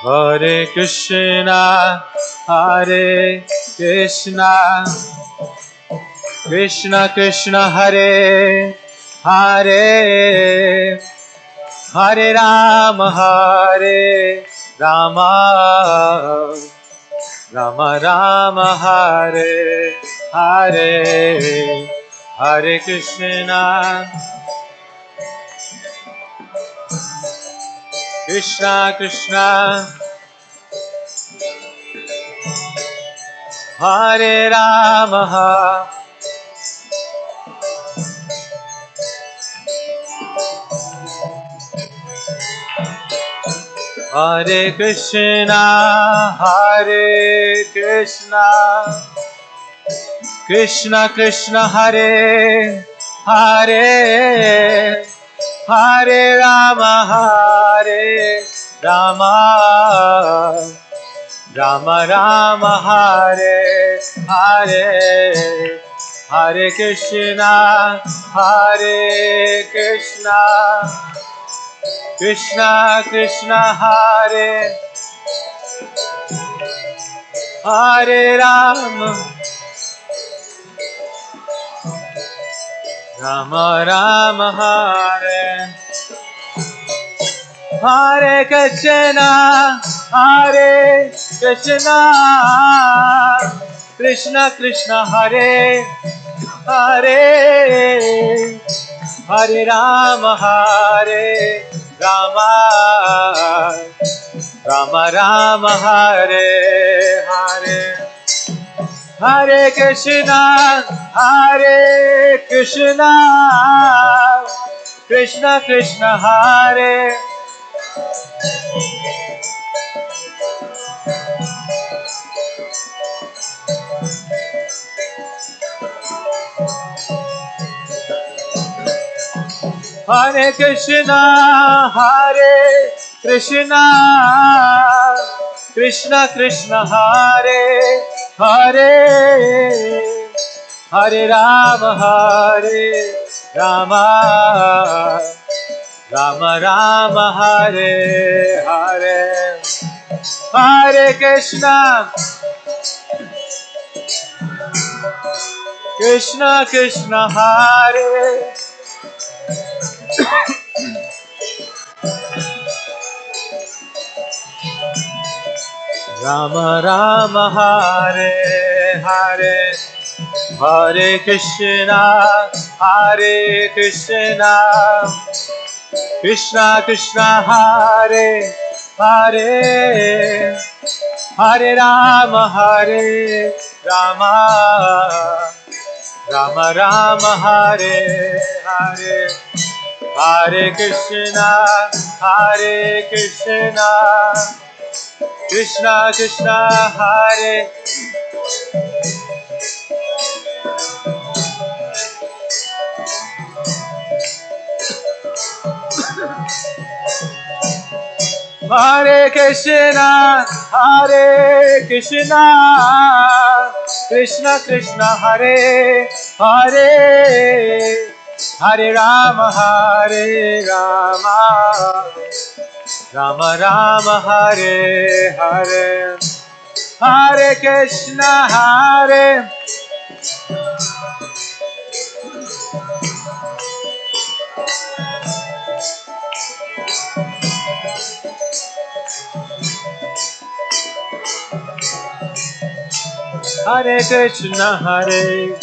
Speaker 5: Hare Krishna Krishna Krishna Hare Hare Hare Rama Rama Rama Hare Hare Hare Krishna Krishna Krishna Hare Rama Hare Krishna Krishna Krishna Hare Hare Hare Rama Rama Rama Hare Hare Hare Krishna Krishna Krishna Hare Hare Rama Rama Hare Hare Krishna Krishna Krishna Hare Hare Hare Rama Rama Rama Hare Hare Hare Krishna Krishna Krishna Hare Hare Krishna Krishna Krishna Hare Hare Hare Rama Rama Rama Hare Hare Hare Krishna Krishna Hare Rama Rama Hare Hare Hare Krishna Krishna Krishna Hare Hare Hare Rama Rama Rama Hare Hare Hare Krishna Krishna Krishna Hare Hare Krishna Krishna Krishna Hare Hare Hare Rama Rama Rama Hare Hare Hare Krishna Hare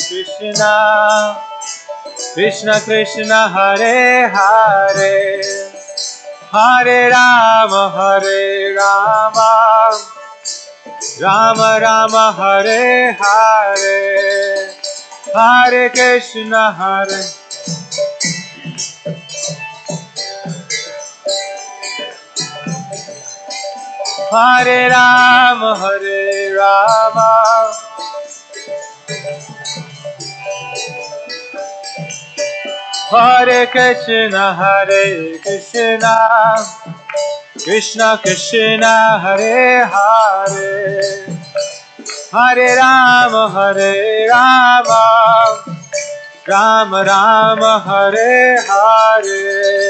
Speaker 5: Krishna Krishna Krishna Hare Hare Hare Rama Rama Rama Hare Hare Hare Krishna, Hare Rama, Hare Rama, Hare Krishna, Hare Krishna, Krishna Krishna, Hare Hare, Hare Rama, Hare Rama, Rama Rama, Hare Hare.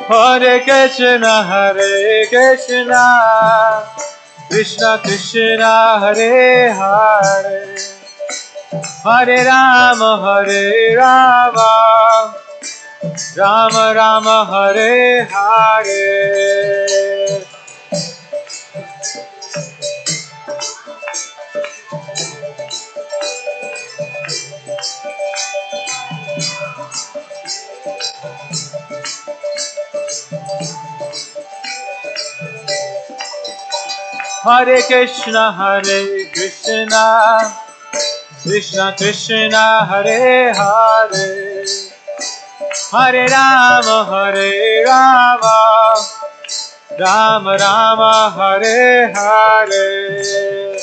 Speaker 5: Hare Krishna, Hare Krishna, Krishna Krishna, Hare Hare, Hare Rama, Hare Rama, Rama Rama, Hare Hare. Hare Krishna, Hare Krishna, Krishna Krishna, Hare Hare, Hare Rama, Hare Rama, Rama Rama, Hare Hare.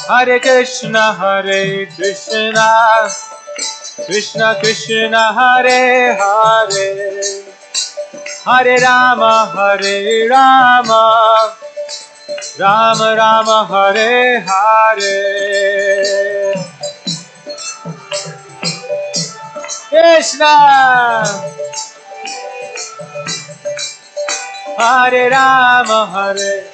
Speaker 5: Hare Krishna, Hare Krishna, Krishna Krishna, Hare Hare, Hare Rama, Hare Rama, Rama Rama, Hare Hare. Krishna, Hare Rama, Hare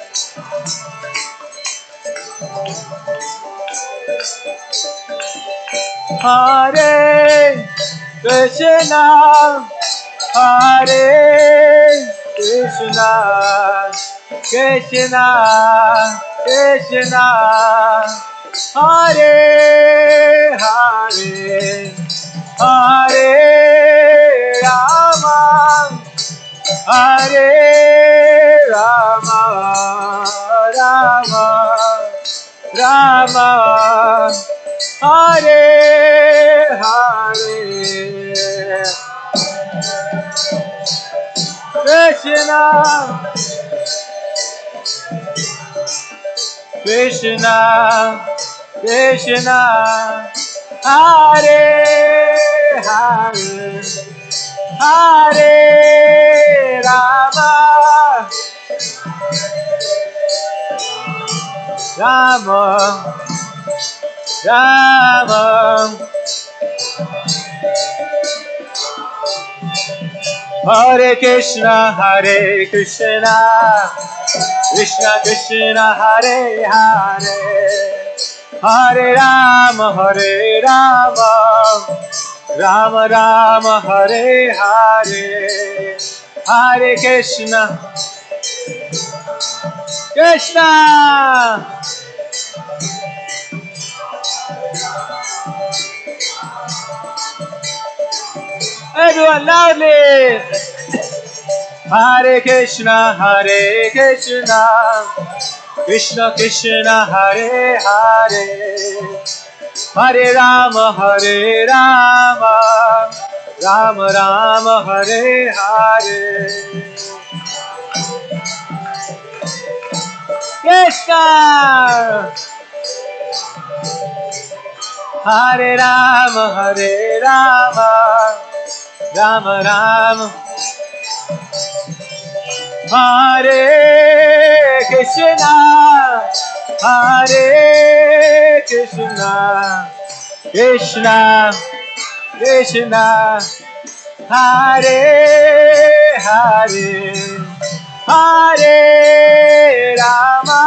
Speaker 5: Hare Krishna, Hare Krishna, Krishna Krishna, Hare Hare, Hare Rama, Hare Rama, Rama Rama, Hare Hare. Krishna, Krishna, Krishna, Hare Hare, Hare Rama, Rama Rama, Hare Krishna, Hare Krishna, Krishna Krishna, Hare Hare, Hare Rama, Hare Rama, Rama Rama, Hare Hare, Hare Krishna, Krishna. Everyone loudly. Hare Krishna, Hare Krishna, Krishna Krishna, Hare Hare, Hare Rama, Hare Rama, Rama Rama, Hare Hare. Krishna, Hare Rama, Hare Rama, Rama Rama, Hare Krishna, Hare Krishna, Krishna Krishna, Hare Hare, Hare Rama,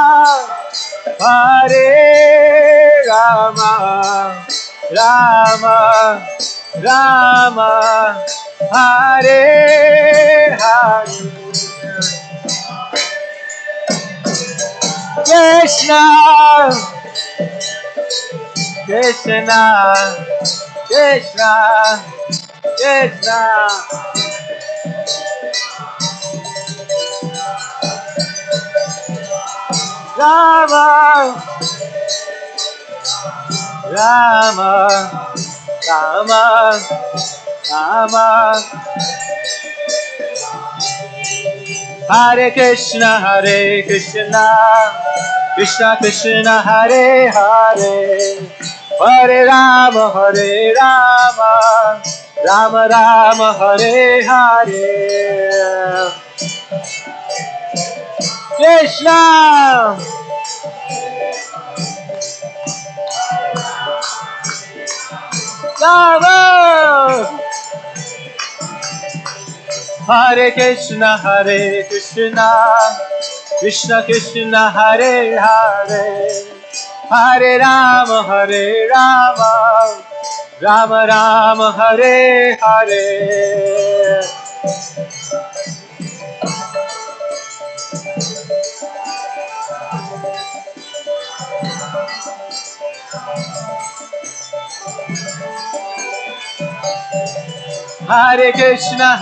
Speaker 5: Hare Rama, Rama Rama, Hare Hare, Krishna Krishna Krishna Krishna, Rama Rama Rama Rama, Hare Krishna Krishna Krishna Hare Hare, Hare Rama Rama Rama Hare Hare, Krishna Rama, Hare Krishna Krishna Krishna Hare Hare, Hare Rama Rama Rama Hare Hare, Hare Krishna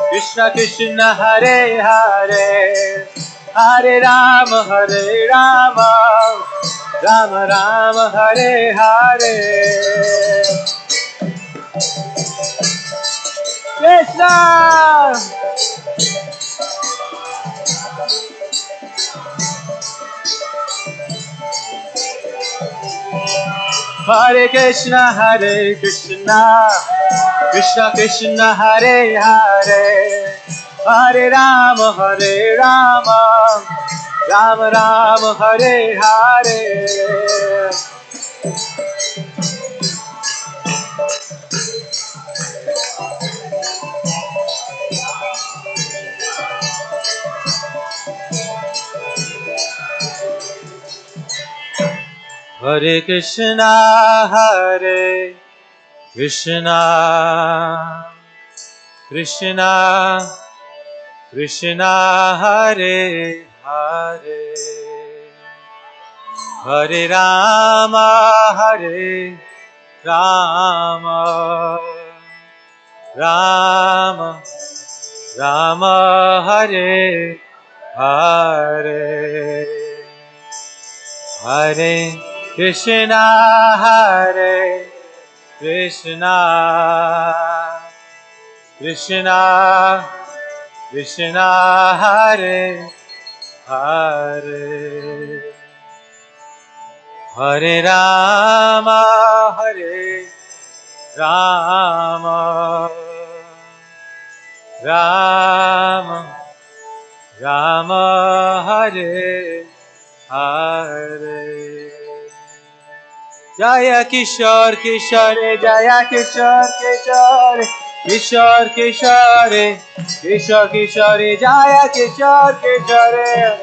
Speaker 5: Krishna Krishna Hare Hare, Hare Rama Rama Rama Hare Hare, Krishna Hare Krishna Krishna Hare Hare, Hare Rama Rama Rama Hare Hare, Hare Krishna Krishna Krishna Hare Hare, Hare Rama Rama Rama Rama Hare Hare, Hare Krishna Krishna Krishna Hare Hare, Hare Rama Rama Rama Rama Hare Hare, Jaya Kishore Kishore, Jaya Kishore Kishore, Kishore Kishore, Kishore Kishore, Jaya Kishore Kishore,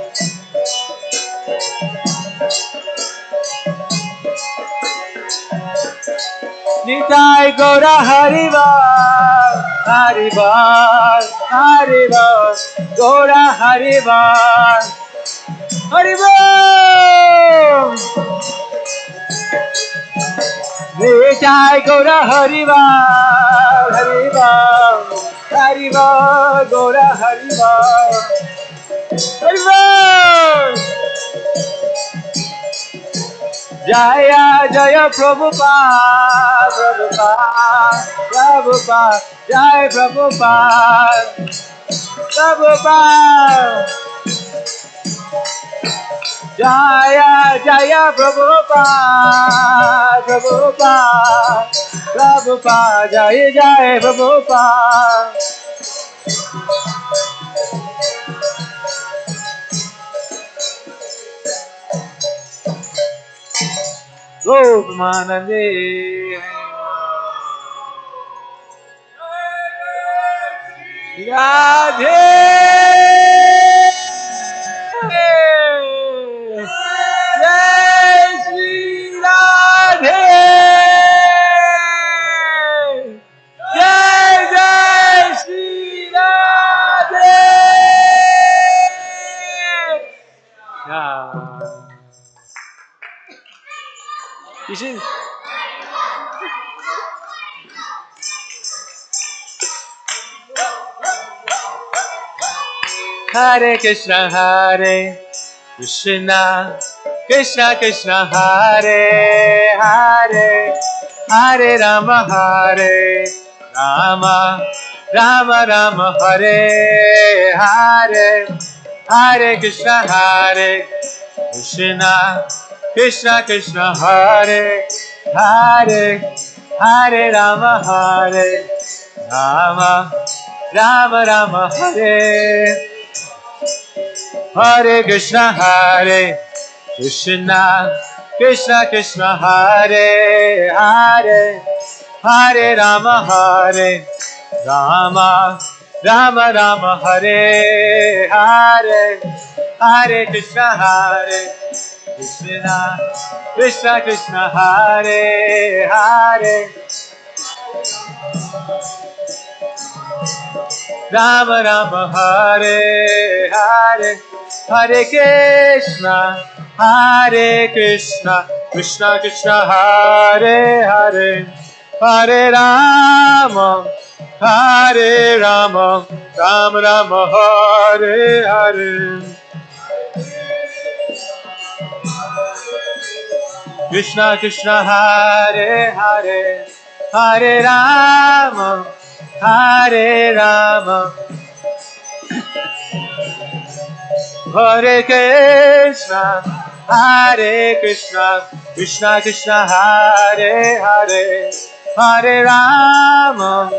Speaker 5: Nitai Gora Harival, Harival, Harival, Gora Harival, Harival, Nitai Gora Harival, Harival, Harival, Gora Harival, Harival, Jaya Jaya Prabhupada, Prabhupada, Prabhupada, Jaya Prabhupada, Prabhupada, Jaya Jaya Prabhupada, Prabhupada, Prabhupada, Jaya Jaya Prabhupada, Gopamanande, Radhe. You should. Hare Krishna, Hare Krishna, Krishna Krishna, Hare Hare, Hare Rama, Hare Rama, Rama Rama, Hare Hare, Hare Krishna, Hare Krishna, Krishna Krishna, Hare Hare, Hare Rama, Hare Rama, Rama Rama, Hare Hare Krishna, Hare Krishna, Krishna Krishna, Hare Hare, Hare Rama, Hare Rama, Rama Rama, Hare Hare, Hare Krishna, Hare Krishna, Krishna Krishna, Hare Hare, Rama Rama, Hare Hare, Hare Krishna, Hare Krishna, Krishna Krishna, Hare Hare, Hare Rama, Hare Rama, Rama Rama, Hare Hare, Krishna Krishna, Hare Hare, Hare Rama, Hare Rama, Hare Krishna, Hare Krishna, Krishna Krishna, Hare Hare, Hare Rama,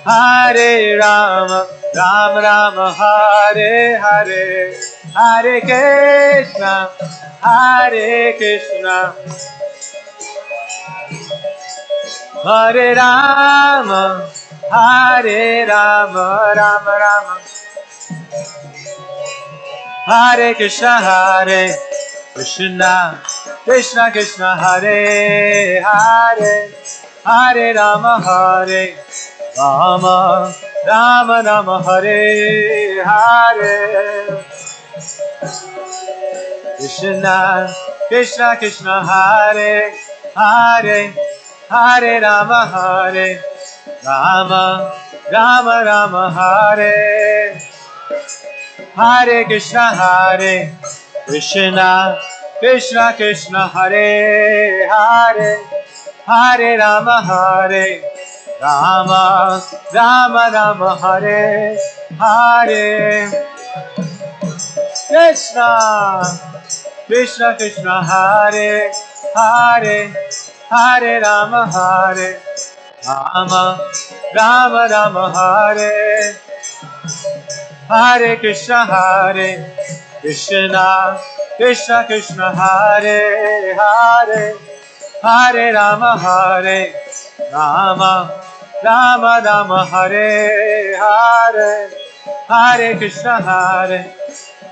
Speaker 5: Hare Rama, Rama Rama, Hare Hare, Hare Krishna, Hare Krishna, Hare Rama, Hare Rama, Rama Rama, Hare Krishna, Hare Krishna, Krishna Krishna, Hare Hare, Hare Rama, Hare Rama, Rama Rama, Hare Hare, Krishna, Krishna Krishna, Hare Hare, Hare Rama, Hare Rama, Rama Rama, Hare Hare Krishna, Hare Krishna, Krishna Krishna, Hare Hare, Hare Rama, Hare Rama, Rama Rama, Hare Hare, Krishna, Krishna Krishna, Hare Hare, Hare Rama, Hare Rama, Rama Rama, Hare Hare Krishna, Hare Krishna, Krishna Krishna, Hare Hare, Hare Rama, Hare Rama, Rama Rama, Hare Hare, Hare Krishna, Hare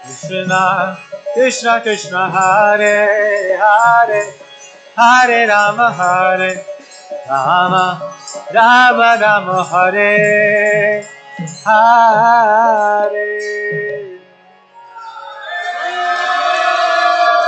Speaker 5: Krishna, Krishna Krishna, Hare Hare, Hare Rama, Hare Rama, Rama Rama, Hare Hare.